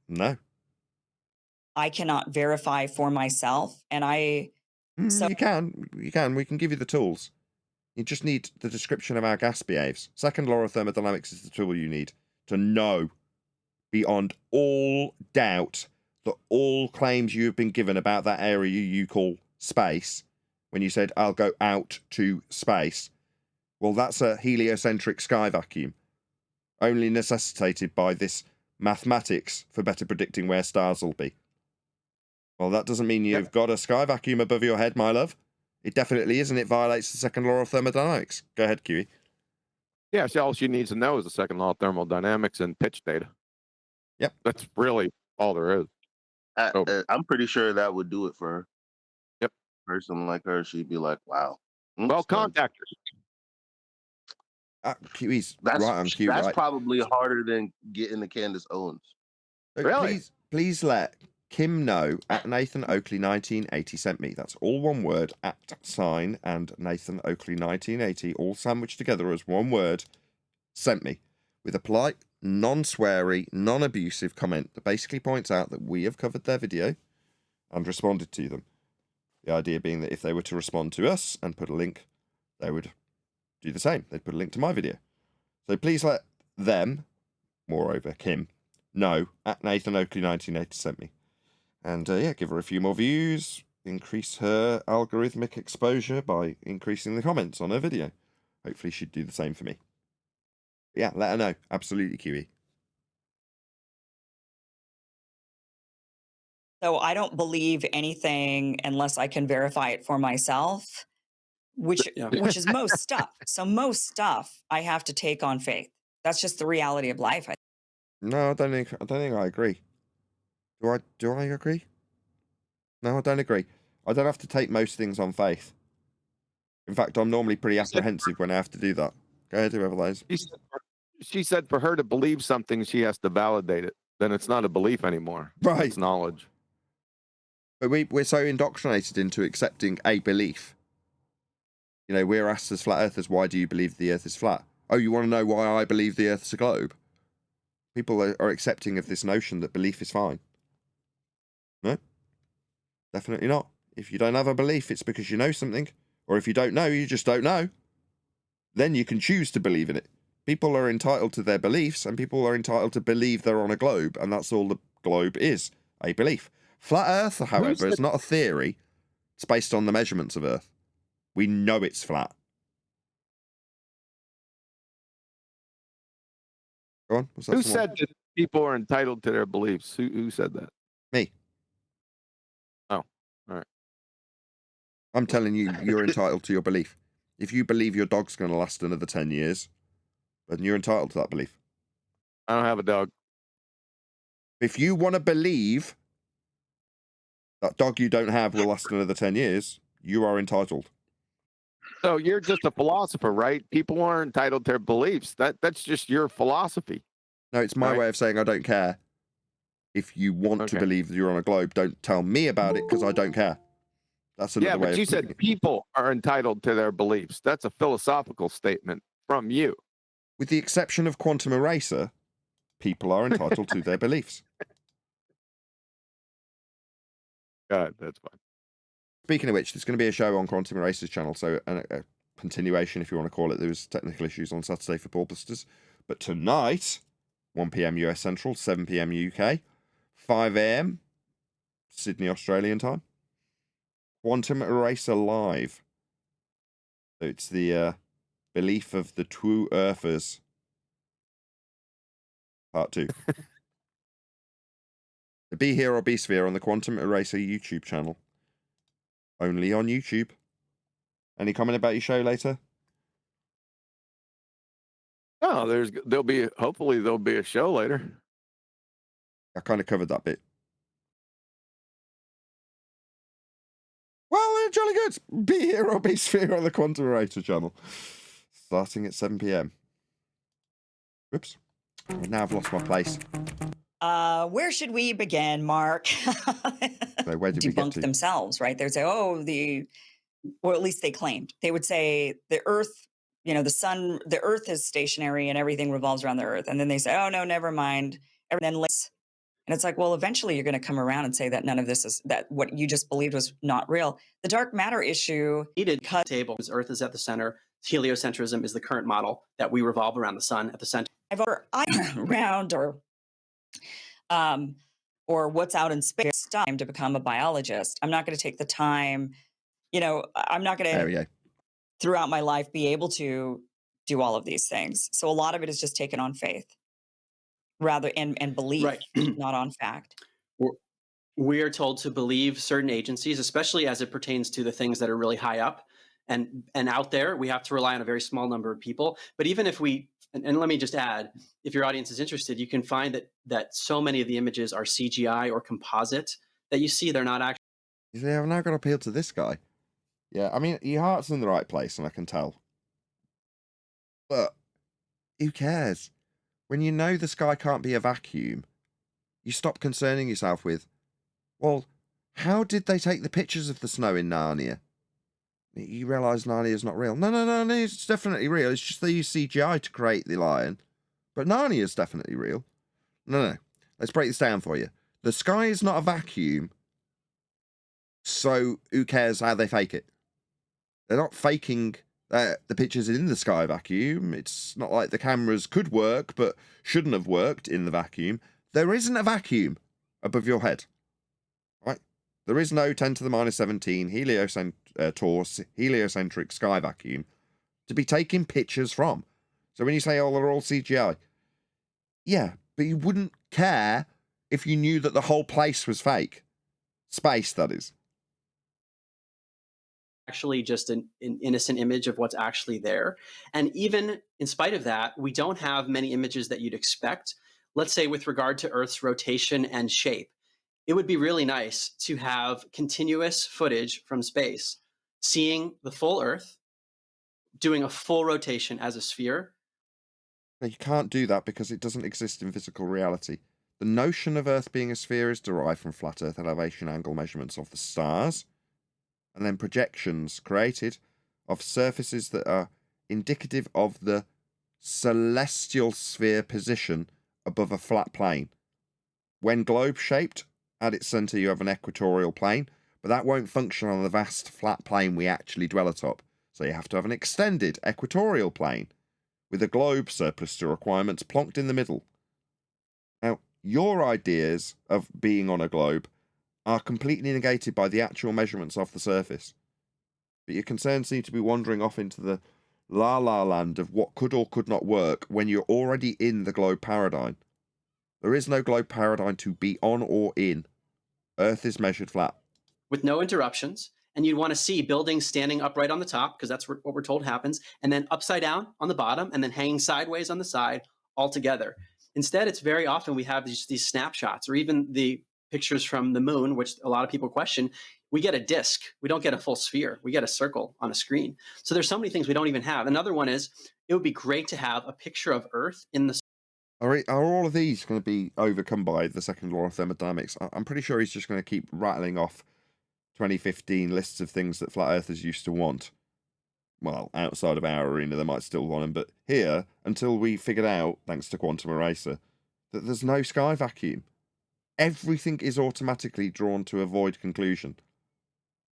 No. I cannot verify for myself, and You can. We can give you the tools. You just need the description of how gas behaves. Second law of thermodynamics is the tool you need to know beyond all doubt that all claims you have been given about that area you call space, when you said, I'll go out to space, well, that's a heliocentric sky vacuum, only necessitated by this mathematics for better predicting where stars will be. Well, that doesn't mean you've got a sky vacuum above your head, my love. It definitely is, and it violates the second law of thermodynamics. Go ahead, Kiwi. Yeah, so all she needs to know is the second law of thermodynamics and pitch data. Yep. That's really all there is. I'm pretty sure that would do it for her. Yep. Person like her, she'd be like, wow. Well, contact her. Kiwi's that's right on cue, That's right? probably harder than getting to Candace Owens. Really? Please let Kim know at Nathan Oakley 1980 sent me. That's all one word, at sign and Nathan Oakley 1980, all sandwiched together as one word, sent me with a polite, non-sweary, non-abusive comment that basically points out that we have covered their video and responded to them. The idea being that if they were to respond to us and put a link, they would do the same. They'd put a link to my video. So please let them, moreover Kim, know at Nathan Oakley 1980 sent me. And yeah, give her a few more views, increase her algorithmic exposure by increasing the comments on her video. Hopefully she'd do the same for me. But yeah, let her know. Absolutely, Kiwi. So I don't believe anything unless I can verify it for myself, which is most stuff. So most stuff I have to take on faith. That's just the reality of life. No, I don't think I agree. Do I agree? No, I don't agree. I don't have to take most things on faith. In fact, I'm normally pretty apprehensive when I have to do that. Go ahead, whoever that is. She said for her to believe something, she has to validate it. Then it's not a belief anymore. Right. It's knowledge. But we're so indoctrinated into accepting a belief. You know, we're asked as flat earthers, why do you believe the earth is flat? Oh, you want to know why I believe the earth's a globe? People are accepting of this notion that belief is fine. No? Definitely not. If you don't have a belief, it's because you know something. Or if you don't know, you just don't know. Then you can choose to believe in it. People are entitled to their beliefs, and people are entitled to believe they're on a globe, and that's all the globe is, a belief. Flat Earth, however, is not a theory. It's based on the measurements of Earth. We know it's flat. Go on. Who said that people are entitled to their beliefs? Who said that? Me. Oh, all right. I'm telling you, you're entitled to your belief. If you believe your dog's going to last another 10 years, then you're entitled to that belief. I don't have a dog. If you want to believe that dog you don't have will last another 10 years, you are entitled. So you're just a philosopher, right? People aren't entitled to their beliefs. That's just your philosophy. No, it's my way of saying I don't care. If you want to believe that you're on a globe, don't tell me about it because I don't care. That's another way of you said people are entitled to their beliefs. That's a philosophical statement from you. With the exception of Quantum Eraser, people are entitled to their beliefs. God, that's fine. Speaking of which, there's going to be a show on Quantum Eraser's channel, so a continuation, if you want to call it. There was technical issues on Saturday for Ballbusters. But tonight, 1 p.m. US Central, 7 p.m. UK, 5 a.m. Sydney, Australian time, Quantum Eraser Live. So it's the belief of the true Earthers, part 2. The Be Here or Be Sphere on the Quantum Eraser YouTube channel. Only on YouTube. Any comment about your show later? No, hopefully there'll be a show later. I kind of covered that bit. Well, jolly good. Be Here or Be Sphere on the Quantum Eraser channel. Starting at 7 p.m. Whoops. Now I've lost my place. Where should we begin, Mark? So where did we get Debunk to? themselves, right? They'd say, or at least they claimed. They would say the Earth the sun, the earth is stationary and everything revolves around the earth. And then they say, oh no, never mind. And then and it's like, well, eventually you're going to come around and say that none of this is, that what you just believed was not real. The dark matter issue needed table because Earth is at the center. Heliocentrism is the current model that we revolve around the sun at the center. Around or what's out in space time to become a biologist. I'm not going to take the time, I'm not going to throughout my life be able to do all of these things. So a lot of it is just taken on faith rather and belief, right. not on fact. We are told to believe certain agencies, especially as it pertains to the things that are really high up and out there. We have to rely on a very small number of people. But even if we, and let me just add, if your audience is interested, you can find that so many of the images are CGI or composite that you see. They're not actually. You see, I've now got to appeal to this guy. Yeah, I mean, your heart's in the right place, and I can tell. But who cares? When you know the sky can't be a vacuum, you stop concerning yourself with, well, how did they take the pictures of the snow in Narnia? You realise Narnia's not real. No, it's definitely real. It's just they use CGI to create the lion. But Narnia's definitely real. No. Let's break this down for you. The sky is not a vacuum, so who cares how they fake it? They're not faking the pictures in the sky vacuum. It's not like the cameras could work, but shouldn't have worked in the vacuum. There isn't a vacuum above your head. Right? There is no 10 to the minus 17 heliocentric sky vacuum to be taking pictures from. So when you say, oh, they're all CGI, yeah, but you wouldn't care if you knew that the whole place was fake. Space, that is. Actually just an innocent image of what's actually there. And even in spite of that, we don't have many images that you'd expect. Let's say with regard to Earth's rotation and shape, it would be really nice to have continuous footage from space, seeing the full Earth, doing a full rotation as a sphere. You can't do that because it doesn't exist in physical reality. The notion of Earth being a sphere is derived from flat Earth elevation angle measurements of the stars, and then projections created of surfaces that are indicative of the celestial sphere position above a flat plane. When globe-shaped, at its centre you have an equatorial plane, but that won't function on the vast flat plane we actually dwell atop. So you have to have an extended equatorial plane, with a globe surplus to requirements plonked in the middle. Now, your ideas of being on a globe are completely negated by the actual measurements of the surface. But your concerns seem to be wandering off into the la-la land of what could or could not work when you're already in the globe paradigm. There is no globe paradigm to be on or in. Earth is measured flat. With no interruptions, and you'd want to see buildings standing upright on the top, because that's what we're told happens, and then upside down on the bottom, and then hanging sideways on the side all together. Instead, it's very often we have these snapshots, or even the pictures from the moon, which a lot of people question. We get a disc. We don't get a full sphere. We get a circle on a screen. So there's so many things we don't even have. Another one is, it would be great to have a picture of Earth in the. Are all of these going to be overcome by the second law of thermodynamics? I'm pretty sure he's just going to keep rattling off 2015 lists of things that flat earthers used to want. Well, outside of our arena, they might still want them, but here, until we figured out, thanks to Quantum Eraser, that there's no sky vacuum. Everything is automatically drawn to a void conclusion.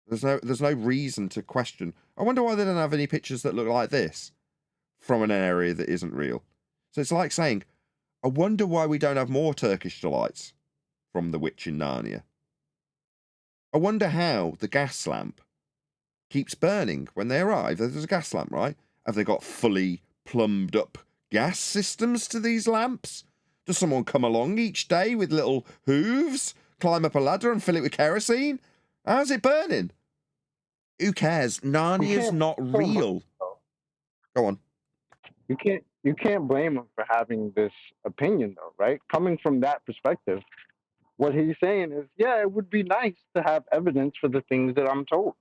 There's no reason to question. I wonder why they don't have any pictures that look like this from an area that isn't real. So it's like saying, I wonder why we don't have more Turkish delights from the witch in Narnia. I wonder how the gas lamp keeps burning when they arrive. There's a gas lamp, right? Have they got fully plumbed up gas systems to these lamps? Does someone come along each day with little hooves, climb up a ladder and fill it with kerosene? How's it burning? Who cares? Narnia's not real. Go on. You can't blame him for having this opinion though, right? Coming from that perspective, what he's saying is, yeah, it would be nice to have evidence for the things that I'm told.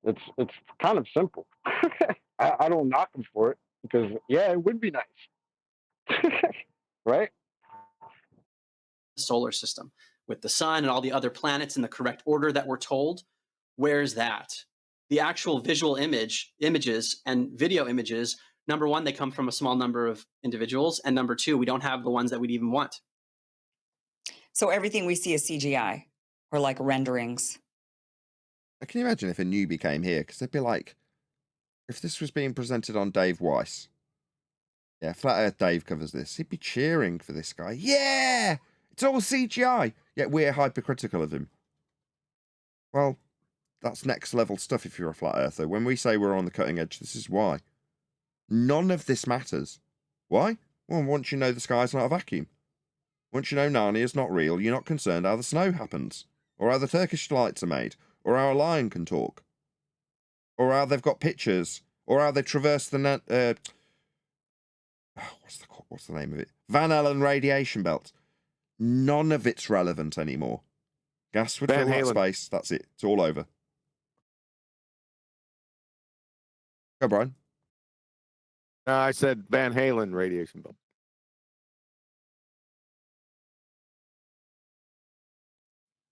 It's kind of simple. I don't knock him for it because yeah, it would be nice. Right? Solar system with the sun and all the other planets in the correct order that we're told. Where's that? the actual visual images and video images, number one, they come from a small number of individuals. And number two, we don't have the ones that we'd even want. So everything we see is CGI or like renderings. Can you imagine if a newbie came here? Because they'd be like, if this was being presented on Dave Weiss, yeah, Flat Earth Dave covers this, he'd be cheering for this guy. Yeah, it's all CGI. Yet we're hypercritical of him. Well, that's next level stuff if you're a flat earther. When we say we're on the cutting edge, this is why. None of this matters. Why? Well, once you know the sky's not a vacuum. Once you know Narnia's not real, you're not concerned how the snow happens, or how the Turkish lights are made, or how a lion can talk, or how they've got pictures, or how they traverse the what's the name of it? Van Allen radiation belt. None of it's relevant anymore. Gas would fill that space. That's it. It's all over. Go, Brian. I said Van Halen radiation belt.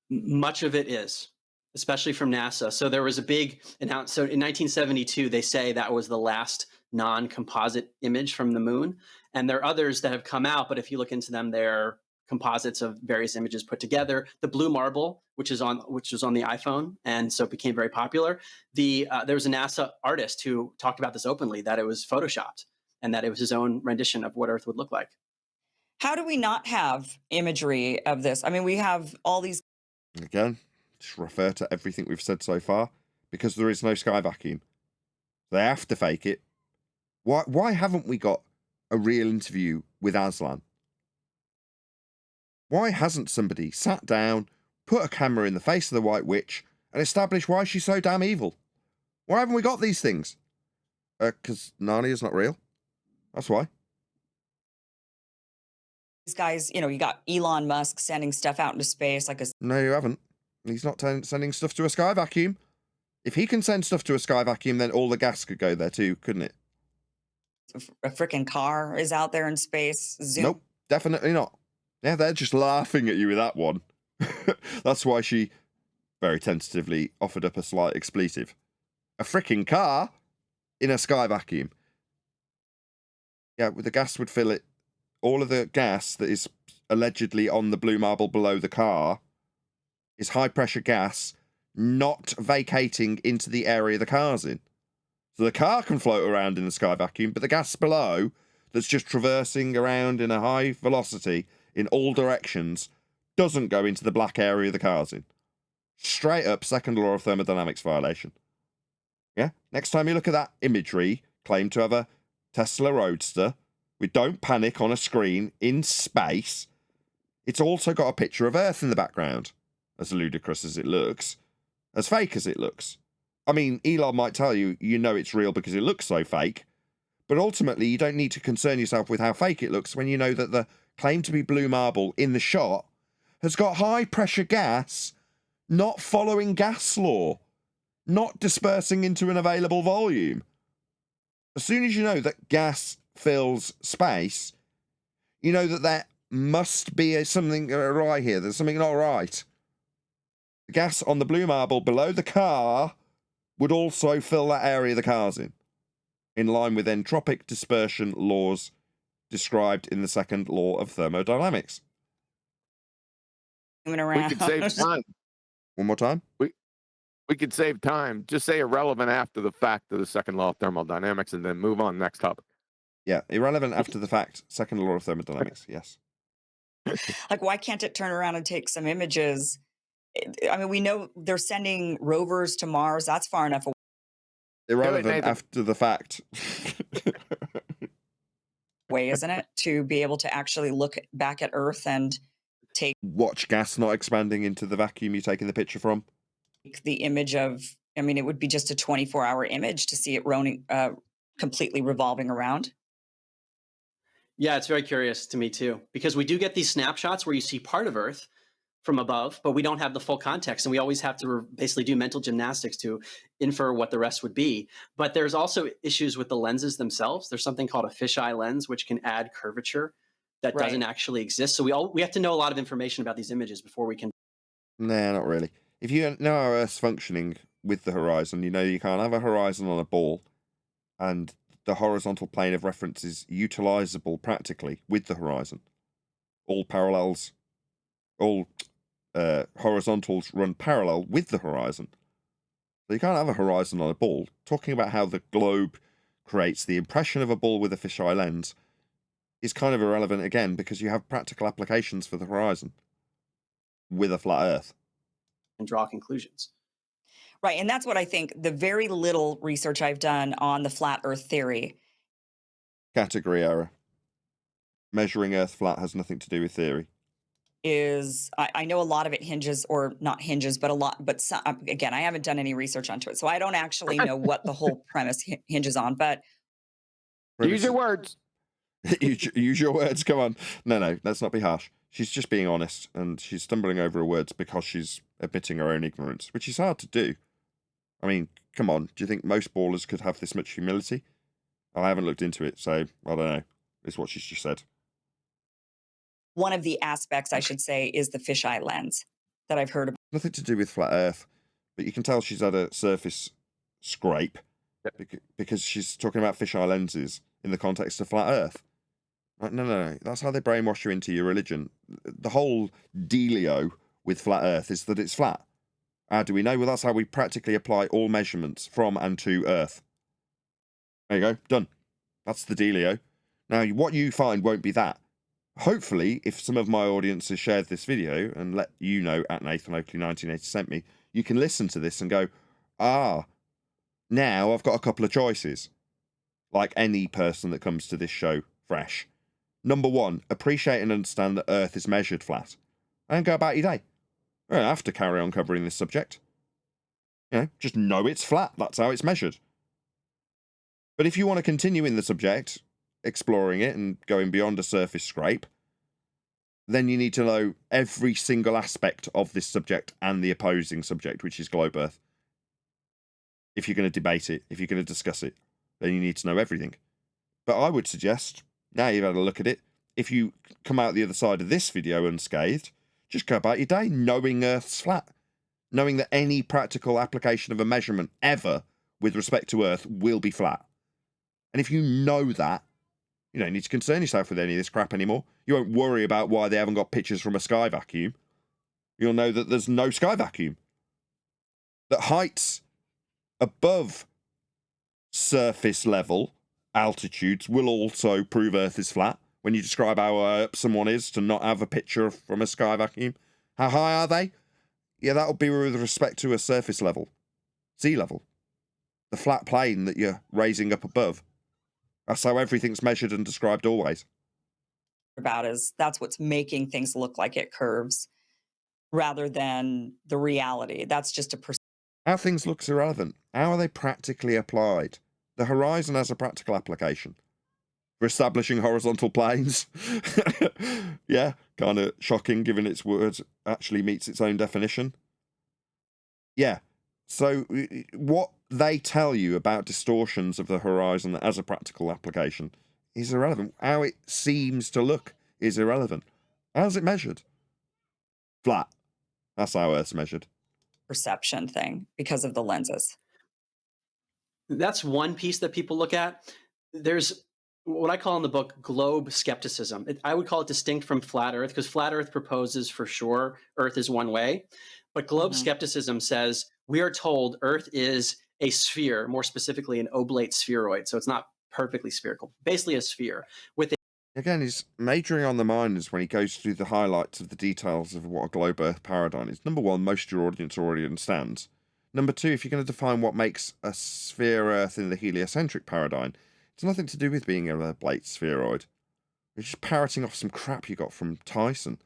Much of it is, especially from NASA. So there was a big announcement. So in 1972, they say that was the last non-composite image from the moon. And there are others that have come out, but if you look into them, they're composites of various images put together. The blue marble, which was on the iPhone, and so it became very popular. There was a NASA artist who talked about this openly, that it was photoshopped and that it was his own rendition of what Earth would look like. How do we not have imagery of this? I mean, we have all these. Again, just refer to everything we've said so far, because there is no sky vacuum. They have to fake it. Why haven't we got a real interview with Aslan? Why hasn't somebody sat down, put a camera in the face of the White Witch, and established why she's so damn evil? Why haven't we got these things? Because Narnia's not real. That's why. These guys, you got Elon Musk sending stuff out into space like a. No, you haven't. He's not sending stuff to a sky vacuum. If he can send stuff to a sky vacuum, then all the gas could go there too, couldn't it? A freaking car is out there in space. Zoom. Nope, definitely not. Yeah, they're just laughing at you with that one. That's why she very tentatively offered up a slight expletive. A freaking car in a sky vacuum. Yeah, the gas would fill it. All of the gas that is allegedly on the blue marble below the car is high pressure gas not vacating into the area the car's in. So the car can float around in the sky vacuum, but the gas below that's just traversing around in a high velocity in all directions doesn't go into the black area the car's in. Straight up second law of thermodynamics violation. Yeah? Next time you look at that imagery, claim to have a Tesla Roadster with "Don't Panic" on a screen in space, it's also got a picture of Earth in the background. As ludicrous as it looks, as fake as it looks. I mean, Elon might tell you, it's real because it looks so fake, but ultimately you don't need to concern yourself with how fake it looks when you know that the claim to be blue marble in the shot has got high pressure gas not following gas law, not dispersing into an available volume. As soon as you know that gas fills space, you know that there must be something right here. There's something not right. The gas on the blue marble below the car would also fill that area the car's in line with entropic dispersion laws described in the second law of thermodynamics. We could save time. One more time? We could save time. Just say irrelevant after the fact of the second law of thermodynamics and then move on next topic. Yeah, irrelevant after the fact, second law of thermodynamics, yes. Like, why can't it turn around and take some images? I mean, we know they're sending rovers to Mars. That's far enough away. Irrelevant after the fact. Way, isn't it? To be able to actually look back at Earth and watch gas not expanding into the vacuum you're taking the picture from. The image of, it would be just a 24-hour image to see it completely revolving around. Yeah, it's very curious to me too, because we do get these snapshots where you see part of Earth from above, but we don't have the full context, and we always have to basically do mental gymnastics to infer what the rest would be. But there's also issues with the lenses themselves. There's something called a fisheye lens, which can add curvature that doesn't actually exist. So we have to know a lot of information about these images before we can. Nah, not really. If you know how Earth's functioning with the horizon. You know, you can't have a horizon on a ball, and the horizontal plane of reference is utilizable practically with the horizon. All parallels, all horizontals run parallel with the horizon. So you can't have a horizon on a ball. Talking about how the globe creates the impression of a ball with a fisheye lens is kind of irrelevant again, because you have practical applications for the horizon with a flat Earth. And draw conclusions. Right. And that's what I think the very little research I've done on the flat Earth theory. Category error. Measuring Earth flat has nothing to do with theory. Is I know a lot of it hinges, or not hinges, but a lot, but some, again, I haven't done any research onto it, so I don't actually know what the whole premise hinges on. But use your words. Use your words. Come on. No, let's not be harsh. She's just being honest, and she's stumbling over her words because she's admitting her own ignorance, which is hard to do. I mean, come on. Do you think most ballers could have this much humility? I haven't looked into it, so I don't know. It's what she's just said. one of the aspects, I should say, is the fisheye lens that I've heard about. Nothing to do with flat Earth, but you can tell she's had a surface scrape because she's talking about fisheye lenses in the context of flat Earth. Like, no. That's how they brainwash you into your religion. The whole dealio with flat Earth is that it's flat. How do we know? Well, that's how we practically apply all measurements from and to Earth. There you go. Done. That's the dealio. Now, what you find won't be that. Hopefully, if some of my audience has shared this video and let you know at Nathan Oakley 1980 sent me, you can listen to this and go, now I've got a couple of choices. Like any person that comes to this show fresh. Number one, appreciate and understand that Earth is measured flat. And go about your day. You don't have to carry on covering this subject. Just know it's flat. That's how it's measured. But if you want to continue in the subject, exploring it and going beyond a surface scrape, then you need to know every single aspect of this subject and the opposing subject, which is globe Earth. If you're going to debate it, if you're going to discuss it, then you need to know everything. But I would suggest, now you've had a look at it, if you come out the other side of this video unscathed, just go about your day knowing Earth's flat. Knowing that any practical application of a measurement ever with respect to Earth will be flat. And if you know that, you don't need to concern yourself with any of this crap anymore. You won't worry about why they haven't got pictures from a sky vacuum. You'll know that there's no sky vacuum. That heights above surface level altitudes will also prove Earth is flat. When you describe how up someone is to not have a picture from a sky vacuum. How high are they? Yeah, that'll be with respect to a surface level. Sea level. The flat plane that you're raising up above. That's how everything's measured and described always. About is that's what's making things look like it curves rather than the reality. That's just a how things look's irrelevant. How are they practically applied? The horizon has a practical application for establishing horizontal planes. Yeah, kind of shocking given its words actually meets its own definition. Yeah, so what they tell you about distortions of the horizon as a practical application is irrelevant. How it seems to look is irrelevant. How's it measured? Flat. That's how Earth's measured. Perception thing because of the lenses. That's one piece that people look at. There's what I call in the book globe skepticism. I would call it distinct from flat Earth, because flat Earth proposes for sure Earth is one way. But globe skepticism says we are told Earth is a sphere, more specifically an oblate spheroid. So it's not perfectly spherical, basically a sphere. Again, he's majoring on the minors when he goes through the highlights of the details of what a globe Earth paradigm is. Number one, most of your audience already understands. Number two, if you're going to define what makes a sphere Earth in the heliocentric paradigm, it's nothing to do with being a oblate spheroid. You're just parroting off some crap you got from Tyson.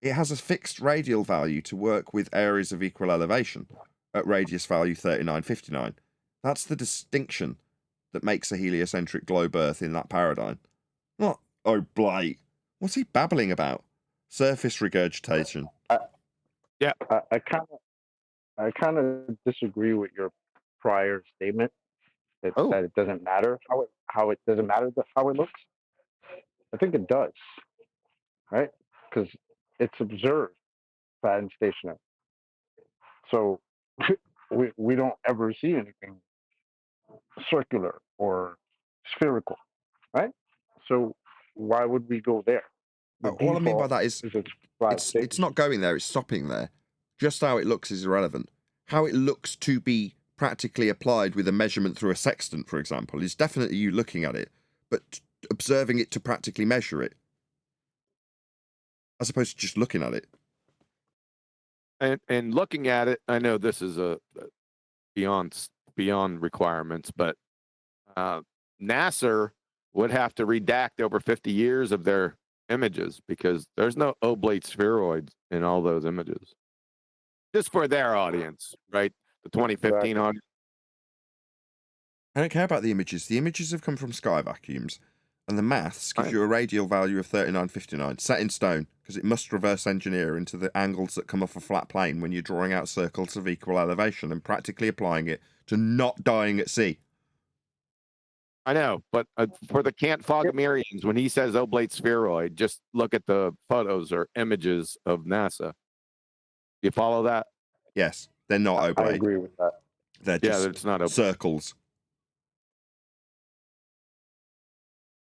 It has a fixed radial value to work with areas of equal elevation at radius value 3959. That's the distinction that makes a heliocentric globe Earth in that paradigm. Not oblate. What's he babbling about? Surface regurgitation. Yeah. I kind of disagree with your prior statement that it doesn't matter how it doesn't matter how it looks. I think it does, right? Because it's observed flat and stationary. So we don't ever see anything circular or spherical, right? So why would we go there? The All I mean by default that is a flat it's state. not going there, it's stopping there. Just how it looks is irrelevant. How it looks to be practically applied with a measurement through a sextant, for example, is definitely you looking at it, but observing it to practically measure it, as opposed to just looking at it. And looking at it, I know this is a beyond requirements, but NASA would have to redact over 50 years of their images because there's no oblate spheroids in all those images. Just for their audience, right? The 2015 audience. I don't care about the images. The images have come from sky vacuums, and the maths gives you a radial value of 3959, set in stone, because it must reverse engineer into the angles that come off a flat plane when you're drawing out circles of equal elevation and practically applying it to not dying at sea. I know, but for the Kant-Fogmerians, when he says oblate spheroid, just look at the photos or images of NASA. You follow that? Yes, they're not oblate. I agree with that. They're just it's not oblate. Circles.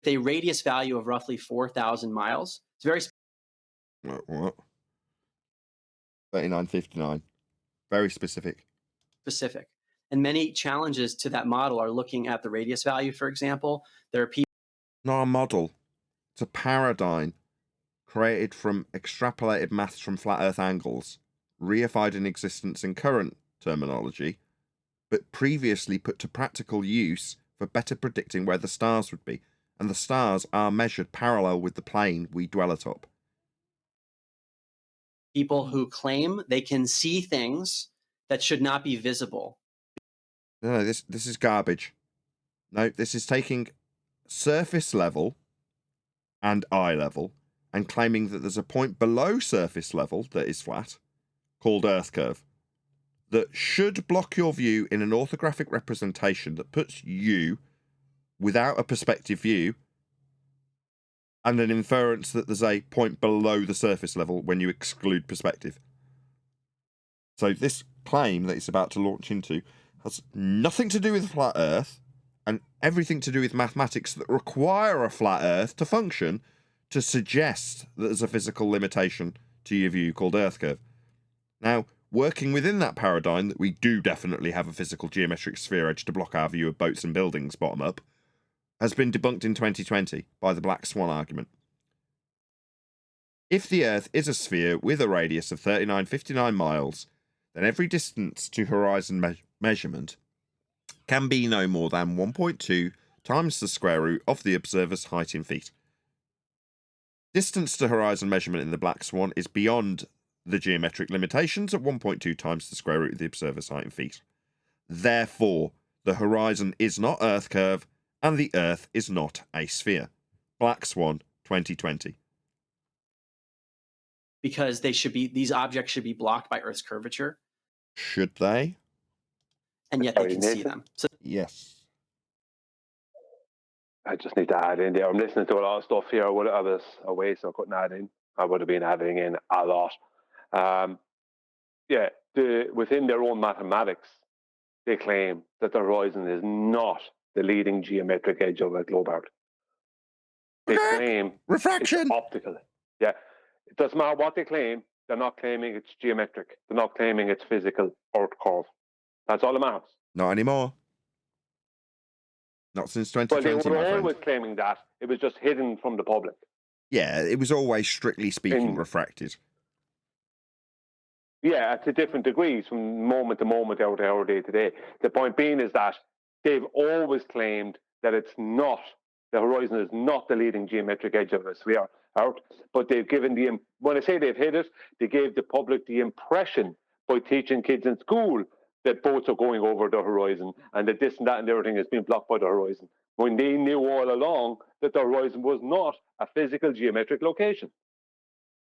A radius value of roughly 4,000 miles. It's very What? 3959. Very specific. specific. And many challenges to that model are looking at the radius value, for example. There are people. Not a model. It's a paradigm created from extrapolated maths from flat Earth angles, reified in existence in current terminology, but previously put to practical use for better predicting where the stars would be. And the stars are measured parallel with the plane we dwell atop. People who claim they can see things that should not be visible. No, this is garbage. No, this is taking surface level and eye level and claiming that there's a point below surface level that is flat, called Earth curve, that should block your view in an orthographic representation that puts you without a perspective view, and an inference that there's a point below the surface level when you exclude perspective. So this claim that it's about to launch into has nothing to do with flat Earth and everything to do with mathematics that require a flat Earth to function to suggest that there's a physical limitation to your view called Earth curve. Now, working within that paradigm that we do definitely have a physical geometric sphere edge to block our view of boats and buildings bottom up, has been debunked in 2020 by the Black Swan argument. If the Earth is a sphere with a radius of 3959 miles, then every distance to horizon measurement can be no more than 1.2 times the square root of the observer's height in feet. Distance to horizon measurement in the Black Swan is beyond the geometric limitations at 1.2 times the square root of the observer's height in feet. Therefore, the horizon is not Earth curve, and the Earth is not a sphere. Black Swan 2020. Because these objects should be blocked by Earth's curvature. Should they? And yet they can see them. So yes. I just need to add in there. I'm listening to a lot of stuff here. I was away, so I couldn't add in. I would have been adding in a lot. Within their own mathematics, they claim that the horizon is not the leading geometric edge of a globe out. They claim refraction. It's optical. Yeah. It doesn't matter what they claim, they're not claiming it's geometric. They're not claiming it's physical Earth curve. That's all that matters. Not anymore. Not since 2020, Well, they were my friend. always claiming that. It was just hidden from the public. Yeah, it was always, strictly speaking, refracted. Yeah, to different degrees, from moment to moment, hour to hour, day to day. The point being is that they've always claimed that it's not, the horizon is not the leading geometric edge of a sphere out, but they've given when I say they've hid it, they gave the public the impression by teaching kids in school that boats are going over the horizon and that this and that and everything is being blocked by the horizon, when they knew all along that the horizon was not a physical geometric location.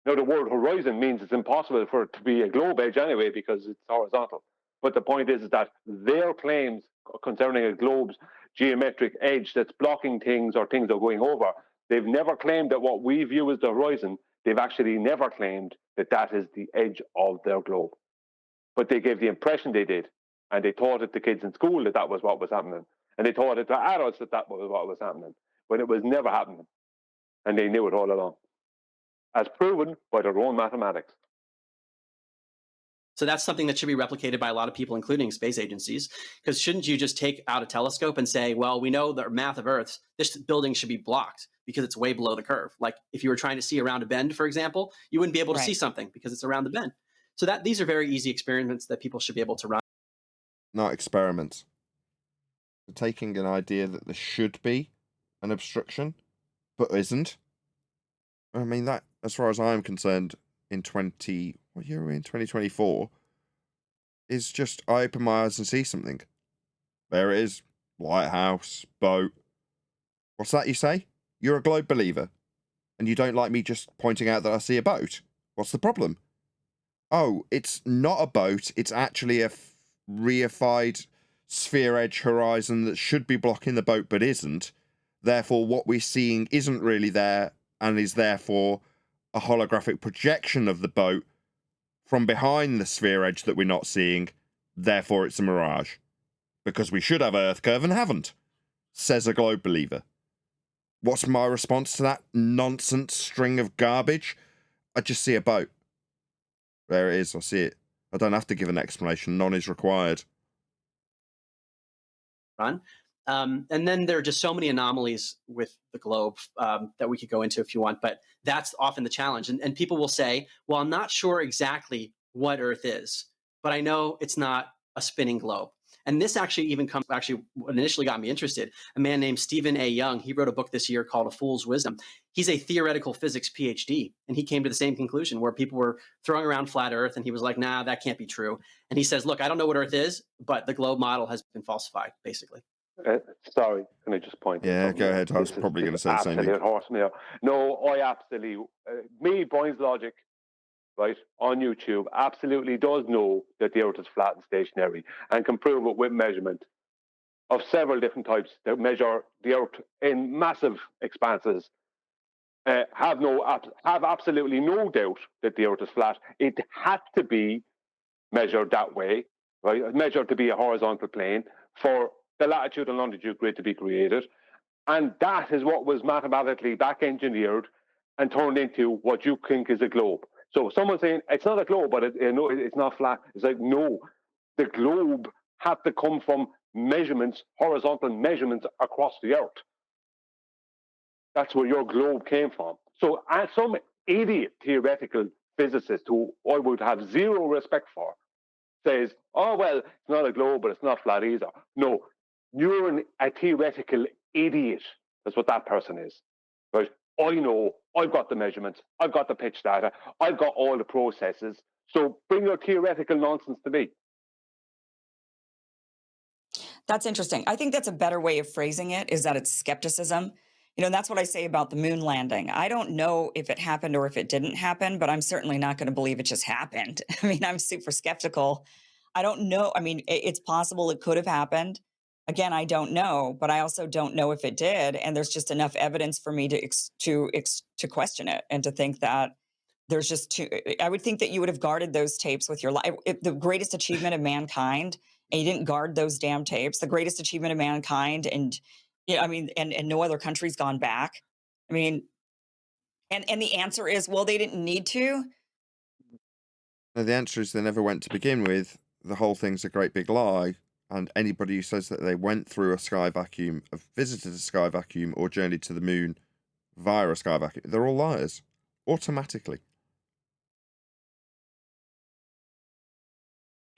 Now, the word horizon means it's impossible for it to be a globe edge anyway because it's horizontal. But the point is that their claims concerning a globe's geometric edge that's blocking things or things are going over, they've never claimed that what we view as the horizon, they've actually never claimed that that is the edge of their globe. But they gave the impression they did And they taught it to kids in school that was what was happening. And they taught it to adults that was what was happening. But it was never happening. And they knew it all along, as proven by their own mathematics. So that's something that should be replicated by a lot of people, including space agencies. Because shouldn't you just take out a telescope and say, well, we know the math of Earth, this building should be blocked because it's way below the curve. Like if you were trying to see around a bend, for example, you wouldn't be able to see something because it's around the bend. So that these are very easy experiments that people should be able to run. Not experiments. Taking an idea that there should be an obstruction, but isn't. I mean, that, as far as I'm concerned, what year are we in? 2024, is just I open my eyes and see something. There it is. Lighthouse, boat. What's that you say? You're a globe believer, and you don't like me just pointing out that I see a boat. What's the problem? Oh, it's not a boat. It's actually a reified sphere edge horizon that should be blocking the boat but isn't. Therefore, what we're seeing isn't really there and is therefore a holographic projection of the boat from behind the sphere edge that we're not seeing. Therefore, it's a mirage. Because we should have Earth curve and haven't, says a globe believer. What's my response to that nonsense string of garbage? I just see a boat. There it is. I see it. I don't have to give an explanation. None is required. Run. And then there are just so many anomalies with the globe that we could go into if you want, but that's often the challenge. And people will say, well, I'm not sure exactly what Earth is, but I know it's not a spinning globe. And this actually what initially got me interested. A man named Stephen A. Young, he wrote a book this year called A Fool's Wisdom. He's a theoretical physics PhD, and he came to the same conclusion where people were throwing around flat Earth, and he was like, nah, that can't be true. And he says, look, I don't know what Earth is, but the globe model has been falsified, basically. Sorry, can I just point? Yeah, go ahead. I was probably going to say the same thing. Absolute horsemeal. No, I absolutely, me, Brian's Logic, right, on YouTube, absolutely does know that the Earth is flat and stationary and can prove it with measurement of several different types that measure the Earth in massive expanses. Have absolutely no doubt that the Earth is flat. It had to be measured that way, right? Measured to be a horizontal plane for the latitude and longitude grid to be created. And that is what was mathematically back engineered and turned into what you think is a globe. So someone saying it's not a globe, but it's not flat. It's like, no, the globe had to come from measurements, horizontal measurements across the Earth. That's where your globe came from. So some idiot theoretical physicist who I would have zero respect for says, oh, well, it's not a globe, but it's not flat either. No, you're a theoretical idiot. That's what that person is. Right? I know, I've got the measurements, I've got the pitch data, I've got all the processes. So bring your theoretical nonsense to me. That's interesting. I think that's a better way of phrasing it, is that it's skepticism. You know, and that's what I say about the moon landing. I don't know if it happened or if it didn't happen, but I'm certainly not going to believe it just happened. I mean, I'm super skeptical. I don't know. I mean, it's possible it could have happened. Again, I don't know, but I also don't know if it did. And there's just enough evidence for me to question it and to think that there's just too. I would think that you would have guarded those tapes with your life. The greatest achievement of mankind, and you didn't guard those damn tapes. The greatest achievement of mankind, and yeah, I mean, and no other country's gone back. I mean, and the answer is, well, they didn't need to. No, the answer is they never went to begin with. The whole thing's a great big lie. And anybody who says that they went through a sky vacuum, have visited a sky vacuum, or journeyed to the moon via a sky vacuum, they're all liars. Automatically.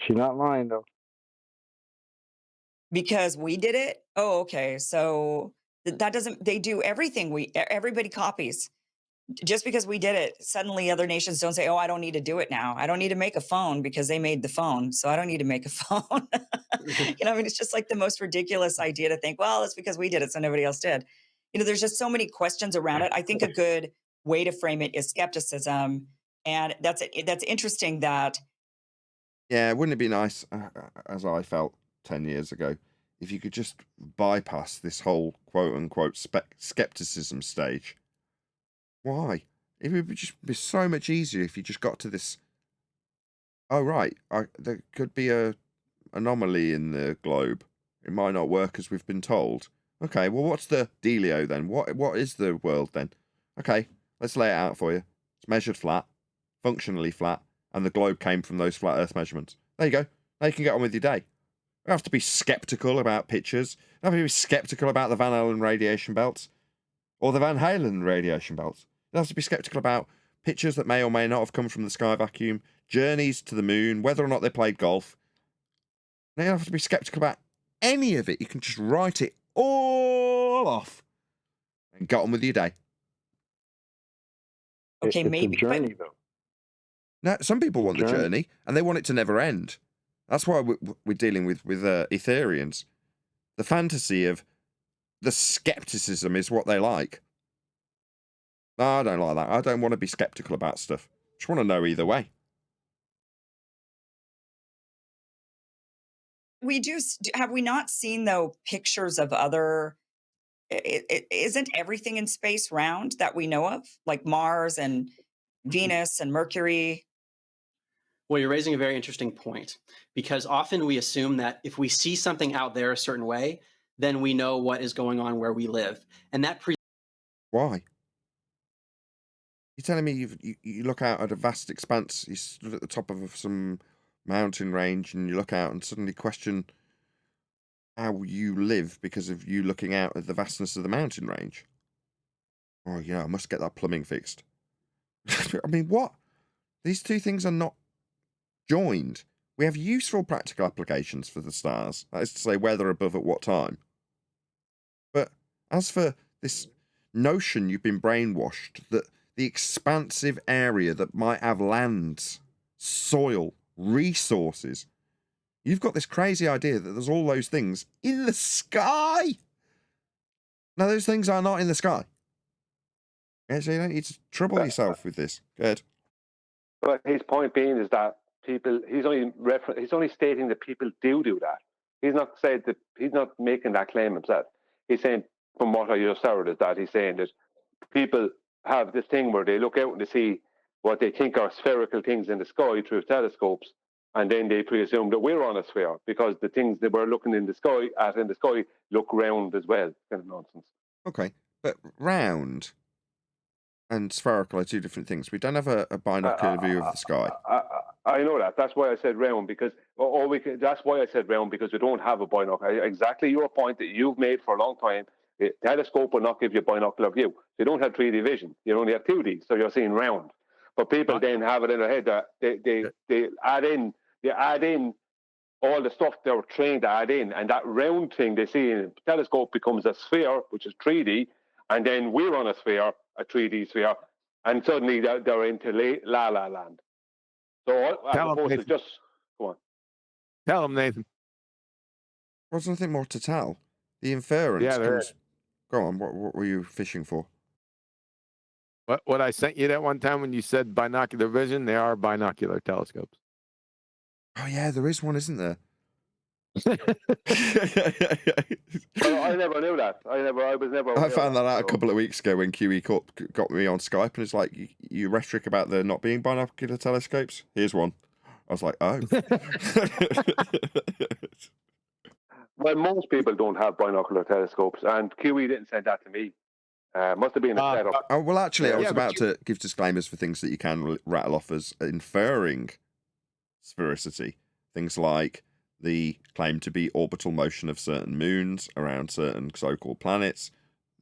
She's not lying, though. Because we did it? Oh, okay. So that doesn't, they do everything. Everybody copies. Just because we did it, suddenly other nations don't say, oh, I don't need to do it now. I don't need to make a phone because they made the phone. So I don't need to make a phone. I mean, it's just like the most ridiculous idea to think, well, it's because we did it, so nobody else did. There's just so many questions around it. I think a good way to frame it is skepticism. And that's interesting that. Yeah, wouldn't it be nice, as I felt 10 years ago, if you could just bypass this whole quote-unquote skepticism stage? Why? It would just be so much easier if you just got to this. Oh, right. There could be a anomaly in the globe. It might not work as we've been told. Okay, well, what's the dealio then? What is the world then? Okay, let's lay it out for you. It's measured flat, functionally flat, and the globe came from those flat Earth measurements. There you go. Now you can get on with your day. You don't have to be skeptical about pictures. You don't have to be skeptical about the Van Allen radiation belts or the Van Halen radiation belts. You don't have to be skeptical about pictures that may or may not have come from the sky vacuum, journeys to the moon, whether or not they played golf. You don't have to be skeptical about any of it. You can just write it all off and get on with your day. Okay, It's a maybe, but journey, though. Now, some people want the journey and they want it to never end. That's why we're dealing with Ethereans. The fantasy of the skepticism is what they like. No, I don't like that. I don't want to be skeptical about stuff. I just want to know either way. we do. Have we not seen, though, pictures of other? Isn't everything in space round that we know of, like Mars and Venus and Mercury? Well, you're raising a very interesting point, because often we assume that if we see something out there a certain way, then we know what is going on where we live. And that Why? You're telling me you look out at a vast expanse, you stood at the top of some mountain range and you look out and suddenly question how you live because of you looking out at the vastness of the mountain range. Oh, yeah, I must get that plumbing fixed. I mean, what? These two things are not joined. We have useful practical applications for the stars. That is to say, where they're above at what time. But as for this notion you've been brainwashed that the expansive area that might have lands, soil, resources, you've got this crazy idea that there's all those things in the sky. Now, those things are not in the sky. Yeah, so you don't need to trouble yourself with this. Good. But his point being is that people, he's only stating that people do that. He's not saying that, he's not making that claim himself. He's saying, from what I just heard, is that he's saying that people have this thing where they look out and they see what they think are spherical things in the sky through telescopes, and then they presume that we're on a sphere because the things that we're looking in the sky look round as well. Kind of nonsense. Okay, but round and spherical are two different things. We don't have a binocular view of the sky. I know that. That's why I said round, because that's why I said round, because we don't have a binocular. Exactly your point that you've made for a long time. The telescope will not give you binocular view. You don't have 3D vision. You only have 2D, so you're seeing round. But people then have it in their head that they add in all the stuff they're trained to add in, and that round thing they see in a telescope becomes a sphere, which is 3D, and then we're on a sphere, a 3D sphere, and suddenly they're into la la land. So as opposed to just go on. Tell them, Nathan. There's nothing more to tell. The inference comes. Go on. What were you fishing for? What I sent you that one time when you said binocular vision? They are binocular telescopes. Oh yeah, there is one, isn't there? Well, I never knew that. I found that out a couple of weeks ago when QE got me on Skype, and it's like, you rhetoric about there not being binocular telescopes. Here's one. I was like, oh. Well, most people don't have binocular telescopes, and QE didn't say that to me. Must have been a setup. Oh, well, actually, I was about to give disclaimers for things that you can rattle off as inferring sphericity. Things like the claim to be orbital motion of certain moons around certain so-called planets,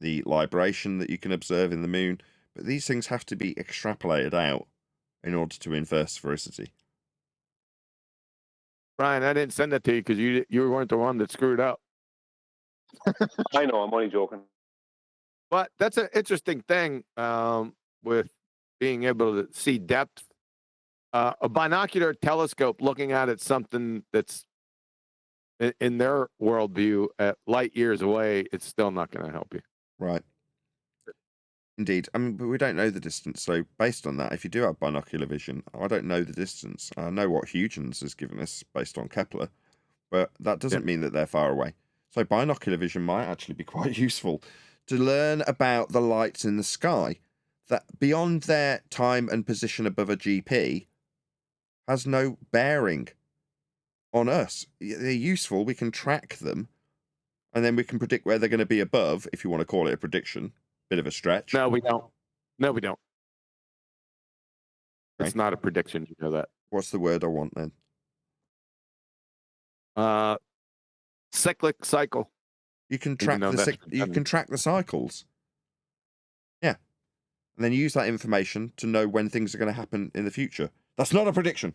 the libration that you can observe in the moon. But these things have to be extrapolated out in order to infer sphericity. Brian, I didn't send that to you because you weren't the one that screwed up. I know, I'm only joking. But that's an interesting thing with being able to see depth. A binocular telescope looking at something that's in their worldview at light years away, it's still not going to help you. Right. Indeed. I mean, but we don't know the distance. So based on that, if you do have binocular vision, I don't know the distance. I know what Huygens has given us based on Kepler, but that doesn't mean that they're far away. So binocular vision might actually be quite useful to learn about the lights in the sky that beyond their time and position above a GP has no bearing on us. They're useful. We can track them, and then we can predict where they're going to be above, if you want to call it a prediction. Bit of a stretch. No, we don't. No, we don't. Okay. It's not a prediction. You know that. What's the word I want then? Cyclic cycle. You can track you can track the cycles. Yeah. And then use that information to know when things are going to happen in the future. That's not a prediction.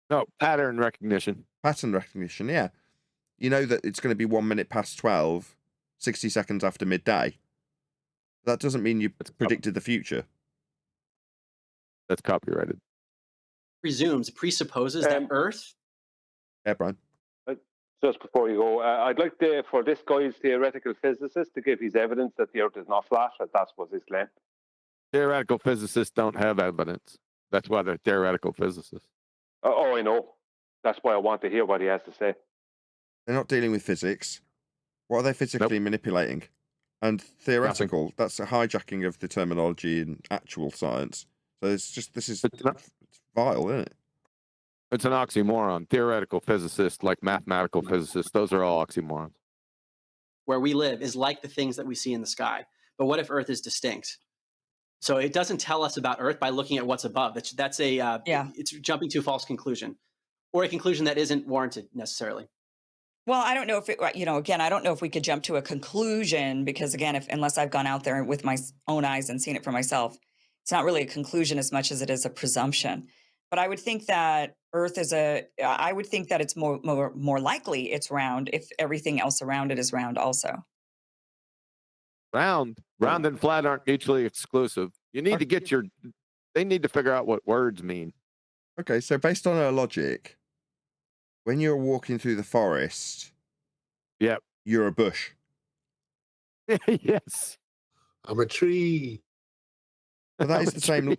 No, pattern recognition. Pattern recognition, yeah. You know that it's going to be 1 minute past 12, 60 seconds after midday. That doesn't mean you predicted the future. That's copyrighted. Presupposes that Earth. Yeah, Brian. Just before you go, I'd like for this guy's theoretical physicist to give his evidence that the Earth is not flat. That's what his claim. Theoretical physicists don't have evidence. That's why they're theoretical physicists. Oh, I know. That's why I want to hear what he has to say. They're not dealing with physics. What are they physically manipulating? And theoretical, nothing. That's a hijacking of the terminology in actual science. So it's vile, isn't it? It's an oxymoron. Theoretical physicists, like mathematical physicists, those are all oxymorons. Where we live is like the things that we see in the sky. But what if Earth is distinct? So it doesn't tell us about Earth by looking at what's above. It's jumping to a false conclusion, or a conclusion that isn't warranted necessarily. Well, I don't know if I don't know if we could jump to a conclusion because, again, unless I've gone out there with my own eyes and seen it for myself, it's not really a conclusion as much as it is a presumption. But I would think that Earth I would think that it's more likely it's round if everything else around it is round also. Round and flat aren't mutually exclusive. You need to they need to figure out what words mean. Okay, so based on our logic, when you're walking through the forest, yep, you're a bush. Yes. I'm a tree. But that is the same.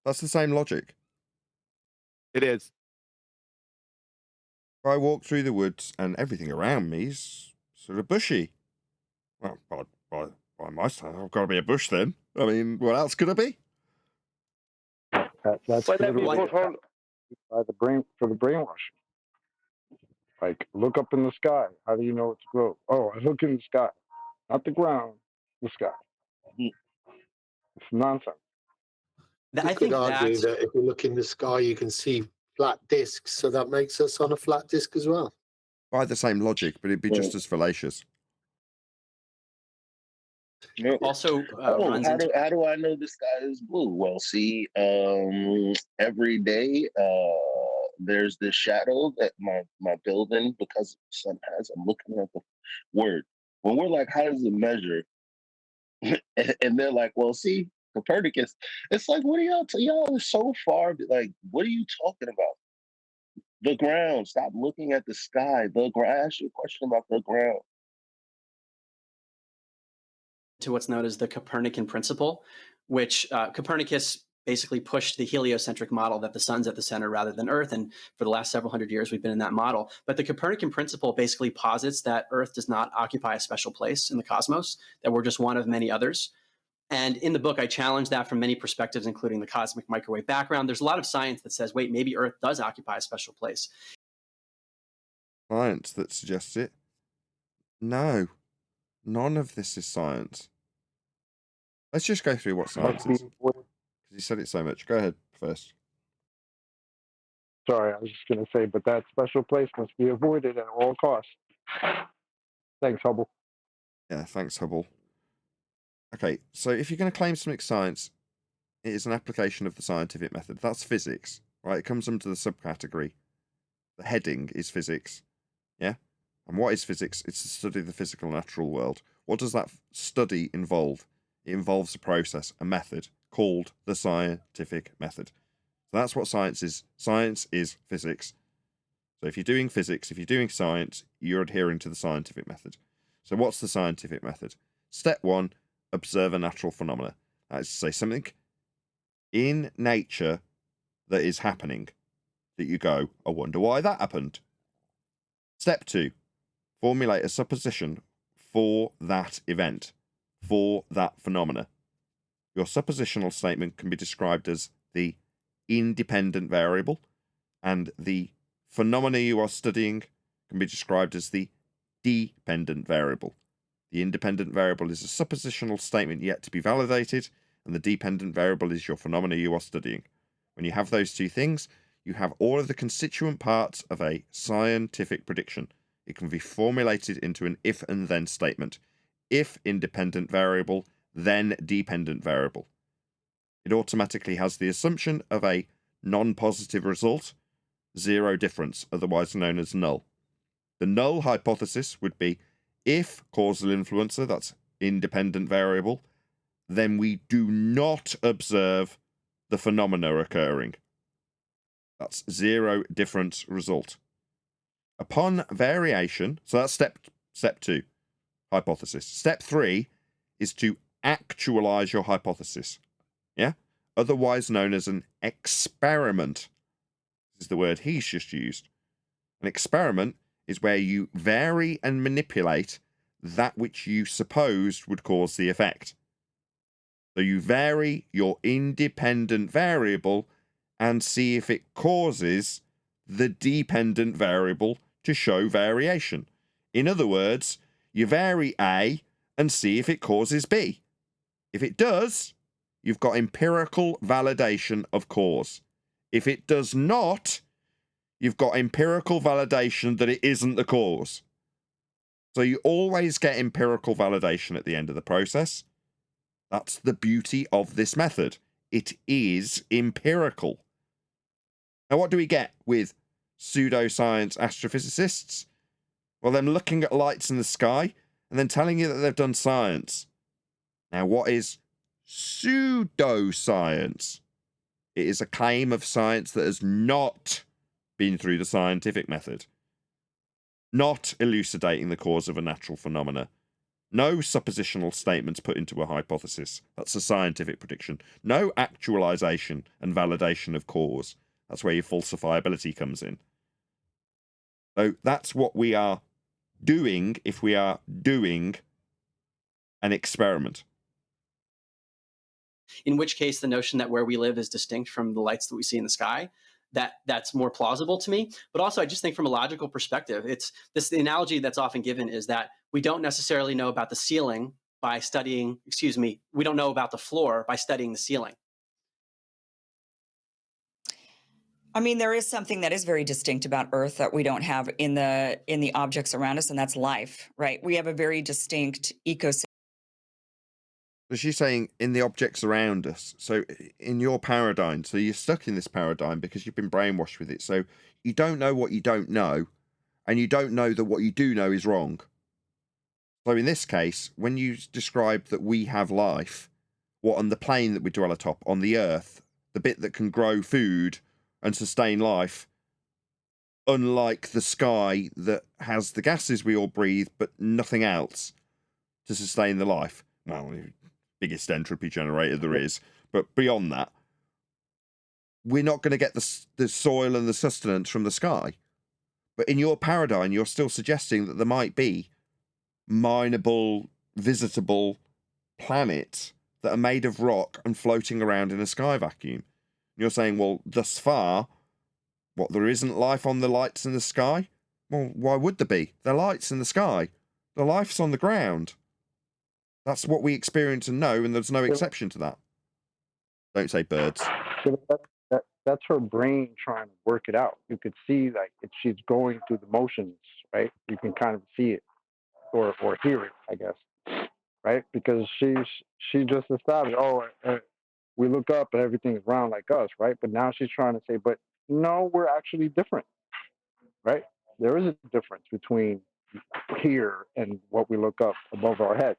That's the same logic. It is. I walk through the woods and everything around me's sort of bushy. Well, by my side, I've got to be a bush then. I mean, what else could it be? That's by the brain for the brainwashing. Like, look up in the sky. How do you know it's globe? Oh, I look in the sky, not the ground, the sky. It's nonsense. You could argue that if you look in the sky, you can see flat discs, so that makes us on a flat disc as well. By the same logic, but it'd be just as fallacious. Also, how do I know the sky is blue? Well, see, every day there's this shadow that my building, because the sun has. I'm looking at the word. When we're like, how does it measure? And they're like, well, see, Copernicus. It's like, what are y'all are so far. Like, what are you talking about? The ground. Stop looking at the sky. The ground. Ask you a question about the ground. To what's known as the Copernican principle, which Copernicus basically pushed the heliocentric model that the sun's at the center rather than Earth. And for the last several hundred years, we've been in that model. But the Copernican principle basically posits that Earth does not occupy a special place in the cosmos, that we're just one of many others. And in the book, I challenge that from many perspectives, including the cosmic microwave background. There's a lot of science that says, wait, maybe Earth does occupy a special place. Science that suggests it? No. None of this is science. Let's just go through what science is. Because you said it so much. Go ahead first. Sorry, I was just going to say, but that special place must be avoided at all costs. Thanks, Hubble. Yeah, thanks, Hubble. Okay, so if you're going to claim something science, it is an application of the scientific method. That's physics, right? It comes under the subcategory. The heading is physics, yeah? And what is physics? It's the study of the physical natural world. What does that study involve? It involves a process, a method, called the scientific method. So that's what science is. Science is physics. So if you're doing physics, if you're doing science, you're adhering to the scientific method. So what's the scientific method? Step 1, observe a natural phenomena. That is to say, something in nature that is happening that you go, I wonder why that happened. Step 2, formulate a supposition for that event, for that phenomena. Your suppositional statement can be described as the independent variable and the phenomena you are studying can be described as the dependent variable. The independent variable is a suppositional statement yet to be validated, and the dependent variable is your phenomena you are studying. When you have those two things, you have all of the constituent parts of a scientific prediction. It can be formulated into an if and then statement. If independent variable, then dependent variable. It automatically has the assumption of a non-positive result, zero difference, otherwise known as null. The null hypothesis would be if causal influencer, that's independent variable, then we do not observe the phenomena occurring. That's zero difference result. Upon variation, so that's step 2, hypothesis. Step 3 is to actualize your hypothesis. Yeah? Otherwise known as an experiment. This is the word he's just used. An experiment is where you vary and manipulate that which you supposed would cause the effect. So you vary your independent variable and see if it causes the dependent variable to show variation. In other words, you vary A and see if it causes B. If it does, you've got empirical validation of cause. If it does not, you've got empirical validation that it isn't the cause. So you always get empirical validation at the end of the process. That's the beauty of this method. It is empirical. Now, what do we get with pseudoscience astrophysicists? Well, them looking at lights in the sky and then telling you that they've done science. Now, what is pseudoscience? It is a claim of science that has not been through the scientific method. Not elucidating the cause of a natural phenomena. No suppositional statements put into a hypothesis. That's a scientific prediction. No actualization and validation of cause. That's where your falsifiability comes in. So that's what we are doing if we are doing an experiment. In which case, the notion that where we live is distinct from the lights that we see in the sky, that's more plausible to me. But also, I just think from a logical perspective, the analogy that's often given is that we don't necessarily know about the ceiling by studying, we don't know about the floor by studying the ceiling. I mean, there is something that is very distinct about Earth that we don't have in the objects around us, and that's life, right? We have a very distinct ecosystem. So she's saying in the objects around us. So in your paradigm, so you're stuck in this paradigm because you've been brainwashed with it. So you don't know what you don't know, and you don't know that what you do know is wrong. So in this case, when you describe that we have life, what on the plane that we dwell atop, on the Earth, the bit that can grow food and sustain life, unlike the sky that has the gases we all breathe, but nothing else to sustain the life. Well, biggest entropy generator there is, but beyond that, we're not going to get the soil and the sustenance from the sky. But in your paradigm, you're still suggesting that there might be mineable, visitable planets that are made of rock and floating around in a sky vacuum. You're saying, well, thus far, what, there isn't life on the lights in the sky? Well, why would there be? They're lights in the sky. The life's on the ground. That's what we experience and know, and there's no exception to that. Don't say birds. That's her brain trying to work it out. You could see like she's going through the motions, right? You can kind of see it or hear it, I guess, right? Because she just established, we look up and everything is round like us, right? But now she's trying to say, but no, we're actually different, right? There is a difference between here and what we look up above our heads.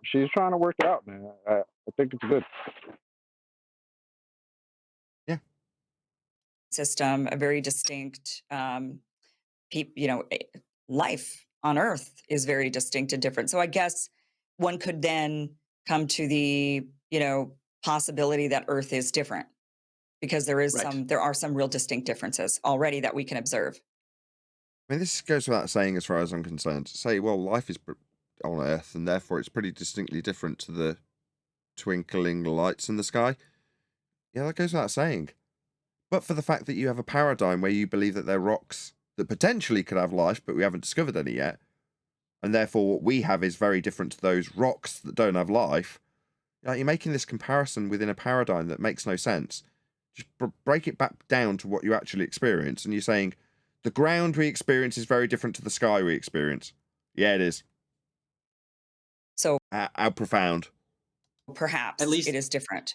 She's trying to work it out, man. I think it's good. Yeah. System, a very distinct, life on Earth is very distinct and different. So I guess one could then come to the, possibility that Earth is different because there are some real distinct differences already that we can observe. I mean, this goes without saying as far as I'm concerned. To say, well, life is on Earth, and therefore it's pretty distinctly different to the twinkling lights in the sky. Yeah, that goes without saying. but for the fact that you have a paradigm where you believe that they're rocks that potentially could have life, but we haven't discovered any yet, and therefore what we have is very different to those rocks that don't have life, like, you're making this comparison within a paradigm that makes no sense. Just break it back down to what you actually experience, and you're saying the ground we experience is very different to the sky we experience. Yeah, it is. So how profound. Perhaps At least it is different.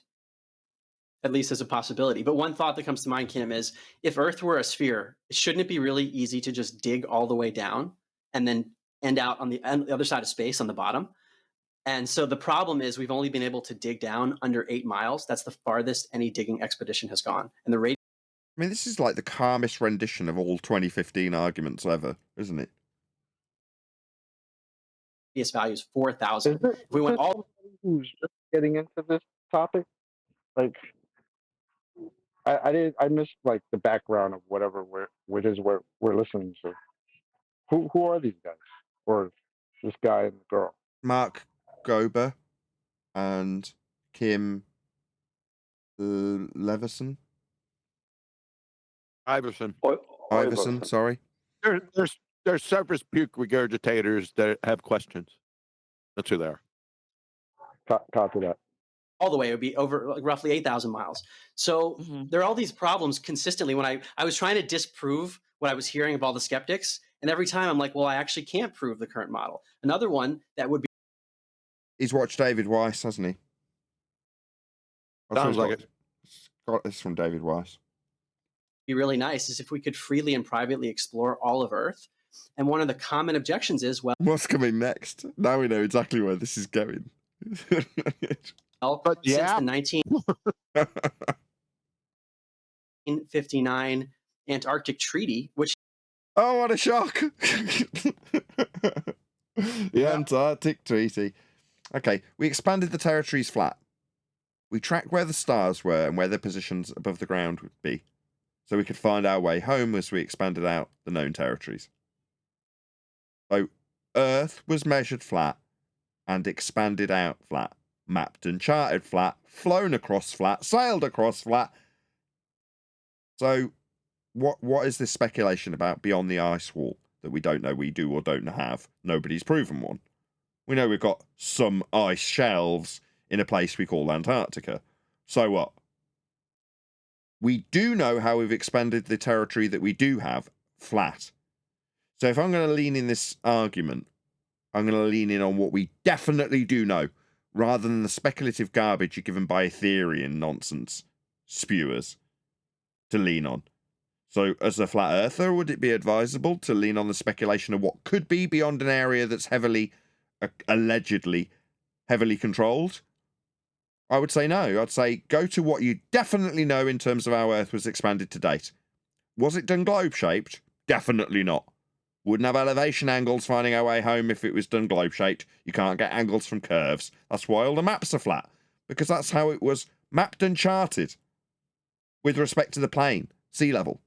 At least as a possibility. But one thought that comes to mind, Kim, is if Earth were a sphere, shouldn't it be really easy to just dig all the way down and then end out on the other side of space on the bottom? And so the problem is we've only been able to dig down under 8 miles. That's the farthest any digging expedition has gone. And the radius. I mean, this is like the calmest rendition of all 2015 arguments ever, isn't it? Value is 4,000. If we went all. Who's just getting into this topic? Like, I missed like the background of whatever we're listening to. Who are these guys? Or this guy and the girl? Mark Gober and Kim Iversen. Iversen, sorry. There's surface puke regurgitators that have questions. That's who they are. Copy that. All the way, it would be over roughly 8,000 miles. So there are all these problems consistently. When I was trying to disprove what I was hearing of all the skeptics, and every time I'm like, well, I actually can't prove the current model. Another one that would be. He's watched David Weiss, hasn't he? Sounds like it. Got this from David Weiss. Be really nice is if we could freely and privately explore all of Earth. And one of the common objections is, well, what's coming next? Now we know exactly where this is going. But since the 1959 Antarctic Treaty, which. Oh, what a shock! The Antarctic Treaty. Okay, we expanded the territories flat. We tracked where the stars were and where their positions above the ground would be, so we could find our way home as we expanded out the known territories. So, Earth was measured flat and expanded out flat, mapped and charted flat, flown across flat, sailed across flat. So, what is this speculation about beyond the ice wall that we don't know we do or don't have? Nobody's proven one. We know we've got some ice shelves in a place we call Antarctica. So what? We do know how we've expanded the territory that we do have flat. So if I'm going to lean in this argument, I'm going to lean in on what we definitely do know, rather than the speculative garbage you're given by Ethereum nonsense spewers to lean on. So as a flat earther, would it be advisable to lean on the speculation of what could be beyond an area that's heavily, allegedly, heavily controlled? I would say no. I'd say go to what you definitely know in terms of how Earth was expanded to date. Was it done globe-shaped? Definitely not. Wouldn't have elevation angles finding our way home if it was done globe-shaped. You can't get angles from curves. That's why all the maps are flat, because that's how it was mapped and charted with respect to the plane, sea level.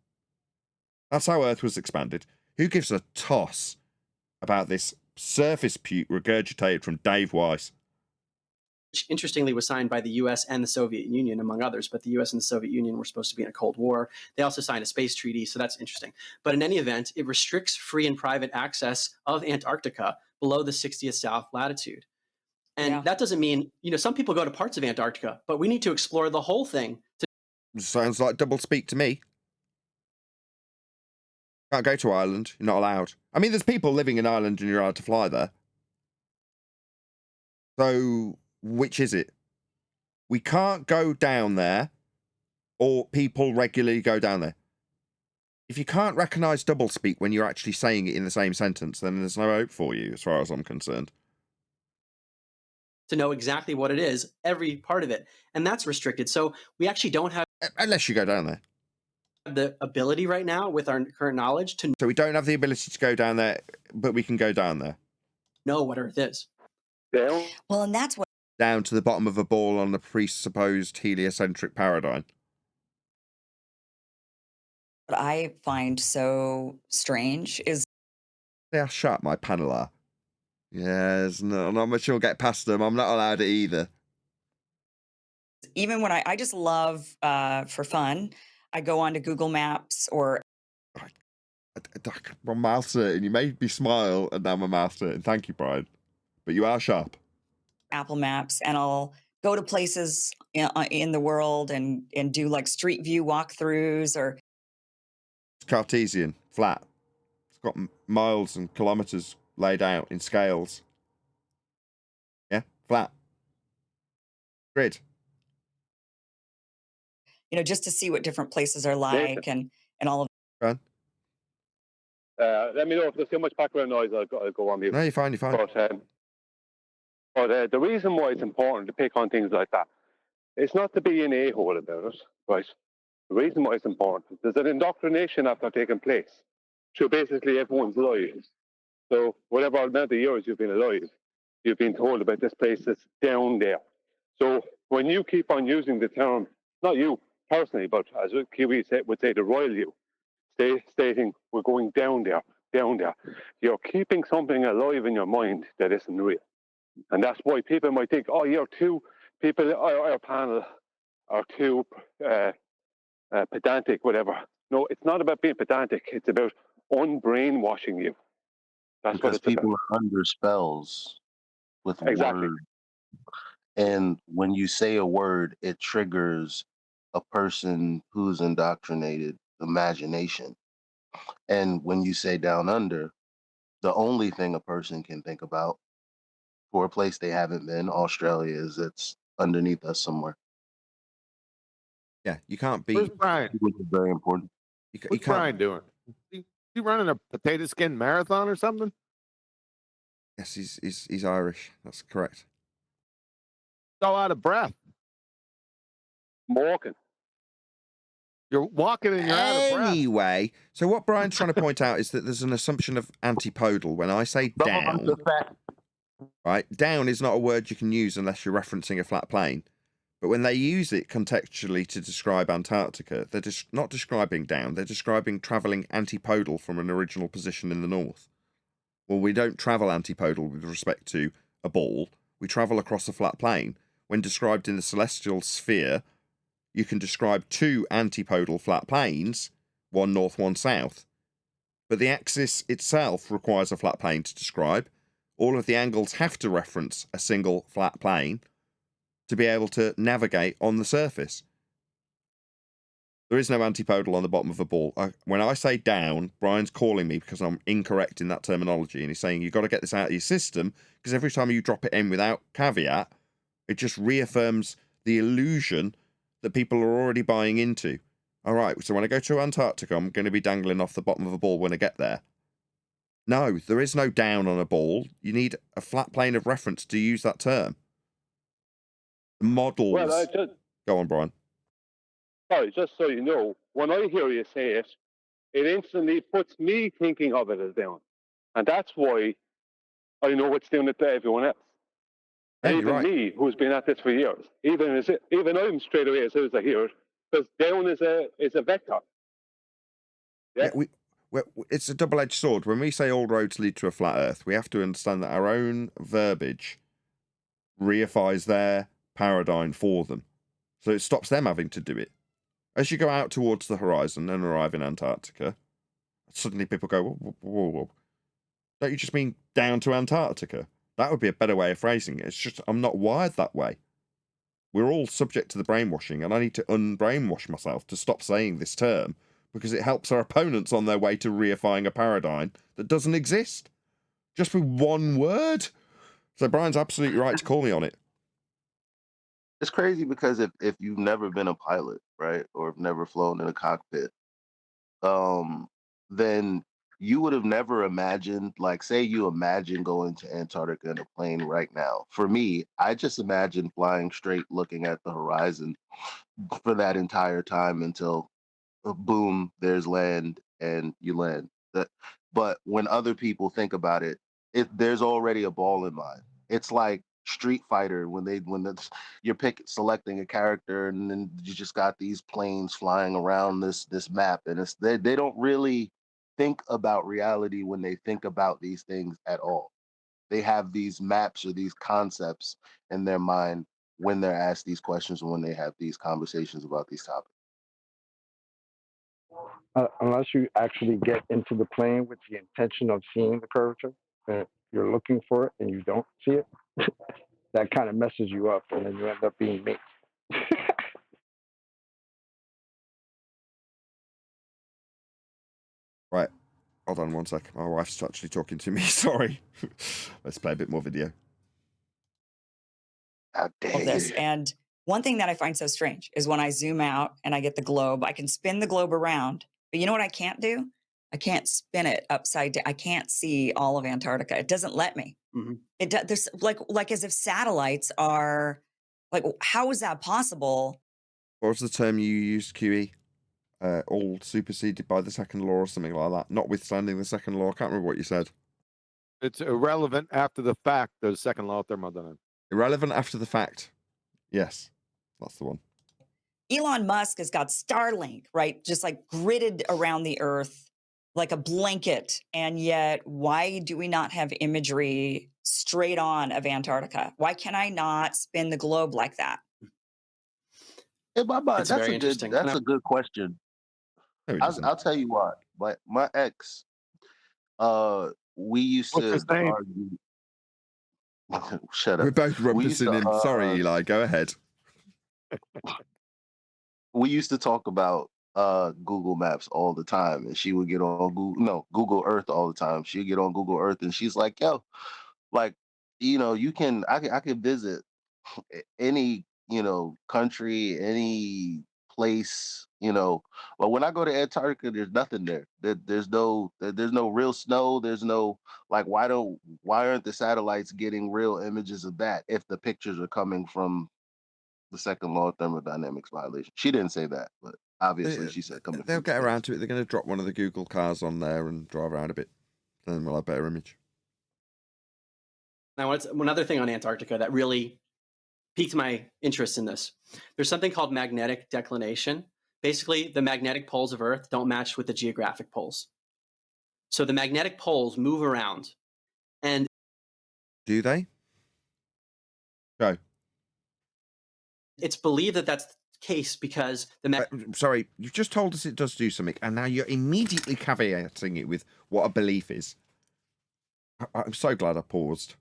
That's how Earth was expanded. Who gives a toss about this surface puke regurgitated from Dave Weiss? Which interestingly was signed by the US and the Soviet Union, among others, but the US and the Soviet Union were supposed to be in a Cold War. They also signed a space treaty, so that's interesting. But in any event, it restricts free and private access of Antarctica below the 60th south latitude. And that doesn't mean, some people go to parts of Antarctica, but we need to explore the whole thing. Sounds like double speak to me. Can't go to Ireland, you're not allowed. I mean, there's people living in Ireland and you're allowed to fly there. So, which is it? We can't go down there, or people regularly go down there. If you can't recognise doublespeak when you're actually saying it in the same sentence, then there's no hope for you, as far as I'm concerned. To know exactly what it is, every part of it. And that's restricted. So we actually don't have... Unless you go down there. The ability right now with our current knowledge to... So we don't have the ability to go down there, but we can go down there. Know what Earth is. Well, and that's what... Down to the bottom of a ball on the presupposed heliocentric paradigm. What I find so strange is... Yeah, shut up, my paneler. Yes, no, not much you'll get past them. I'm not allowed it either. Even when I just love, for fun, I go onto Google Maps or My mouth's hurting. You made me smile, and now my mouth's hurting. Thank you, Brian. But you are sharp. Apple Maps, and I'll go to places in the world and do like street view walkthroughs or It's Cartesian, flat. It's got miles and kilometers laid out in scales. Yeah, flat. Grid. Just to see what different places are like and all of. Brian? Let me know if there's too much background noise. I'll go on mute. No, you're fine. You're fine. But the reason why it's important to pick on things like that, it's not to be an a-hole about it, right? The reason why it's important, there's an indoctrination after taking place through basically everyone's lives. So whatever amount of years you've been alive, you've been told about this place that's down there. So when you keep on using the term, not you personally, but as Kiwi would say, the royal you, stating we're going down there, you're keeping something alive in your mind that isn't real. And that's why people might think, oh, our panel are too pedantic, whatever. No, it's not about being pedantic. It's about unbrainwashing you. That's because what it's people about. are under spells with Exactly. words. And when you say a word, it triggers a person who's indoctrinated imagination. And when you say down under, the only thing a person can think about for a place they haven't been, Australia, is it's underneath us somewhere. Yeah, you can't be. Where's Brian? Which is very important. What's Brian doing? You running a potato skin marathon or something? Yes, he's Irish. That's correct. So out of breath. I'm walking. You're walking and you're out of breath. Anyway, so what Brian's trying to point out is that there's an assumption of antipodal. When I say down, right, down is not a word you can use unless you're referencing a flat plane. But when they use it contextually to describe Antarctica, they're not describing down, they're describing travelling antipodal from an original position in the north. Well, we don't travel antipodal with respect to a ball. We travel across a flat plane. When described in the celestial sphere, you can describe two antipodal flat planes, one north, one south. But the axis itself requires a flat plane to describe. All of the angles have to reference a single flat plane to be able to navigate on the surface. There is no antipodal on the bottom of a ball. When I say down, Brian's calling me because I'm incorrect in that terminology, and he's saying you've got to get this out of your system because every time you drop it in without caveat, it just reaffirms the illusion that people are already buying into. All right, so when I go to Antarctica, I'm going to be dangling off the bottom of a ball when I get there. No, there is no down on a ball. You need a flat plane of reference to use that term. Models. Well, Go on, Brian. Sorry, just so you know, when I hear you say it, it instantly puts me thinking of it as down. And that's why I know it's doing it to everyone else. And even me, who's been at this for years, even I'm straight away as soon as I hear it, because down is a vector. Yeah, it's a double-edged sword. When we say all roads lead to a flat Earth, we have to understand that our own verbiage reifies their paradigm for them. So it stops them having to do it. As you go out towards the horizon and arrive in Antarctica, suddenly people go, whoa, whoa, whoa. Don't you just mean down to Antarctica? That would be a better way of phrasing it. It's just I'm not wired that way. We're all subject to the brainwashing, and I need to unbrainwash myself to stop saying this term because it helps our opponents on their way to reifying a paradigm that doesn't exist. Just with one word. So Brian's absolutely right to call me on it. It's crazy because if you've never been a pilot, right, or have never flown in a cockpit, then you would have never imagined, like, say you imagine going to Antarctica in a plane right now. For me, I just imagine flying straight, looking at the horizon for that entire time until boom, there's land and you land. But when other people think about it, there's already a ball in mind. It's like Street Fighter when you're selecting a character and then you just got these planes flying around this map, and they don't really think about reality when they think about these things at all. They have these maps or these concepts in their mind when they're asked these questions and when they have these conversations about these topics. unless you actually get into the plane with the intention of seeing the curvature, and you're looking for it and you don't see it, that kind of messes you up, and then you end up being me. Right. Hold on one sec. My wife's actually talking to me. Sorry. Let's play a bit more video. How Of dare this. you? And one thing that I find so strange is when I zoom out and I get the globe, I can spin the globe around. But you know what I can't do? I can't spin it upside down. I can't see all of Antarctica. It doesn't let me. There's like as if satellites are like, how is that possible? What was the term you used, QE? All superseded by the second law or something like that. Notwithstanding the second law. I can't remember what you said. It's irrelevant after the fact. The second law of thermodynamics. Irrelevant after the fact. Yes, that's the one. Elon Musk has got Starlink, right? Just like gridded around the earth like a blanket. And yet, why do we not have imagery straight on of Antarctica? Why can I not spin the globe like that? In my mind, It's very that's a interesting. good. That's a good question. I'll tell you what. My ex, we used What's to his name? argue. Shut up. We're both We used rumpusing to, him. Sorry, Eli. Go ahead. we used to talk about Google Maps all the time, and she would get on Google Earth all the time. She'd get on Google Earth, and she's like, "Yo, like, I can visit any country, any place, but when I go to Antarctica, there's nothing there. There's no real snow. There's no, like, why aren't the satellites getting real images of that if the pictures are coming from the second law of thermodynamics violation?" She didn't say that, but obviously she said coming They'll from get space. around to it. They're going to drop one of the Google cars on there and drive around a bit. Then we'll have better image. Now, one other thing on Antarctica that really piqued my interest in this. There's something called magnetic declination. Basically, the magnetic poles of Earth don't match with the geographic poles. So the magnetic poles move around. And do they? Go. It's believed that that's the case because the sorry, you've just told us it does do something, and now you're immediately caveating it with what a belief is. I'm so glad I paused.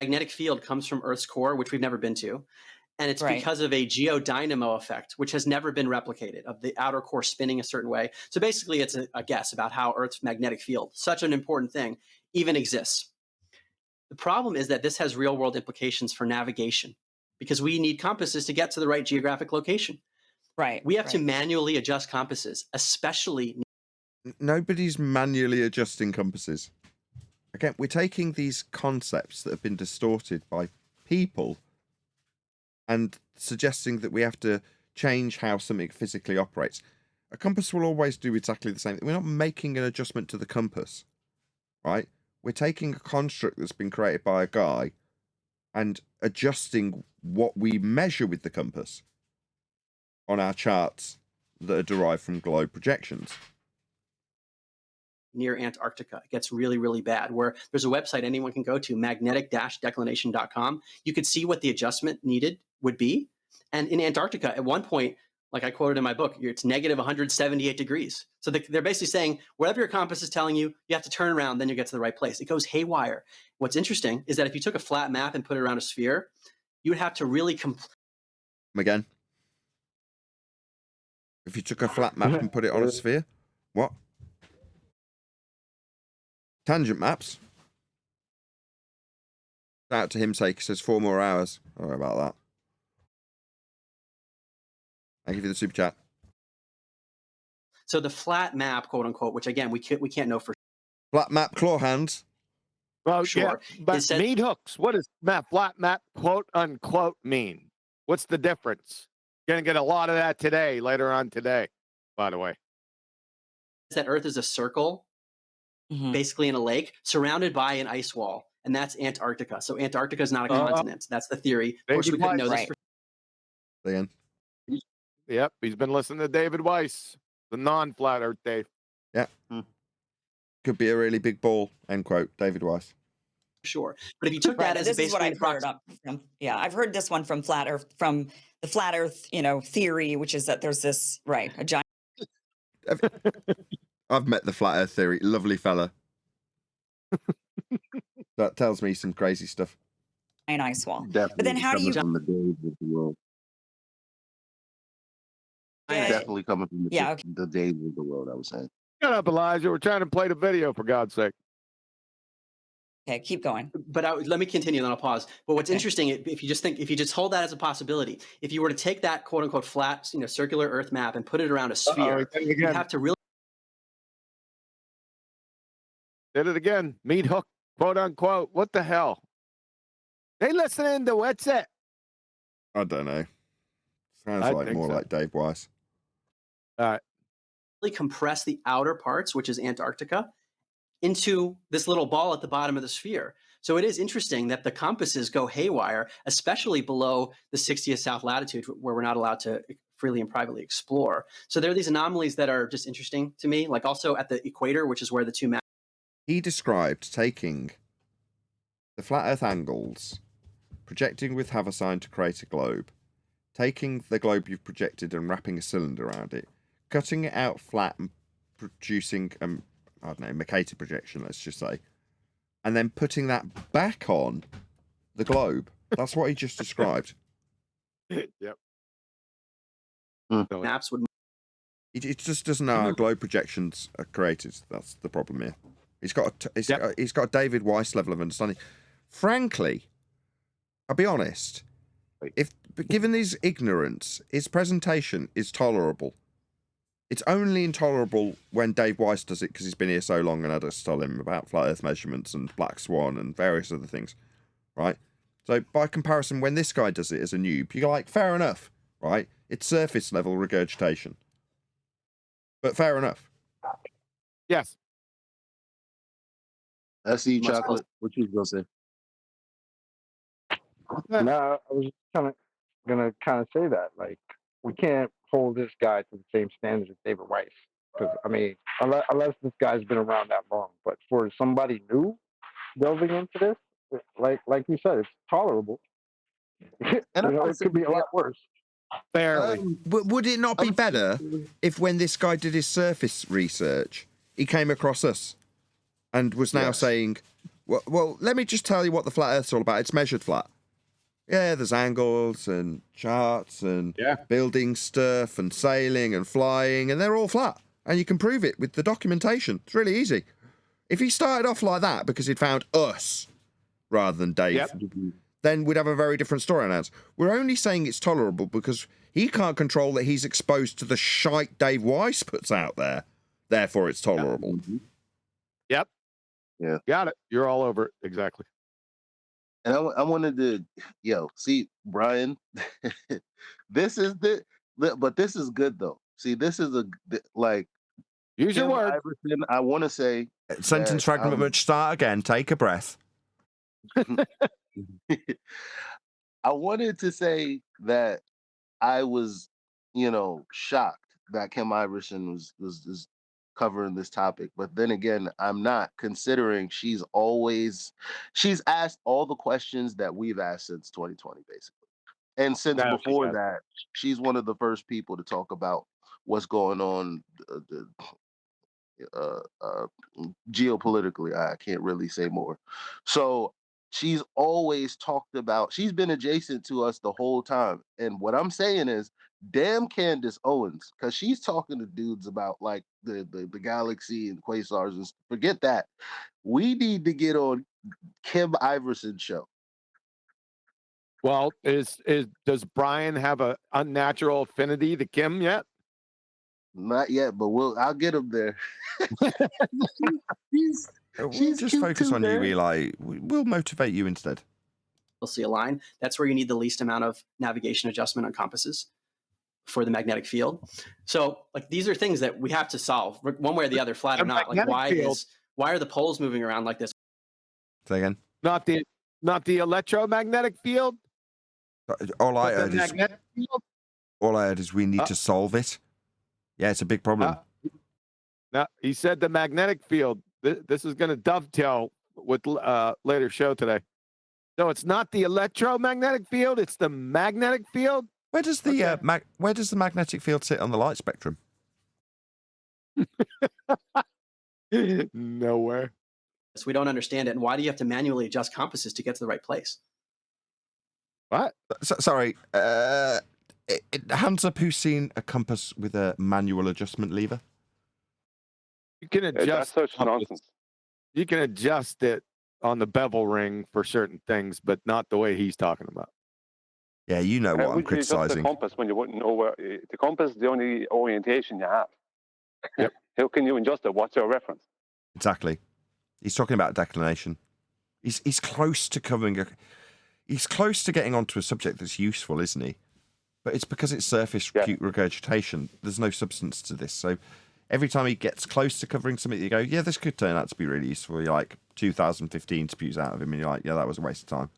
magnetic field comes from Earth's core, which we've never been to. And it's Right. because of a geodynamo effect, which has never been replicated, of the outer core spinning a certain way. So basically, it's a guess about how Earth's magnetic field, such an important thing, even exists. The problem is that this has real world implications for navigation because we need compasses to get to the right geographic location. Right. We have to manually adjust compasses, especially. Nobody's manually adjusting compasses. Again, we're taking these concepts that have been distorted by people and suggesting that we have to change how something physically operates. A compass will always do exactly the same thing. We're not making an adjustment to the compass, right? We're taking a construct that's been created by a guy and adjusting what we measure with the compass on our charts that are derived from globe projections. Near Antarctica. It gets really, really bad, where there's a website anyone can go to, magnetic-declination.com. You could see what the adjustment needed would be. And in Antarctica, at one point, like I quoted in my book, it's negative 178 degrees. So they're basically saying, whatever your compass is telling you, you have to turn around, then you get to the right place. It goes haywire. What's interesting is that if you took a flat map and put it around a sphere, you would have to really Again. If you took a flat map and put it on a sphere, what? Tangent maps. Shout out to him sake, says 4 more hours. Sorry about that. Thank you for the super chat. So the flat map, quote unquote, which again, we can't know for Flat map claw hands. Well, sure. yeah, but meat hooks. What does flat map, quote unquote, mean? What's the difference? Gonna get a lot of that today, later on today, by the way. that Earth is a circle, basically in a lake, surrounded by an ice wall. And that's Antarctica. So Antarctica is not a continent. That's the theory. Of course, we couldn't know this for Again. Yep, he's been listening to David Weiss, the non-flat Earth Dave. Yeah. Could be a really big ball, end quote, David Weiss. sure. But if you took that as this a is what basically I've heard from, I've heard this one from flat Earth, from the flat Earth, theory, which is that there's this, a giant. I've met the flat Earth theory. Lovely fella. That tells me some crazy stuff. An ice wall. Definitely But then how do coming you? from the days of the world. Definitely coming from the days of the world, I was saying. Shut up, Elijah. We're trying to play the video, for God's sake. Okay, keep going. But let me continue, then I'll pause. But what's interesting, if you just hold that as a possibility, if you were to take that quote unquote flat, circular Earth map and put it around a sphere, you have to really Did it again. Meat hook, quote unquote. What the hell? They listening to what's it? I don't know. Sounds like more like Dave Weiss. All right. really compress the outer parts, which is Antarctica, into this little ball at the bottom of the sphere. So it is interesting that the compasses go haywire, especially below the 60th south latitude, where we're not allowed to freely and privately explore. So there are these anomalies that are just interesting to me, like also at the equator, which is where the two maps. He described taking the flat Earth angles, projecting with Haversine to create a globe, taking the globe you've projected and wrapping a cylinder around it, cutting it out flat and producing, I don't know, Mercator projection, let's just say, and then putting that back on the globe. That's what he just described. Yep. Maps would. It just doesn't know how globe projections are created. That's the problem here. He's got a David Weiss level of understanding. Frankly, I'll be honest. But given his ignorance, his presentation is tolerable. It's only intolerable when Dave Weiss does it because he's been here so long and had us tell him about flat Earth measurements and Black Swan and various other things, right? So by comparison, when this guy does it as a noob, you're like, fair enough, right? It's surface level regurgitation. But fair enough. Yes. I see chocolate. What you gonna say? No, I was gonna kind of say that, like, we can't hold this guy to the same standard as David Weiss, because I mean, unless this guy's been around that long. But for somebody new delving into this, like you said, it's tolerable. It could be a lot worse. Barely. Would it not be better if, when this guy did his surface research, he came across us and was now saying, well, let me just tell you what the flat Earth's all about. It's measured flat. Yeah, there's angles and charts and building stuff and sailing and flying, and they're all flat. And you can prove it with the documentation. It's really easy. If he started off like that because he'd found us rather than Dave, then we'd have a very different story on hands. We're only saying it's tolerable because he can't control that he's exposed to the shite Dave Weiss puts out there. Therefore, it's tolerable. Yep. Yeah. Got it. You're all over it. Exactly. And I wanted to, see, Brian, this is but this is good though. See, this is use your word. Iversen, I want to say sentence fragment. Much start again. Take a breath. I wanted to say that I was, shocked that Kim Iversen was covering this topic, but then again, I'm not, considering she's asked all the questions that we've asked since 2020, basically, and since before that, she's one of the first people to talk about what's going on geopolitically. I can't really say more. So she's always talked about, she's been adjacent to us the whole time, and what I'm saying is, damn Candace Owens, because she's talking to dudes about like the galaxy and quasars and forget that. We need to get on Kim Iversen's show. Well, does Brian have a unnatural affinity to Kim yet? Not yet, but I'll get him there. She's just focus on you, Eli. We'll motivate you instead. You'll see a line. That's where you need the least amount of navigation adjustment on compasses for the magnetic field. So, like, these are things that we have to solve one way or the other, flat or not. Like, why are the poles moving around like this? Say again. Not the electromagnetic field. All I heard is we need to solve it. Yeah, it's a big problem. No, he said the magnetic field. This is going to dovetail with later show today. So it's not the electromagnetic field; it's the magnetic field. Where does the magnetic field sit on the light spectrum? Nowhere. So we don't understand it. And why do you have to manually adjust compasses to get to the right place? What? Sorry. Hands up who's seen a compass with a manual adjustment lever? You can That's adjust such compass. nonsense. You can adjust it on the bevel ring for certain things, but not the way he's talking about. Yeah, you know How what I'm would you adjust the criticizing. compass when you wouldn't know where the compass is the only orientation you have? Yep. How can you adjust it? What's your reference? Exactly. He's talking about declination. He's close to covering he's close to getting onto a subject that's useful, isn't he? But it's because it's surface regurgitation. There's no substance to this. So every time he gets close to covering something, you go, yeah, this could turn out to be really useful. You're like, 2015 spews out of him, and you're like, yeah, that was a waste of time.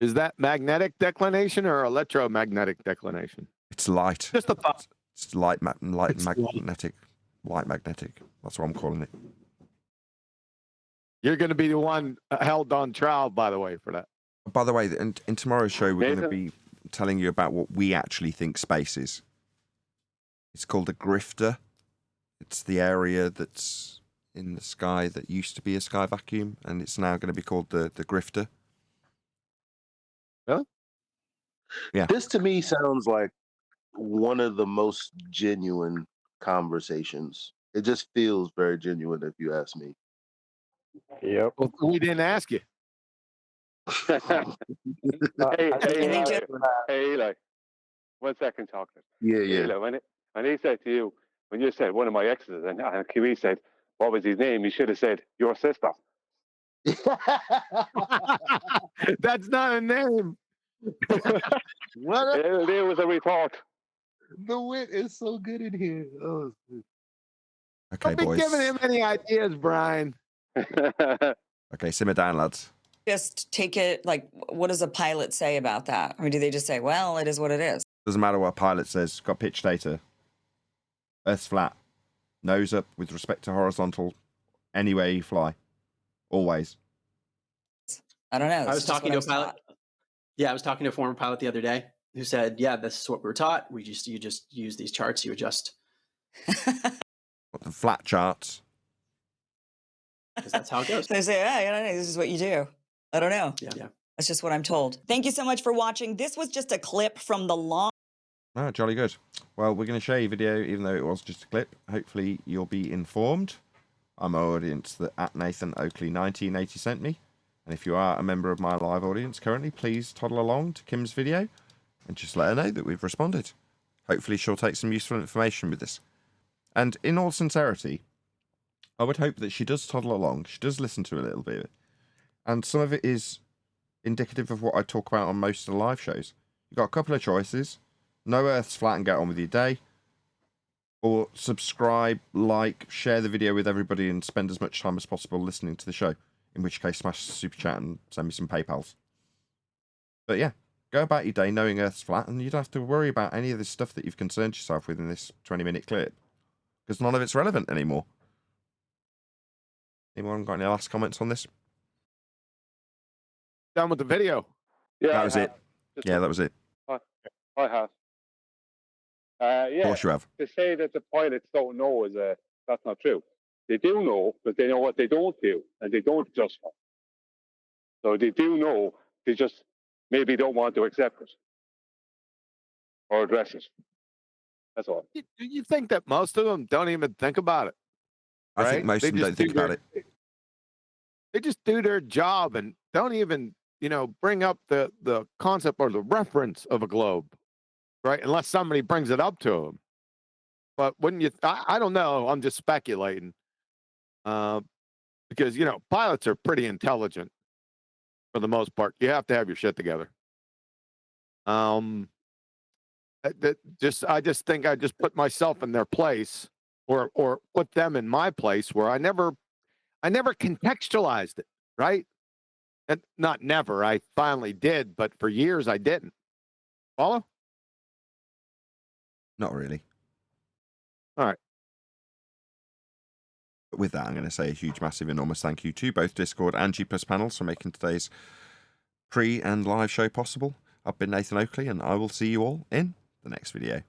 Is that magnetic declination or electromagnetic declination? It's light. Just a thought. It's light magnetic. Light magnetic. That's what I'm calling it. You're going to be the one held on trial, by the way, for that. By the way, in tomorrow's show, we're going to be telling you about what we actually think space is. It's called a grifter. It's the area that's in the sky that used to be a sky vacuum, and it's now going to be called the grifter. Really? Yeah. This to me sounds like one of the most genuine conversations. It just feels very genuine, if you ask me. Yep. Well, we didn't ask you. Hey, Eli. 1 second, chocolate. Yeah. Eli, when he said to you, when you said one of my exes, and Kiwi said, what was his name? He should have said, your sister. That's not a name. What? There was a retort. The wit is so good in here. Oh, Okay, Don't be boys. giving him any ideas, Brian. Okay, simmer down, lads. Just take it, like, what does a pilot say about that? I mean, do they just say, well, it is what it is? Doesn't matter what a pilot says. Got pitch data. Earth's flat. Nose up with respect to horizontal. Anywhere you fly. Always. I don't know. I was talking to a pilot. Yeah, I was talking to a former pilot the other day who said, yeah, this is what we were taught. You just use these charts, you adjust. What, the flat charts? Because that's how it goes. They say, I don't know, this is what you do. I don't know. Yeah. That's just what I'm told. Thank you so much for watching. This was just a clip from the long... Oh, jolly good. Well, we're going to show you a video, even though it was just a clip. Hopefully, you'll be informed. I'm my audience that at Nathan Oakley 1980 sent me. And if you are a member of my live audience currently, please toddle along to Kim's video and just let her know that we've responded. Hopefully, she'll take some useful information with this. And in all sincerity, I would hope that she does toddle along. She does listen to a little bit. And some of it is indicative of what I talk about on most of the live shows. You've got a couple of choices. Know Earth's flat and get on with your day. Or subscribe, like, share the video with everybody and spend as much time as possible listening to the show. In which case, smash the super chat and send me some PayPals. But yeah, go about your day knowing Earth's flat and you don't have to worry about any of this stuff that you've concerned yourself with in this 20-minute clip. Because none of it's relevant anymore. Anyone got any last comments on this? Done with the video. Yeah, that was it. Yeah, that was it. I have. Yeah. Of course you have. To say that the pilots don't know that's not true. They do know, but they know what they don't do, and they don't adjust for. So they do know, they just maybe don't want to accept it or address it. That's all. You think that most of them don't even think about it? I right? think most of them don't think about it. They just do their job and don't even, bring up the concept or the reference of a globe, right? Unless somebody brings it up to them. But wouldn't you? I don't know. I'm just speculating. Because, pilots are pretty intelligent for the most part. You have to have your shit together. I just think I just put myself in their place or put them in my place where I never contextualized it, right? And not never, I finally did, but for years I didn't. Follow? Not really. All right. But with that, I'm going to say a huge, massive, enormous thank you to both Discord and G+ panels for making today's pre and live show possible. I've been Nathan Oakley, and I will see you all in the next video.